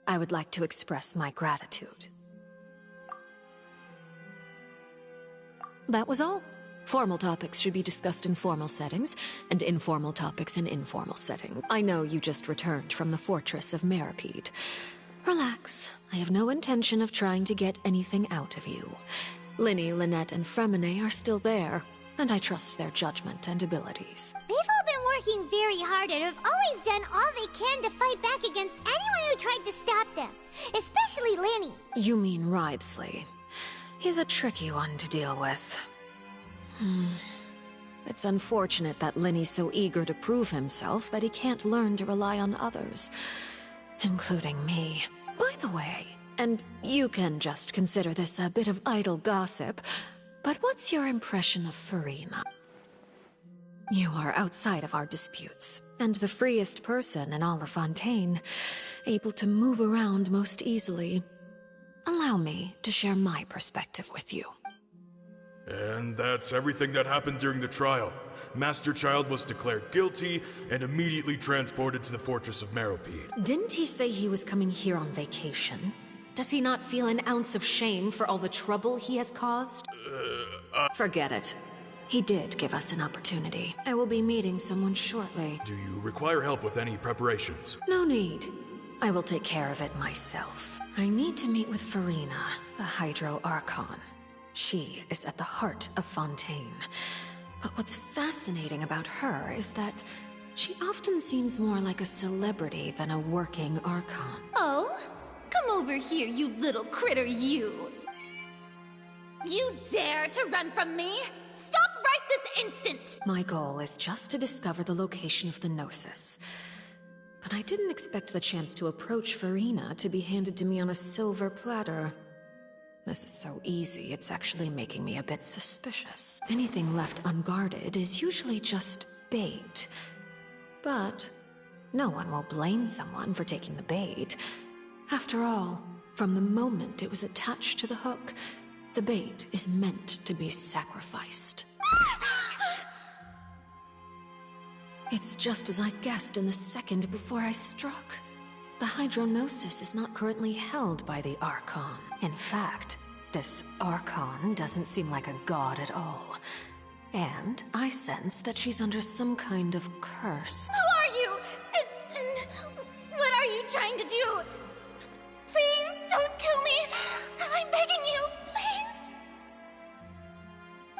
I would like to express my gratitude. That was all. Formal topics should be discussed in formal settings, and informal topics in informal settings. I know you just returned from the fortress of Meripede. Relax. I have no intention of trying to get anything out of you. Lyney, Lynette, and Fremine are still there, and I trust their judgment and abilities. They've all been working very hard and have always done all they can to fight back against anyone who tried to stop them. Especially Lyney. You mean Wriothesley. He's a tricky one to deal with. It's unfortunate that Lyney's so eager to prove himself that he can't learn to rely on others, including me. By the way, and you can just consider this a bit of idle gossip, but what's your impression of Farina? You are outside of our disputes, and the freest person in all of Fontaine, able to move around most easily. Allow me to share my perspective with you. And that's everything that happened during the trial. Master Childe was declared guilty and immediately transported to the Fortress of Meripede. Didn't he say he was coming here on vacation? Does he not feel an ounce of shame for all the trouble he has caused? Forget it. He did give us an opportunity. I will be meeting someone shortly. Do you require help with any preparations? No need. I will take care of it myself. I need to meet with Farina, the Hydro Archon. She is at the heart of Fontaine. But what's fascinating about her is that she often seems more like a celebrity than a working Archon. Oh? Come over here, you little critter, you! You dare to run from me? Stop right this instant! My goal is just to discover the location of the Gnosis. But I didn't expect the chance to approach Farina to be handed to me on a silver platter. This is so easy, it's actually making me a bit suspicious. Anything left unguarded is usually just bait. But no one will blame someone for taking the bait. After all, from the moment it was attached to the hook, the bait is meant to be sacrificed. It's just as I guessed in the second before I struck. The Hydronosis is not currently held by the Archon. In fact, This Archon doesn't seem like a god at all. And I sense that she's under some kind of curse. Who are you? And what are you trying to do? Please don't kill me. I'm begging you, please.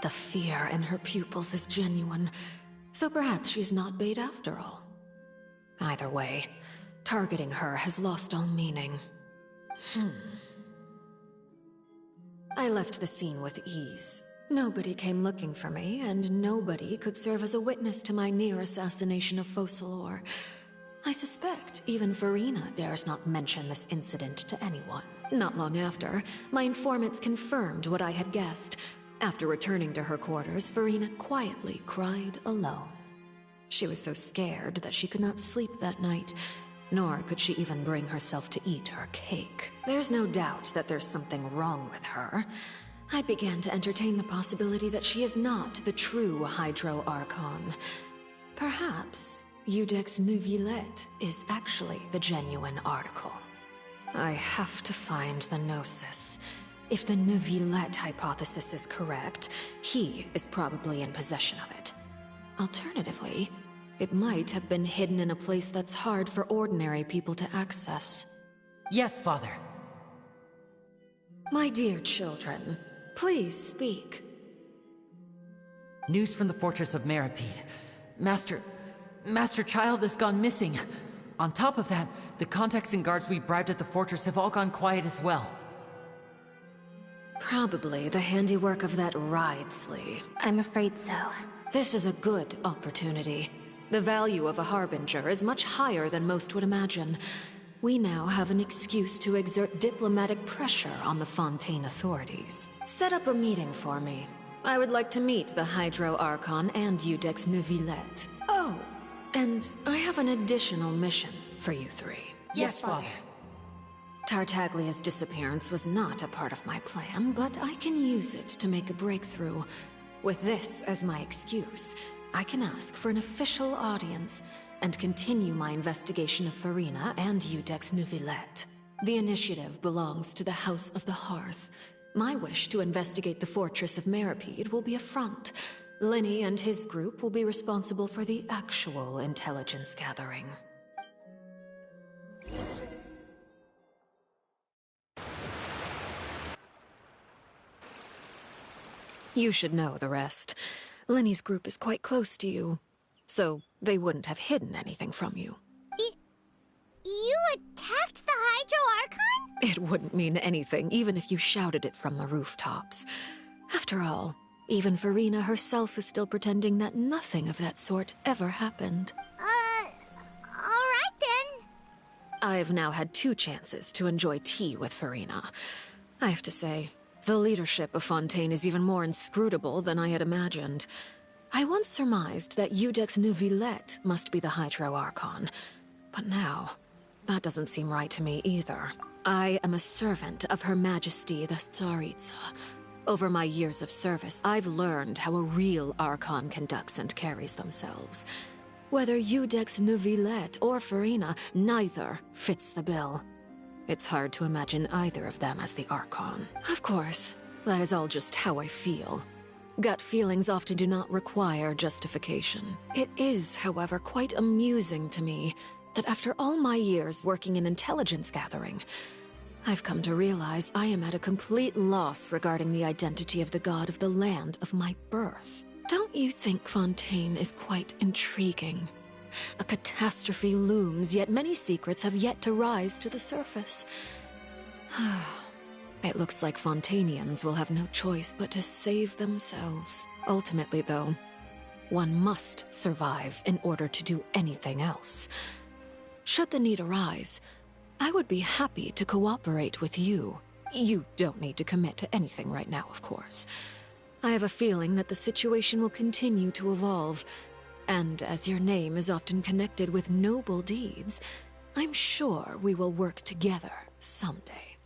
The fear in her pupils is genuine, so perhaps she's not bait after all. Either way, targeting her has lost all meaning. I left the scene with ease. Nobody came looking for me, and nobody could serve as a witness to my near assassination of Focalor. I suspect even Farina dares not mention this incident to anyone. Not long after, my informants confirmed what I had guessed. After returning to her quarters, Farina quietly cried alone. She was so scared that she could not sleep that night, nor could she even bring herself to eat her cake. There's no doubt that there's something wrong with her. I began to entertain the possibility that she is not the true Hydro Archon. Perhaps Iudex Neuvillette is actually the genuine article. I have to find the Gnosis. If the Neuvillette hypothesis is correct, he is probably in possession of it. Alternatively, it might have been hidden in a place that's hard for ordinary people to access. Yes, Father. My dear children, please speak. News from the fortress of Meripede. Master Childe has gone missing. On top of that, the contacts and guards we bribed at the fortress have all gone quiet as well. Probably the handiwork of that Ridesley. I'm afraid so. This is a good opportunity. The value of a Harbinger is much higher than most would imagine. We now have an excuse to exert diplomatic pressure on the Fontaine authorities. Set up a meeting for me. I would like to meet the Hydro Archon and Iudex Neuvillette. Oh, and I have an additional mission for you three. Yes, Father. Tartaglia's disappearance was not a part of my plan, but I can use it to make a breakthrough. With this as my excuse, I can ask for an official audience and continue my investigation of Farina and Iudex Neuvillette. The initiative belongs to the House of the Hearth. My wish to investigate the fortress of Meripede will be a front. Lyney and his group will be responsible for the actual intelligence gathering. You should know the rest. Lyney's group is quite close to you, so they wouldn't have hidden anything from you. You attacked the Hydro Archon? It wouldn't mean anything, even if you shouted it from the rooftops. After all, even Farina herself is still pretending that nothing of that sort ever happened. Alright then. I've now had 2 chances to enjoy tea with Farina. I have to say, the leadership of Fontaine is even more inscrutable than I had imagined. I once surmised that Iudex Neuvillette must be the Hydro Archon, but now, that doesn't seem right to me either. I am a servant of Her Majesty the Tsaritsa. Over my years of service, I've learned how a real Archon conducts and carries themselves. Whether Iudex Neuvillette or Farina, neither fits the bill. It's hard to imagine either of them as the Archon. Of course, that is all just how I feel. Gut feelings often do not require justification. It is, however, quite amusing to me that after all my years working in intelligence gathering, I've come to realize I am at a complete loss regarding the identity of the god of the land of my birth. Don't you think Fontaine is quite intriguing? A catastrophe looms, yet many secrets have yet to rise to the surface. It looks like Fontainians will have no choice but to save themselves. Ultimately, though, one must survive in order to do anything else. Should the need arise, I would be happy to cooperate with you. You don't need to commit to anything right now, of course. I have a feeling that the situation will continue to evolve, and as your name is often connected with noble deeds, I'm sure we will work together someday.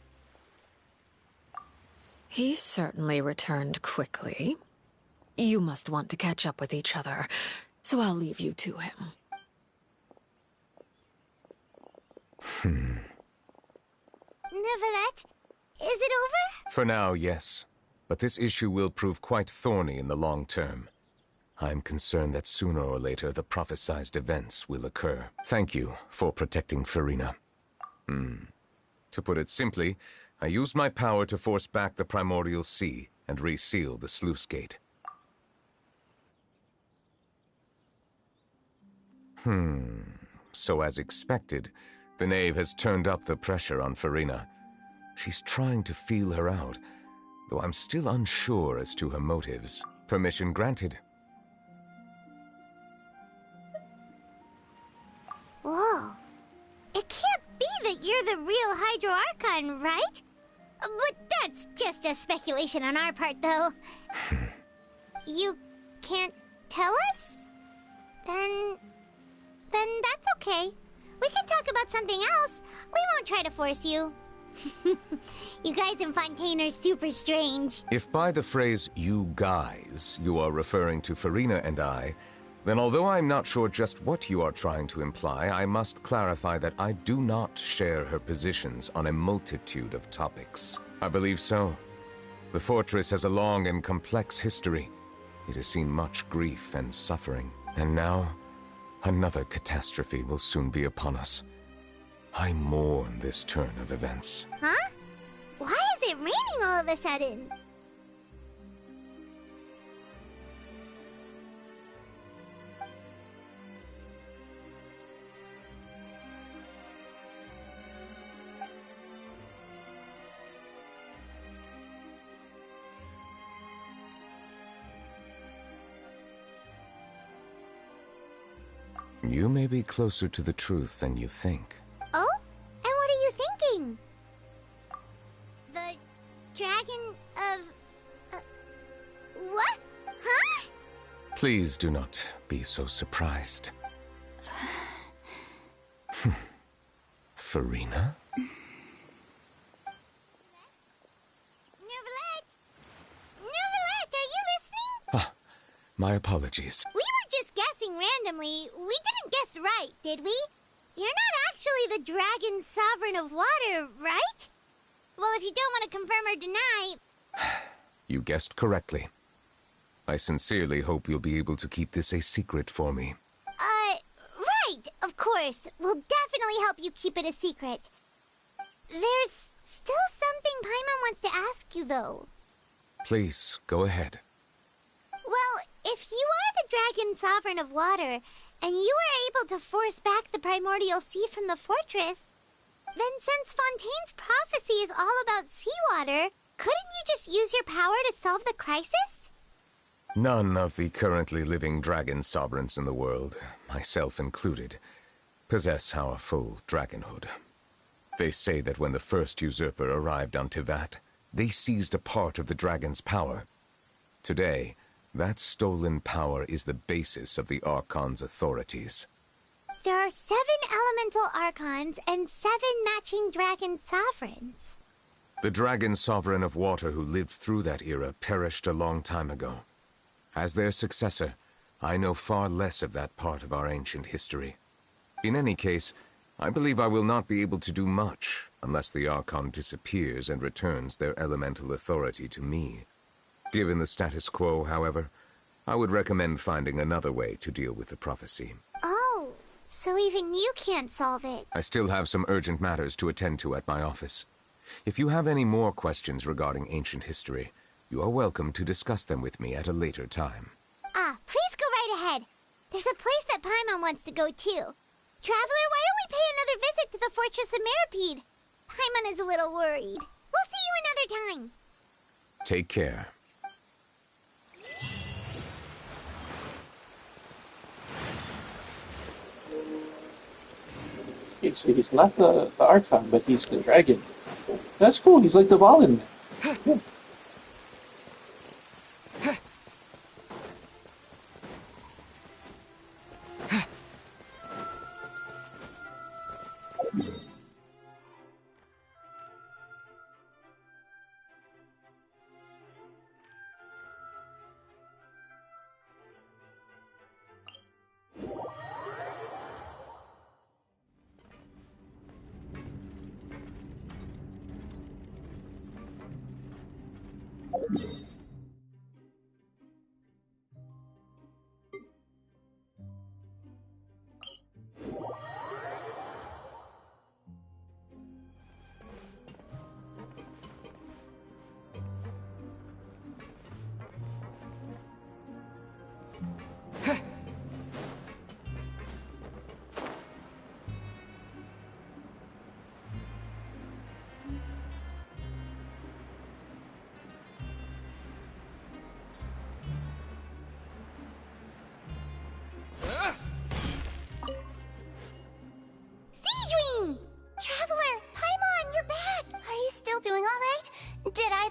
He certainly returned quickly. You must want to catch up with each other, so I'll leave you to him. Neuvillette, Is it over? For now, yes. But this issue will prove quite thorny in the long term. I'm concerned that sooner or later the prophesized events will occur. Thank you for protecting Furina. To put it simply, I used my power to force back the primordial sea and reseal the sluice gate. So as expected, the knave has turned up the pressure on Furina. She's trying to feel her out, though I'm still unsure as to her motives. Permission granted. Whoa. It can't be that you're the real Hydro Archon, right? But that's just a speculation on our part, though. You can't tell us? Then that's okay. We can talk about something else. We won't try to force you. You guys in Fontaine are super strange. If by the phrase, you guys, you are referring to Furina and I, then although I'm not sure just what you are trying to imply, I must clarify that I do not share her positions on a multitude of topics. I believe so. The fortress has a long and complex history. It has seen much grief and suffering. And now, another catastrophe will soon be upon us. I mourn this turn of events. Huh? Why is it raining all of a sudden? You may be closer to the truth than you think. Oh? And what are you thinking? The dragon of... what? Huh? Please do not be so surprised. Furina? Neuvillette, are you listening? My apologies. We were just guessing randomly. We didn't guess right, did we? You're not actually the dragon sovereign of water, right? Well, if you don't want to confirm or deny... You guessed correctly. I sincerely hope you'll be able to keep this a secret for me. Right, of course. We'll definitely help you keep it a secret. There's still something Paimon wants to ask you, though. Please, go ahead. Well, if you are the dragon sovereign of water, and you were able to force back the primordial sea from the fortress, then since Fontaine's prophecy is all about seawater, couldn't you just use your power to solve the crisis? None of the currently living dragon sovereigns in the world, myself included, possess our full dragonhood. They say that when the first usurper arrived on Tivat, they seized a part of the dragon's power. Today, that stolen power is the basis of the Archon's authorities. There are 7 elemental Archons and 7 matching dragon sovereigns. The dragon sovereign of water who lived through that era perished a long time ago. As their successor, I know far less of that part of our ancient history. In any case, I believe I will not be able to do much unless the Archon disappears and returns their elemental authority to me. Given the status quo, however, I would recommend finding another way to deal with the prophecy. Oh, so even you can't solve it. I still have some urgent matters to attend to at my office. If you have any more questions regarding ancient history, you are welcome to discuss them with me at a later time. Please go right ahead. There's a place that Paimon wants to go too. Traveler, why don't we pay another visit to the Fortress of Meropide? Paimon is a little worried. We'll see you another time. Take care. So he's not the Archon, but he's the dragon. That's cool. He's like the Volund. Yeah.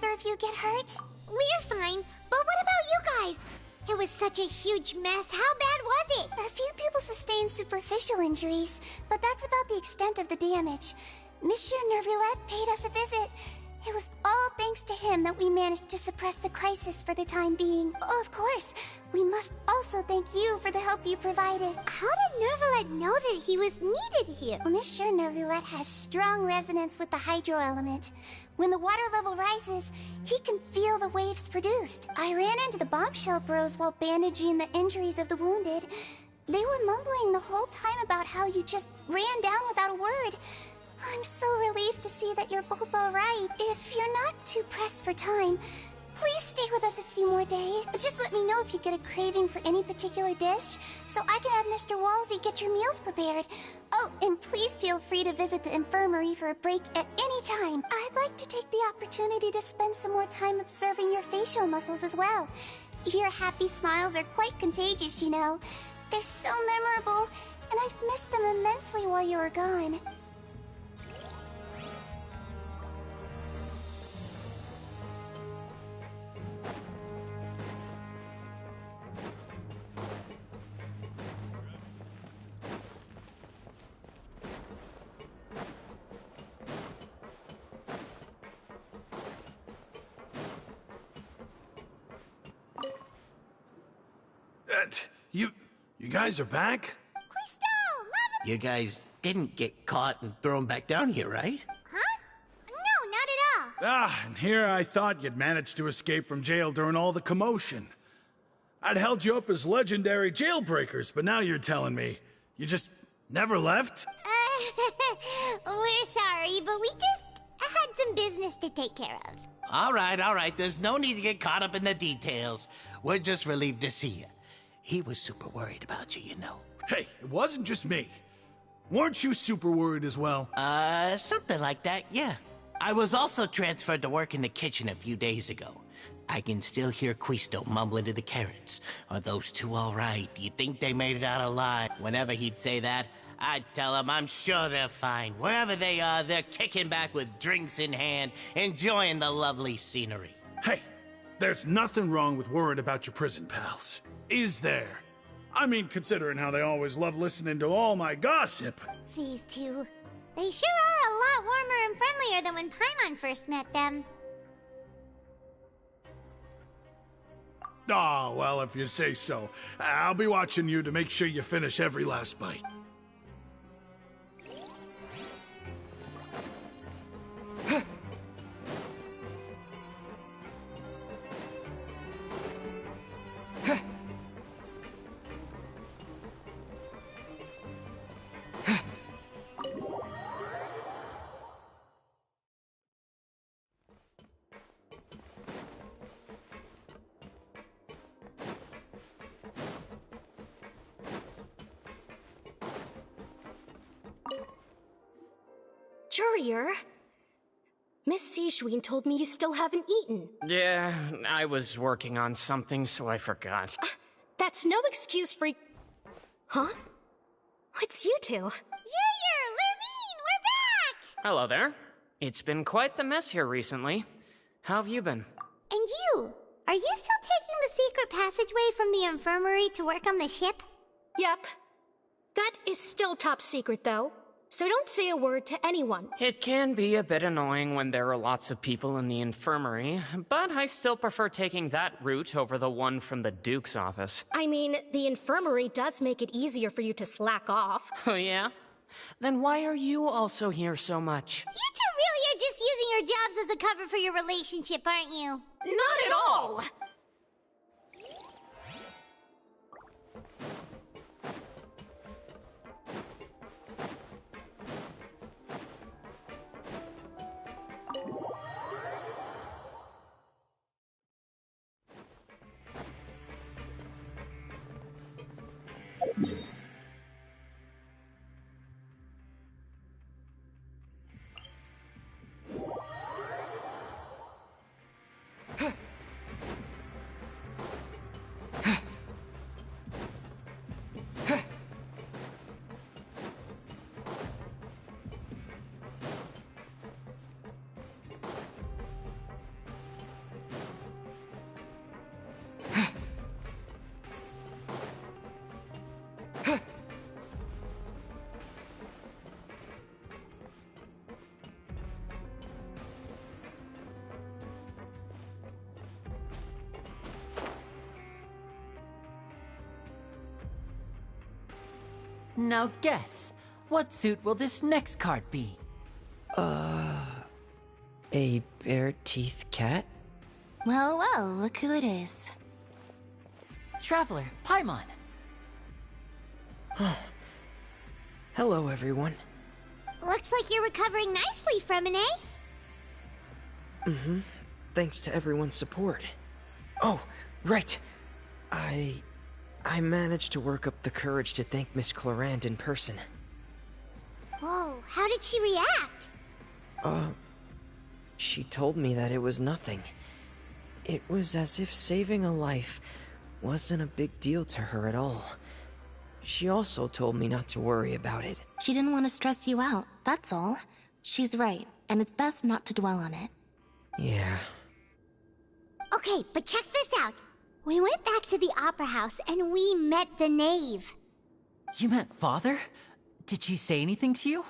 either of you get hurt? We're fine, but what about you guys? It was such a huge mess. How bad was it? A few people sustained superficial injuries, but that's about the extent of the damage. Monsieur Nervulette paid us a visit. It was all thanks to him that we managed to suppress the crisis for the time being. Of course, we must also thank you for the help you provided. How did Nervulette know that he was needed here? Well, Monsieur Nervulette has strong resonance with the hydro element. When the water level rises, he can feel the waves produced. I ran into the bombshell bros while bandaging the injuries of the wounded. They were mumbling the whole time about how you just ran down without a word. I'm so relieved to see that you're both alright. If you're not too pressed for time, please stay with us a few more days. Just let me know if you get a craving for any particular dish, so I can have Mr. Walsey get your meals prepared. Oh, and please feel free to visit the infirmary for a break at any time. I'd like to take the opportunity to spend some more time observing your facial muscles as well. Your happy smiles are quite contagious, you know. They're so memorable, and I've missed them immensely while you were gone. You guys are back? You guys didn't get caught and thrown back down here, right? Huh? No, not at all. Ah, and here I thought you'd managed to escape from jail during all the commotion. I'd held you up as legendary jailbreakers, but now you're telling me you just never left? We're sorry, but we just had some business to take care of. All right. There's no need to get caught up in the details. We're just relieved to see you. He was super worried about you, you know. Hey, it wasn't just me. Weren't you super worried as well? Something like that, yeah. I was also transferred to work in the kitchen a few days ago. I can still hear Quisto mumbling to the carrots. Are those two all right? Do you think they made it out alive? Whenever he'd say that, I'd tell him I'm sure they're fine. Wherever they are, they're kicking back with drinks in hand, enjoying the lovely scenery. Hey, there's nothing wrong with worrying about your prison pals. Is there? I mean, considering how they always love listening to all my gossip. These two. They sure are a lot warmer and friendlier than when Paimon first met them. Oh, well, if you say so. I'll be watching you to make sure you finish every last bite. Courier? Miss Sijouin told me you still haven't eaten. Yeah, I was working on something, so I forgot. That's no excuse for... Huh? It's you two. Courier! Lurvine! We're back! Hello there. It's been quite the mess here recently. How have you been? And you? Are you still taking the secret passageway from the infirmary to work on the ship? Yep. That is still top secret, though. So don't say a word to anyone. It can be a bit annoying when there are lots of people in the infirmary, but I still prefer taking that route over the one from the Duke's office. I mean, the infirmary does make it easier for you to slack off. Oh yeah? Then why are you also here so much? You two really are just using your jobs as a cover for your relationship, aren't you? Not at all! Now guess, what suit will this next card be? A bare-teeth cat? Well, well, look who it is. Traveler, Paimon. Hello, everyone. Looks like you're recovering nicely from it, eh? Mm-hmm. Thanks to everyone's support. Oh, right. I managed to work up the courage to thank Miss Clorand in person. Whoa, how did she react? She told me that it was nothing. It was as if saving a life wasn't a big deal to her at all. She also told me not to worry about it. She didn't want to stress you out, that's all. She's right, and it's best not to dwell on it. Yeah. Okay, but check this out. We went back to the Opera House and we met the knave. You met Father? Did she say anything to you?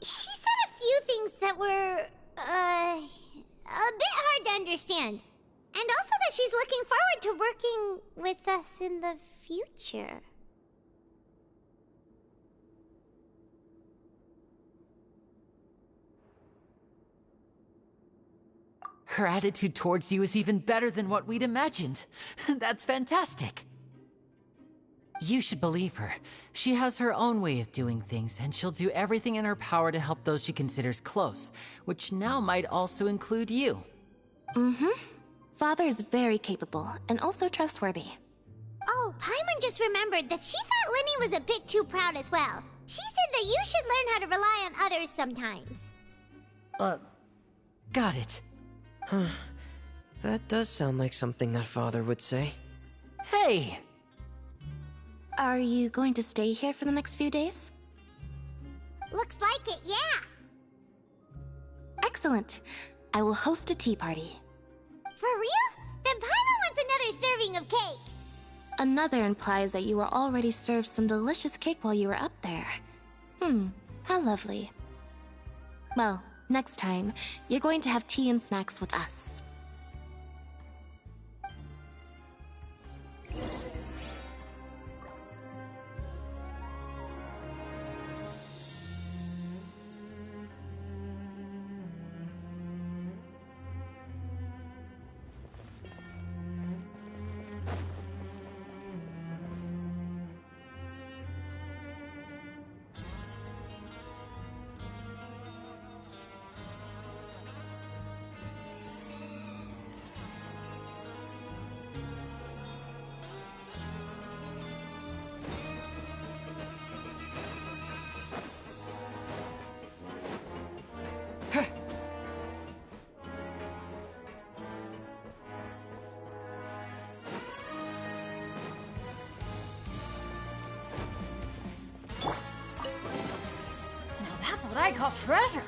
She said a few things that were, a bit hard to understand. And also that she's looking forward to working with us in the future. Her attitude towards you is even better than what we'd imagined. That's fantastic. You should believe her. She has her own way of doing things, and she'll do everything in her power to help those she considers close, which now might also include you. Mm-hmm. Father is very capable, and also trustworthy. Oh, Paimon just remembered that she thought Lyney was a bit too proud as well. She said that you should learn how to rely on others sometimes. Got it. Huh. That does sound like something that Father would say. Hey! Are you going to stay here for the next few days? Looks like it, yeah. Excellent. I will host a tea party. For real? Then Paimon wants another serving of cake. Another implies that you were already served some delicious cake while you were up there. How lovely. Well, next time, you're going to have tea and snacks with us. That's what I call treasure!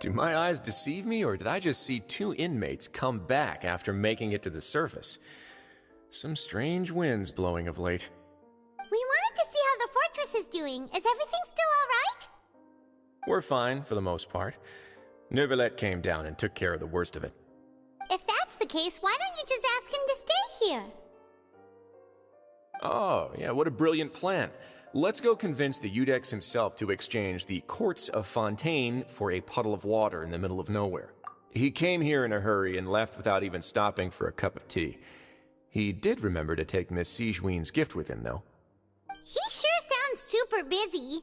Do my eyes deceive me, or did I just see two inmates come back after making it to the surface? Some strange winds blowing of late. We wanted to see how the fortress is doing. Is everything still alright? We're fine, for the most part. Neuvillette came down and took care of the worst of it. If that's the case, why don't you just ask him to stay here? Oh, yeah, what a brilliant plan. Let's go convince the Eudex himself to exchange the Courts of Fontaine for a puddle of water in the middle of nowhere. He came here in a hurry and left without even stopping for a cup of tea. He did remember to take Miss Sigewinne's gift with him, though. He sure sounds super busy.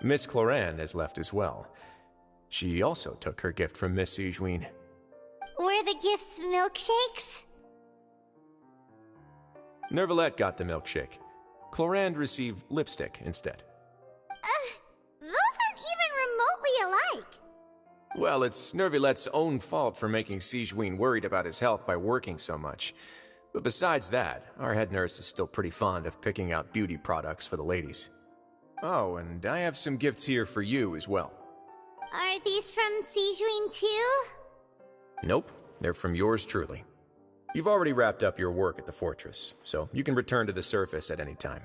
Miss Clorand has left as well. She also took her gift from Miss Sigewinne. Were the gifts milkshakes? Neuvillette got the milkshake. Clorand received lipstick instead. Those aren't even remotely alike. Well, it's Nervilette's own fault for making Sigewinne worried about his health by working so much. But besides that, our head nurse is still pretty fond of picking out beauty products for the ladies. Oh, and I have some gifts here for you as well. Are these from Sigewinne too? Nope, they're from yours truly. You've already wrapped up your work at the fortress, so you can return to the surface at any time.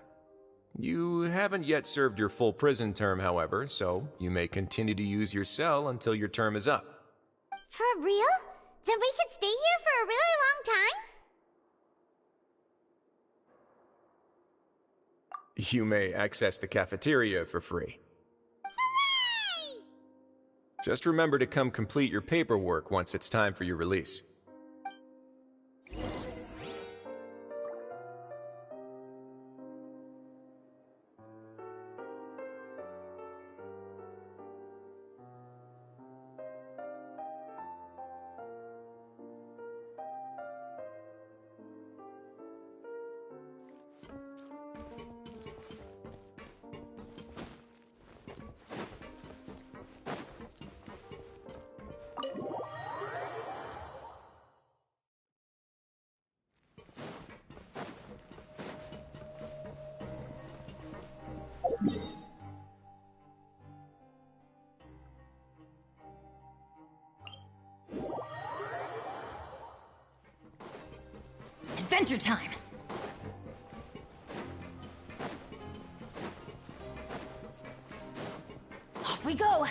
You haven't yet served your full prison term, however, so you may continue to use your cell until your term is up. For real? Then we could stay here for a really long time? You may access the cafeteria for free. Hooray! Just remember to come complete your paperwork once it's time for your release. Adventure time! Off we go!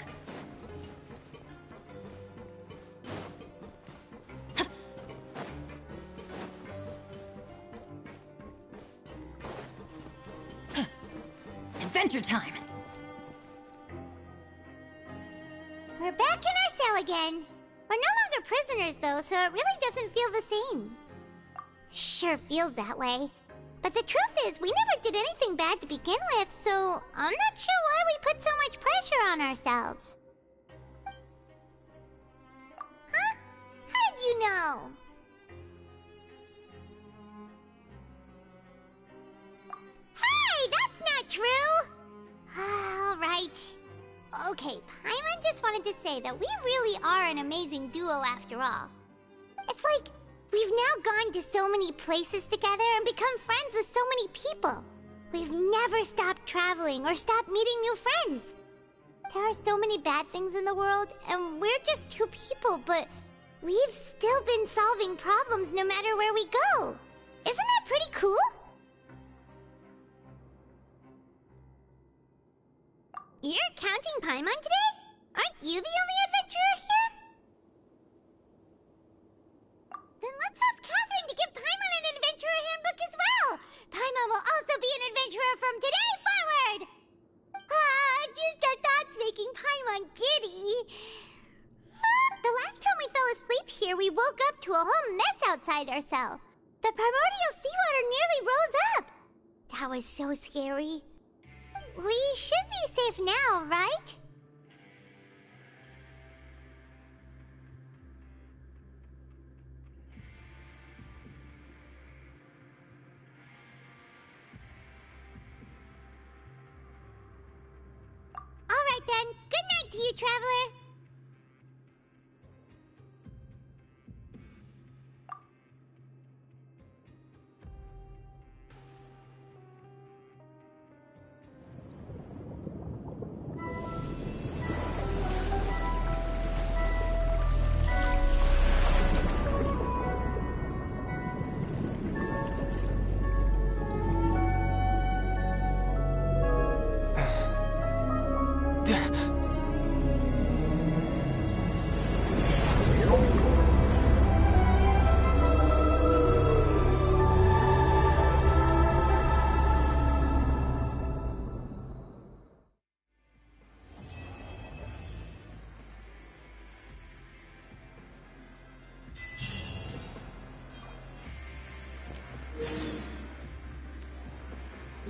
Adventure time! We're back in our cell again. We're no longer prisoners though, so it really doesn't feel the same. Sure feels that way. But the truth is, we never did anything bad to begin with, so I'm not sure why we put so much pressure on ourselves. Huh? How did you know? Hey, that's not true! Alright. Okay, Paimon just wanted to say that we really are an amazing duo after all. It's like we've now gone to so many places together and become friends with so many people. We've never stopped traveling or stopped meeting new friends. There are so many bad things in the world, and we're just two people, but we've still been solving problems no matter where we go. Isn't that pretty cool? You're counting Paimon today? Aren't you the only adventurer here? Then let's ask Catherine to give Paimon an adventurer handbook as well. Paimon will also be an adventurer from today forward. Just our thoughts making Paimon giddy. The last time we fell asleep here, we woke up to a whole mess outside our cell. The primordial seawater nearly rose up. That was so scary. We should be safe now, right? Alright then, good night to you, Traveler!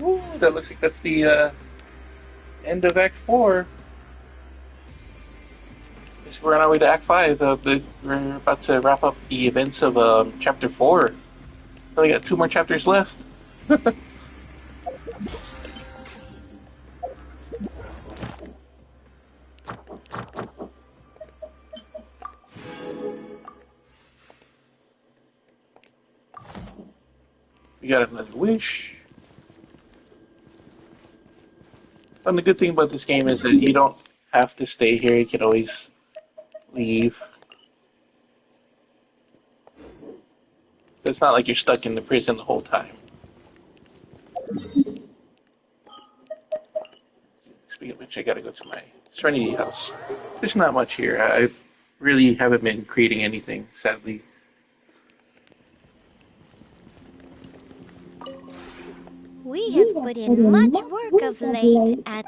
Ooh, that looks like that's the end of Act 4. Guess we're on our way to Act 5. We're about to wrap up the events of Chapter 4. Only got 2 more chapters left. We got another wish. And the good thing about this game is that you don't have to stay here. You can always leave. It's not like you're stuck in the prison the whole time. Speaking of which, I gotta go to my Serenity house. There's not much here. I really haven't been creating anything, sadly. We have put in much work of late at...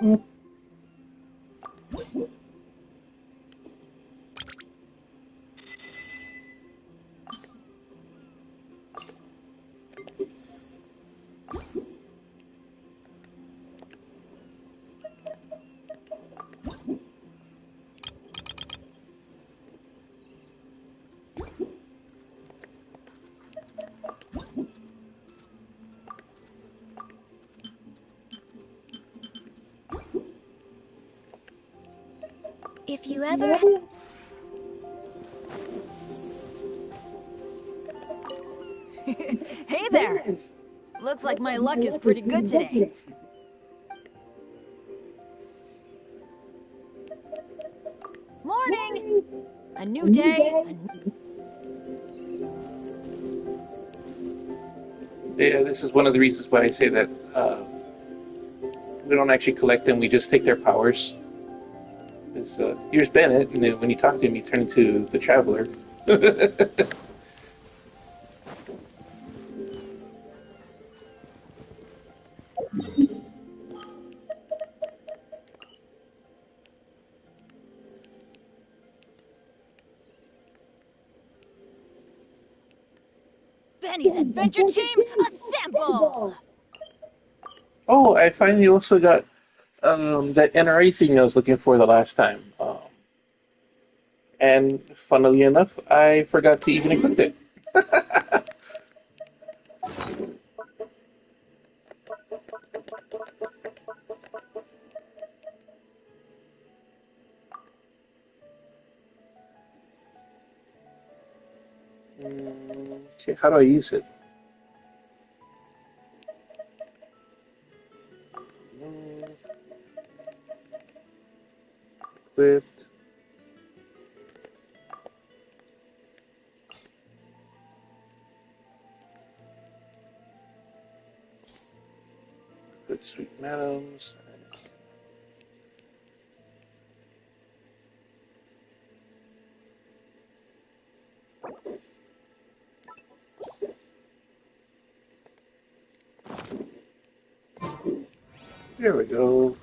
If you ever... Hey there! Looks like my luck is pretty good today. Morning! A new day, Yeah, this is one of the reasons why I say that we don't actually collect them, we just take their powers. Here's Bennett, and then when you talk to him, you turn into the Traveler. Benny's Adventure Team, assemble! Oh, I finally also got that NRA thing I was looking for the last time. And funnily enough, I forgot to even equip it. Okay, how do I use it? Equipped. Good sweet madams. There we go.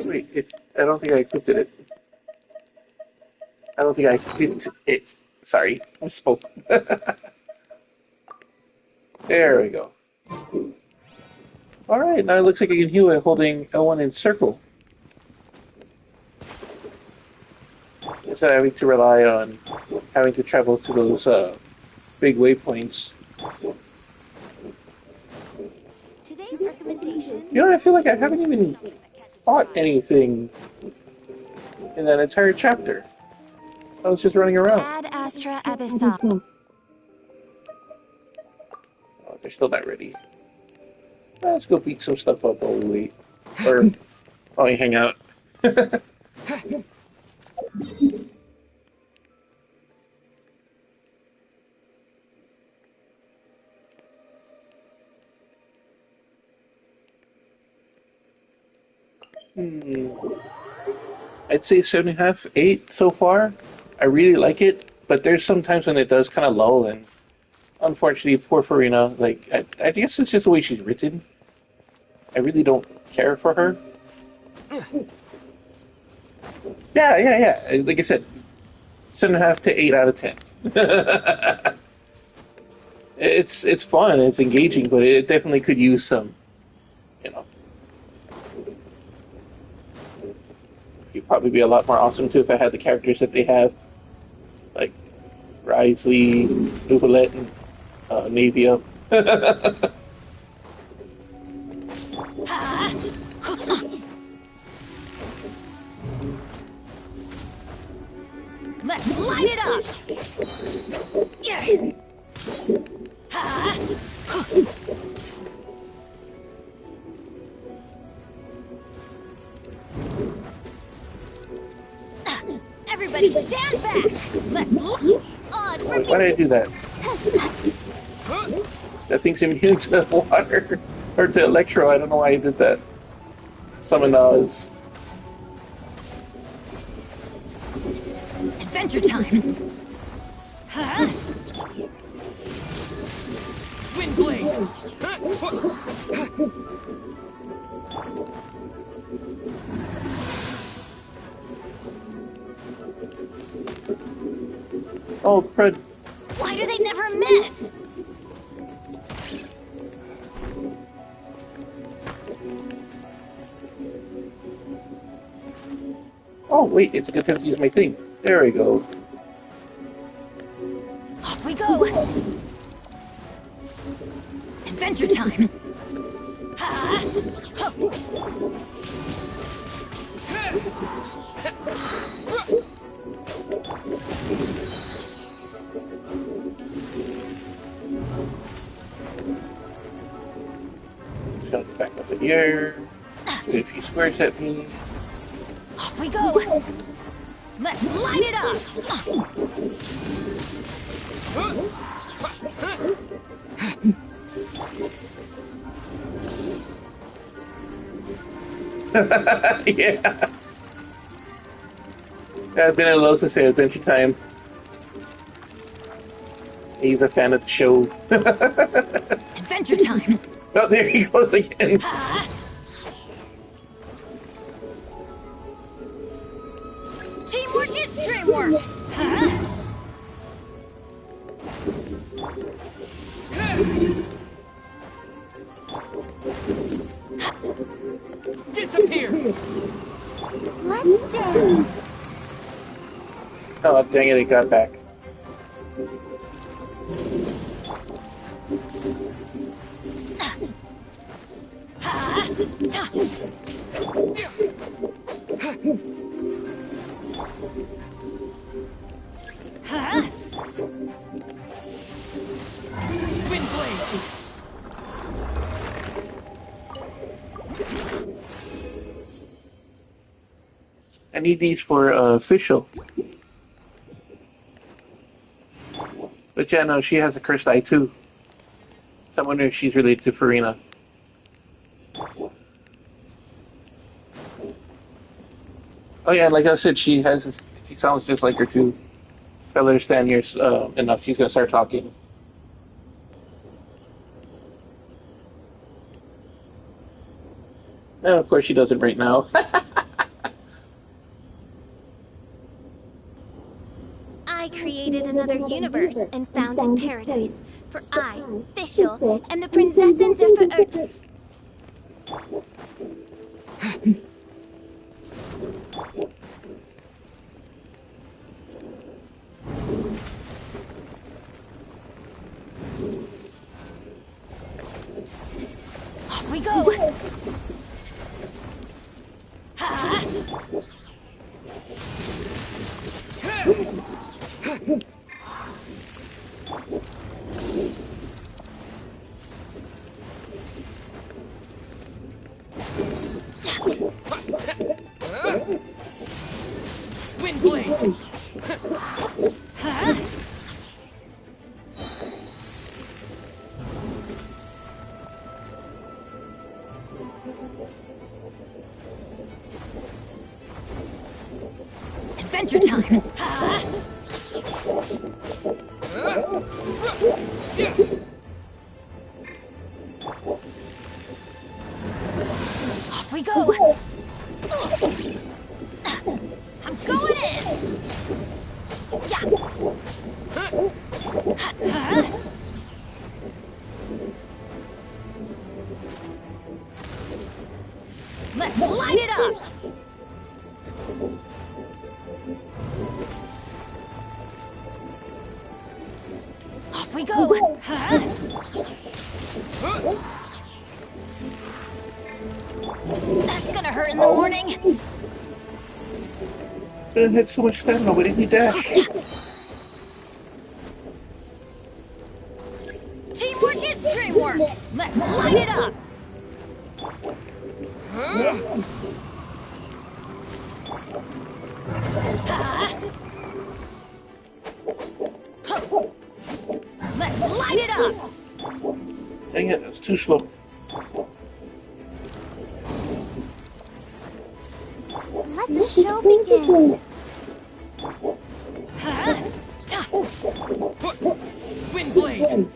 Wait, I don't think I equipped it. I don't think I equipped it. Sorry, I spoke. There we go. Alright, now it looks like I can heal it holding L1 in circle. Instead of having to rely on having to travel to those big waypoints. Today's recommendation... You know, I feel like I haven't even fought anything in that entire chapter. I was just running around. Ad Astra Abyssal. Oh, they're still not ready. Let's go beat some stuff up while we wait. Or while we hang out. I'd say 7.5, 8 so far. I really like it, but there's some times when it does kind of lull, and unfortunately, poor Furina, like, I guess it's just the way she's written. I really don't care for her. Yeah. Like I said, 7.5 to 8 out of 10. It's fun, it's engaging, but it definitely could use some, It'd probably be a lot more awesome too if I had the characters that they have, like Risley, Nuvalette, and Navia. Let's light it up! Yeah. Everybody stand back! Let's... Why did I do that? That thing's immune to water. Or to electro, I don't know why I did that. Summon Oz. Adventure time! Huh? Wind blade! Oh, crud. Why do they never miss? Oh, wait, it's a good time to use my thing. There we go. Off we go! Adventure time! Jump back up in the air. Do a few squares at me. Off we go! Let's light it up! Yeah. I've been at Los to say Adventure Time. He's a fan of the show. Adventure time! Oh, there he goes again. Teamwork is dreamwork! Disappear! Let's dance. Oh, dang it, it got back. Wind blade! I need these for official. But yeah, no, she has a cursed eye too. So I'm wondering if she's related to Farina. Oh yeah, like I said, she sounds just like her too. If I let her stand here enough, she's gonna start talking. And of course she doesn't right now. I created another universe and founded paradise. For I, Fischl, and the Prinzessin der Off we go! Wind blade! Adventure time! Off we go! I'm going in! Let's light it up! Off we go! That's gonna hurt in the morning. It had so much stamina. Why didn't he dash? Teamwork is dreamwork. Let's light it up. Let's light it up. Dang it, that's too slow. Let the show begin. Windblade!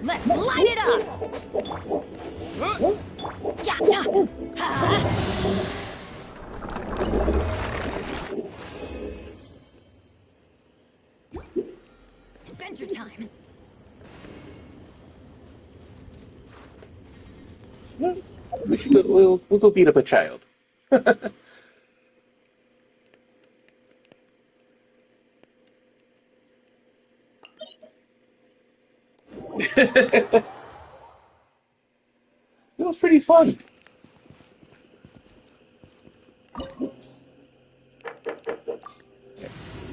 Let's light it up. Adventure time. We should go, we'll go beat up a child. It was pretty fun.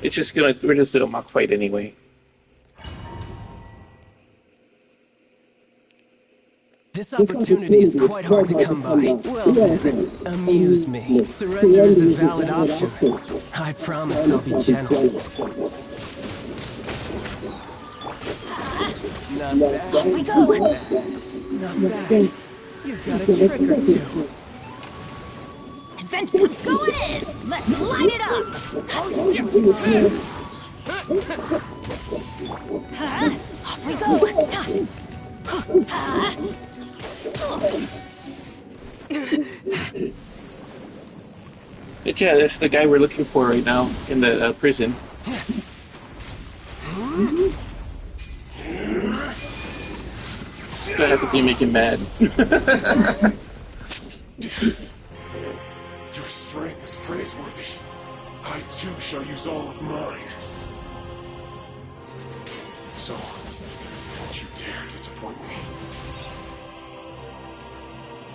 It's just we're just doing a mock fight anyway. This opportunity is quite hard to come by. Well then, amuse me. Surrender is a valid option. I promise I'll be gentle. Not bad. Off we go. Not bad. You've got a trick or two. Adventure, I'm going in. Let's light it up. Off we go. Yeah, that's the guy we're looking for right now in the prison. That happens to make him mad. Your strength is praiseworthy. I too shall use all of mine. So, don't you dare disappoint me.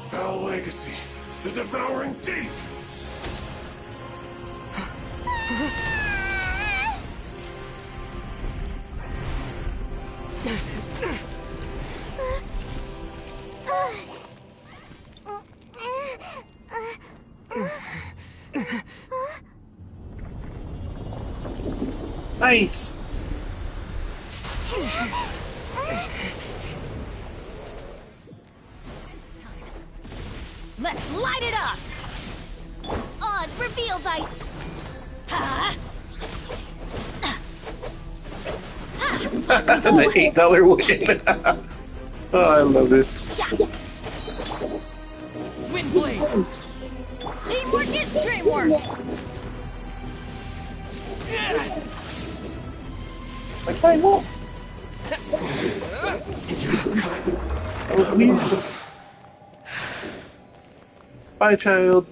Foul legacy, the devouring deep! Nice! Let's light it up. Odds reveal thy... The $8 win. Oh, I love it. Windblade! Teamwork is dreamwork. My time won't. That was weird. Bye, child.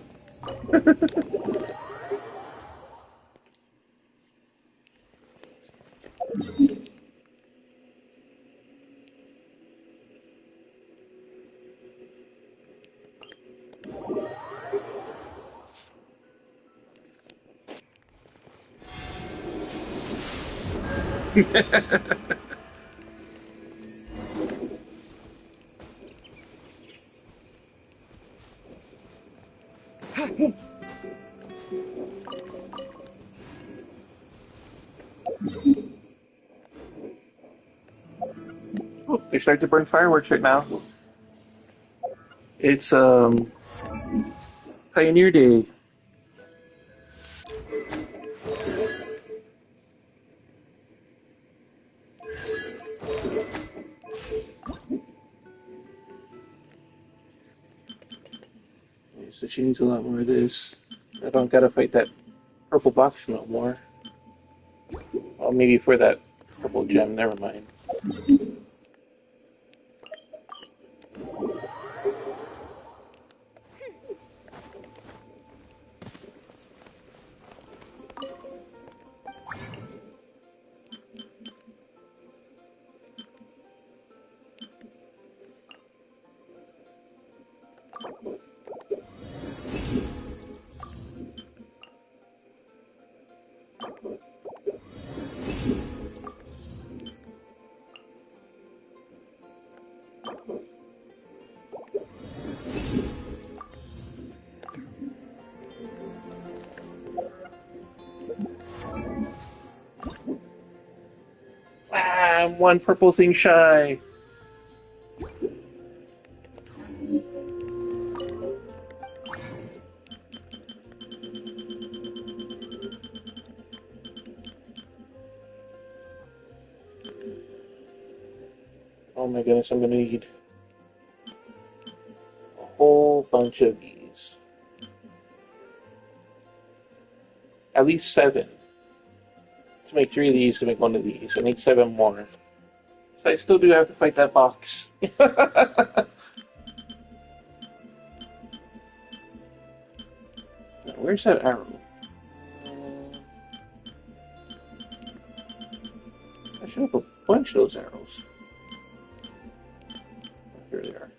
Oh, they start to burn fireworks right now. It's Pioneer Day. So she needs a lot more of this. I don't gotta fight that purple box no more. Well, maybe for that purple gem, never mind. one purple thing shy. Oh my goodness, I'm gonna need a whole bunch of these. At least 7. To make 3 of these, to make 1 of these. I need 7 more. So I still do have to fight that box. Where's that arrow? I should have a bunch of those arrows. Here they are.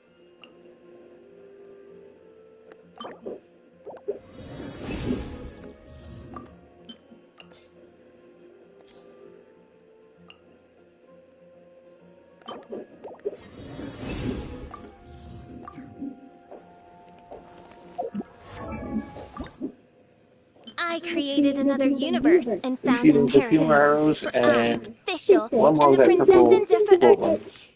I created another universe and found She a needs a few more paradise. arrows and Official. one more And of the that princess purple and different. ones.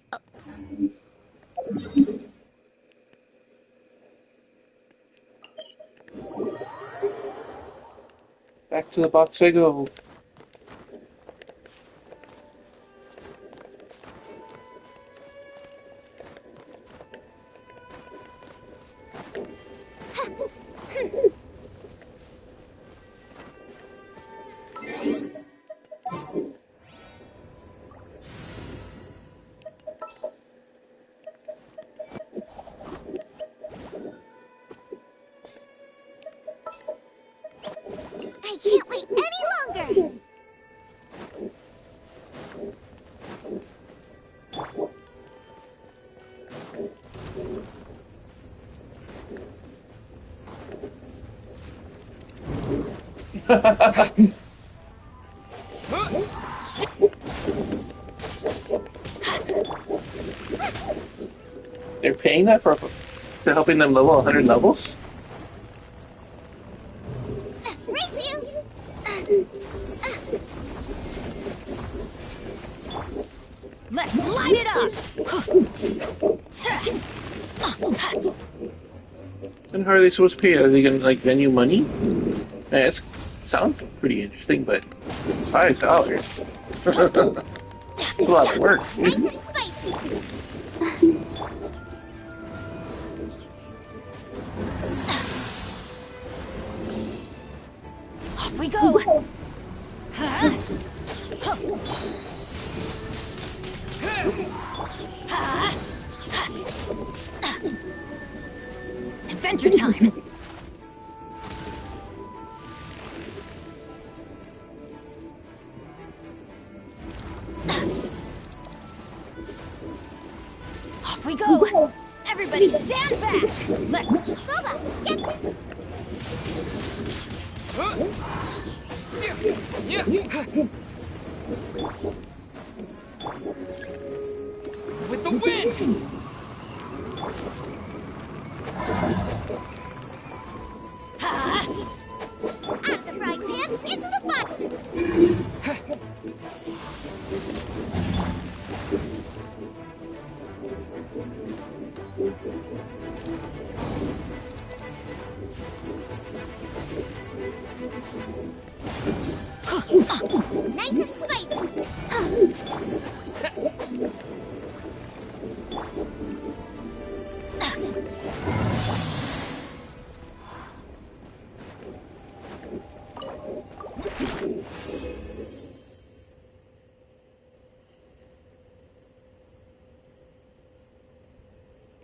Back to the box I go. I can't wait any longer! They're paying that for helping them level 100 levels? Race you! Let's light it up! And how are they supposed to pay? Are they gonna like venue money? It sounds pretty interesting, but $5. That's a lot of work. Nice and spicy! Off we go! Huh? Adventure time! Off we go! Everybody stand back! Let's... Boba, get them! With the wind! Out of the frying pan, into the fire! Nice and spicy!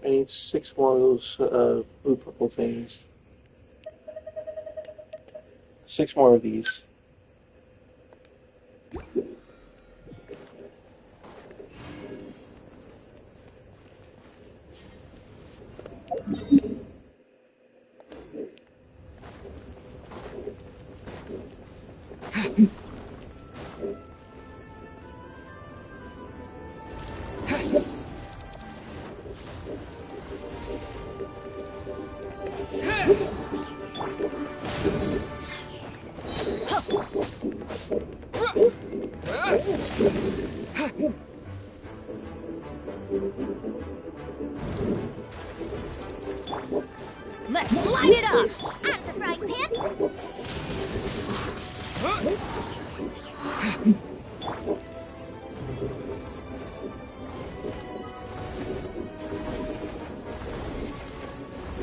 I need 6 more of those blue purple things. 6 more of these. Let's light it up! Out of the frying pan!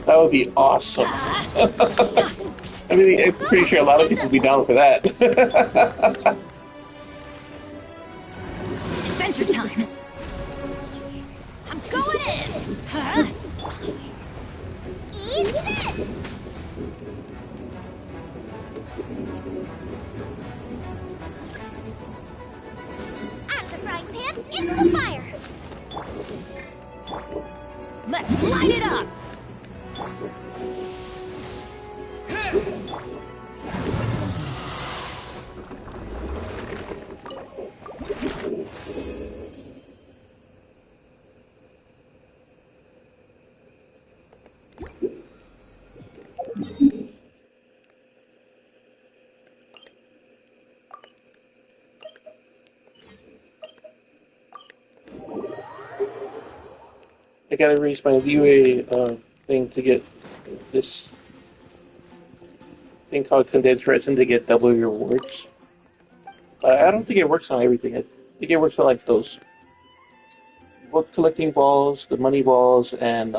That would be awesome. I mean, I'm pretty sure a lot of people would be down for that. Adventure time! I'm going in! Huh? Eat this! Out of the frying pan, into the fire! Let's light it up! I gotta raise my UA thing to get this thing called condensed resin to get double your rewards. I don't think it works on everything. I think it works on like those book collecting balls, the money balls, and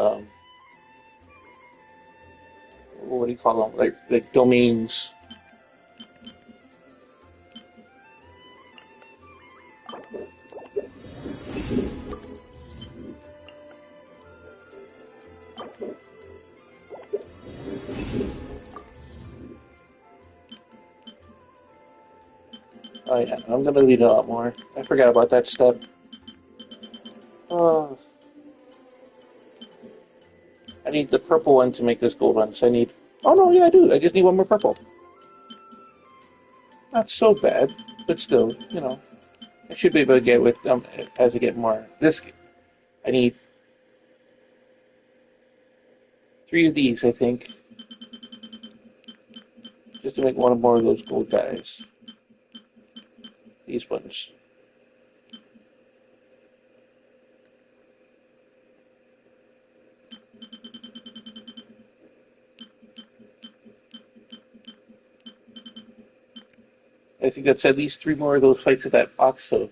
what do you call them? Like domains. Oh yeah, I'm gonna read a lot more. I forgot about that step. Oh. I need the purple one to make this gold one, so I need... Oh no, yeah I do, I just need one more purple. Not so bad, but still, you know. I should be able to get with as I get more. This, I need 3 of these, I think. Just to make one more of those gold guys. These ones. I think that's at least 3 more of those fights with that box, so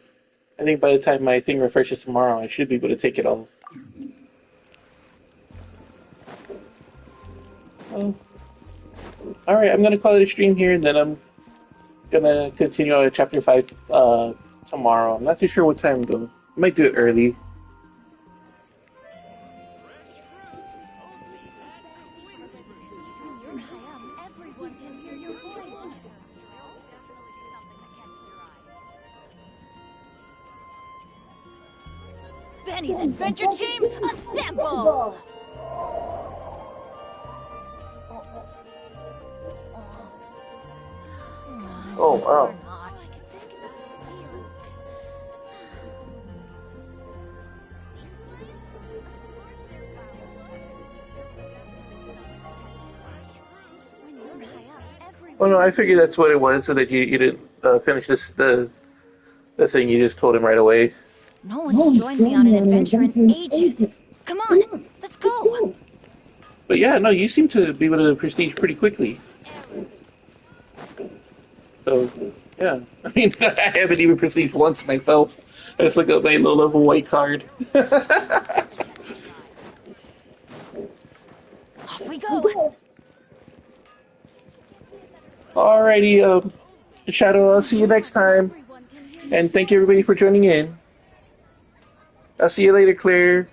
I think by the time my thing refreshes tomorrow, I should be able to take it all. Oh. Alright, I'm gonna call it a stream here, and then I'm gonna continue on chapter 5 tomorrow. I'm not too sure what time though. I might do it early. Benny's adventure team, assemble! Oh, wow. Oh no, I figured that's what it was, so that you didn't finish the thing you just told him right away. No one's joined me on an adventure in ages. Come on, let's go! But yeah, no, you seem to be able to prestige pretty quickly. So, yeah. I mean, I haven't even prestiged once myself. I just look at my low-level white card. Off we go! Alrighty, Shadow, I'll see you next time. And thank you everybody for joining in. I'll see you later, Claire.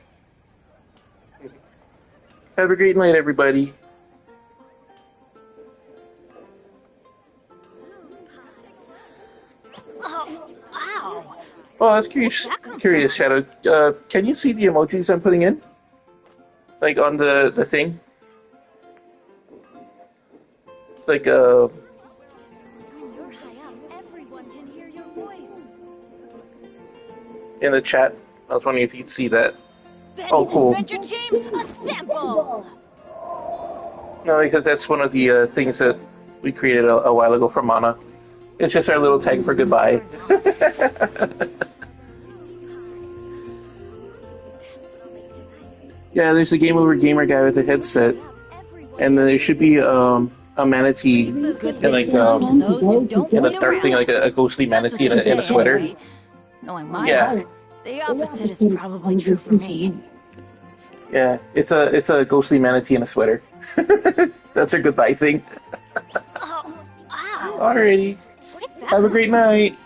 Have a great night, everybody. Oh, wow! Oh, I was curious, Shadow. Can you see the emojis I'm putting in? Like on the thing? Like, in the chat. I was wondering if you'd see that. Oh, cool. Adventure team, assemble! No, because that's one of the things that we created a while ago for Mana. It's just our little tag for goodbye. Yeah, there's a Game Over Gamer guy with a headset, and then there should be a manatee and like to those who don't and a wait dark thing around. like a ghostly That's manatee what they in a say sweater. anyway. Knowing my Yeah. luck, the opposite is probably true for me. Yeah, it's a ghostly manatee in a sweater. That's her goodbye thing. Oh, wow. Alrighty. Have a great night.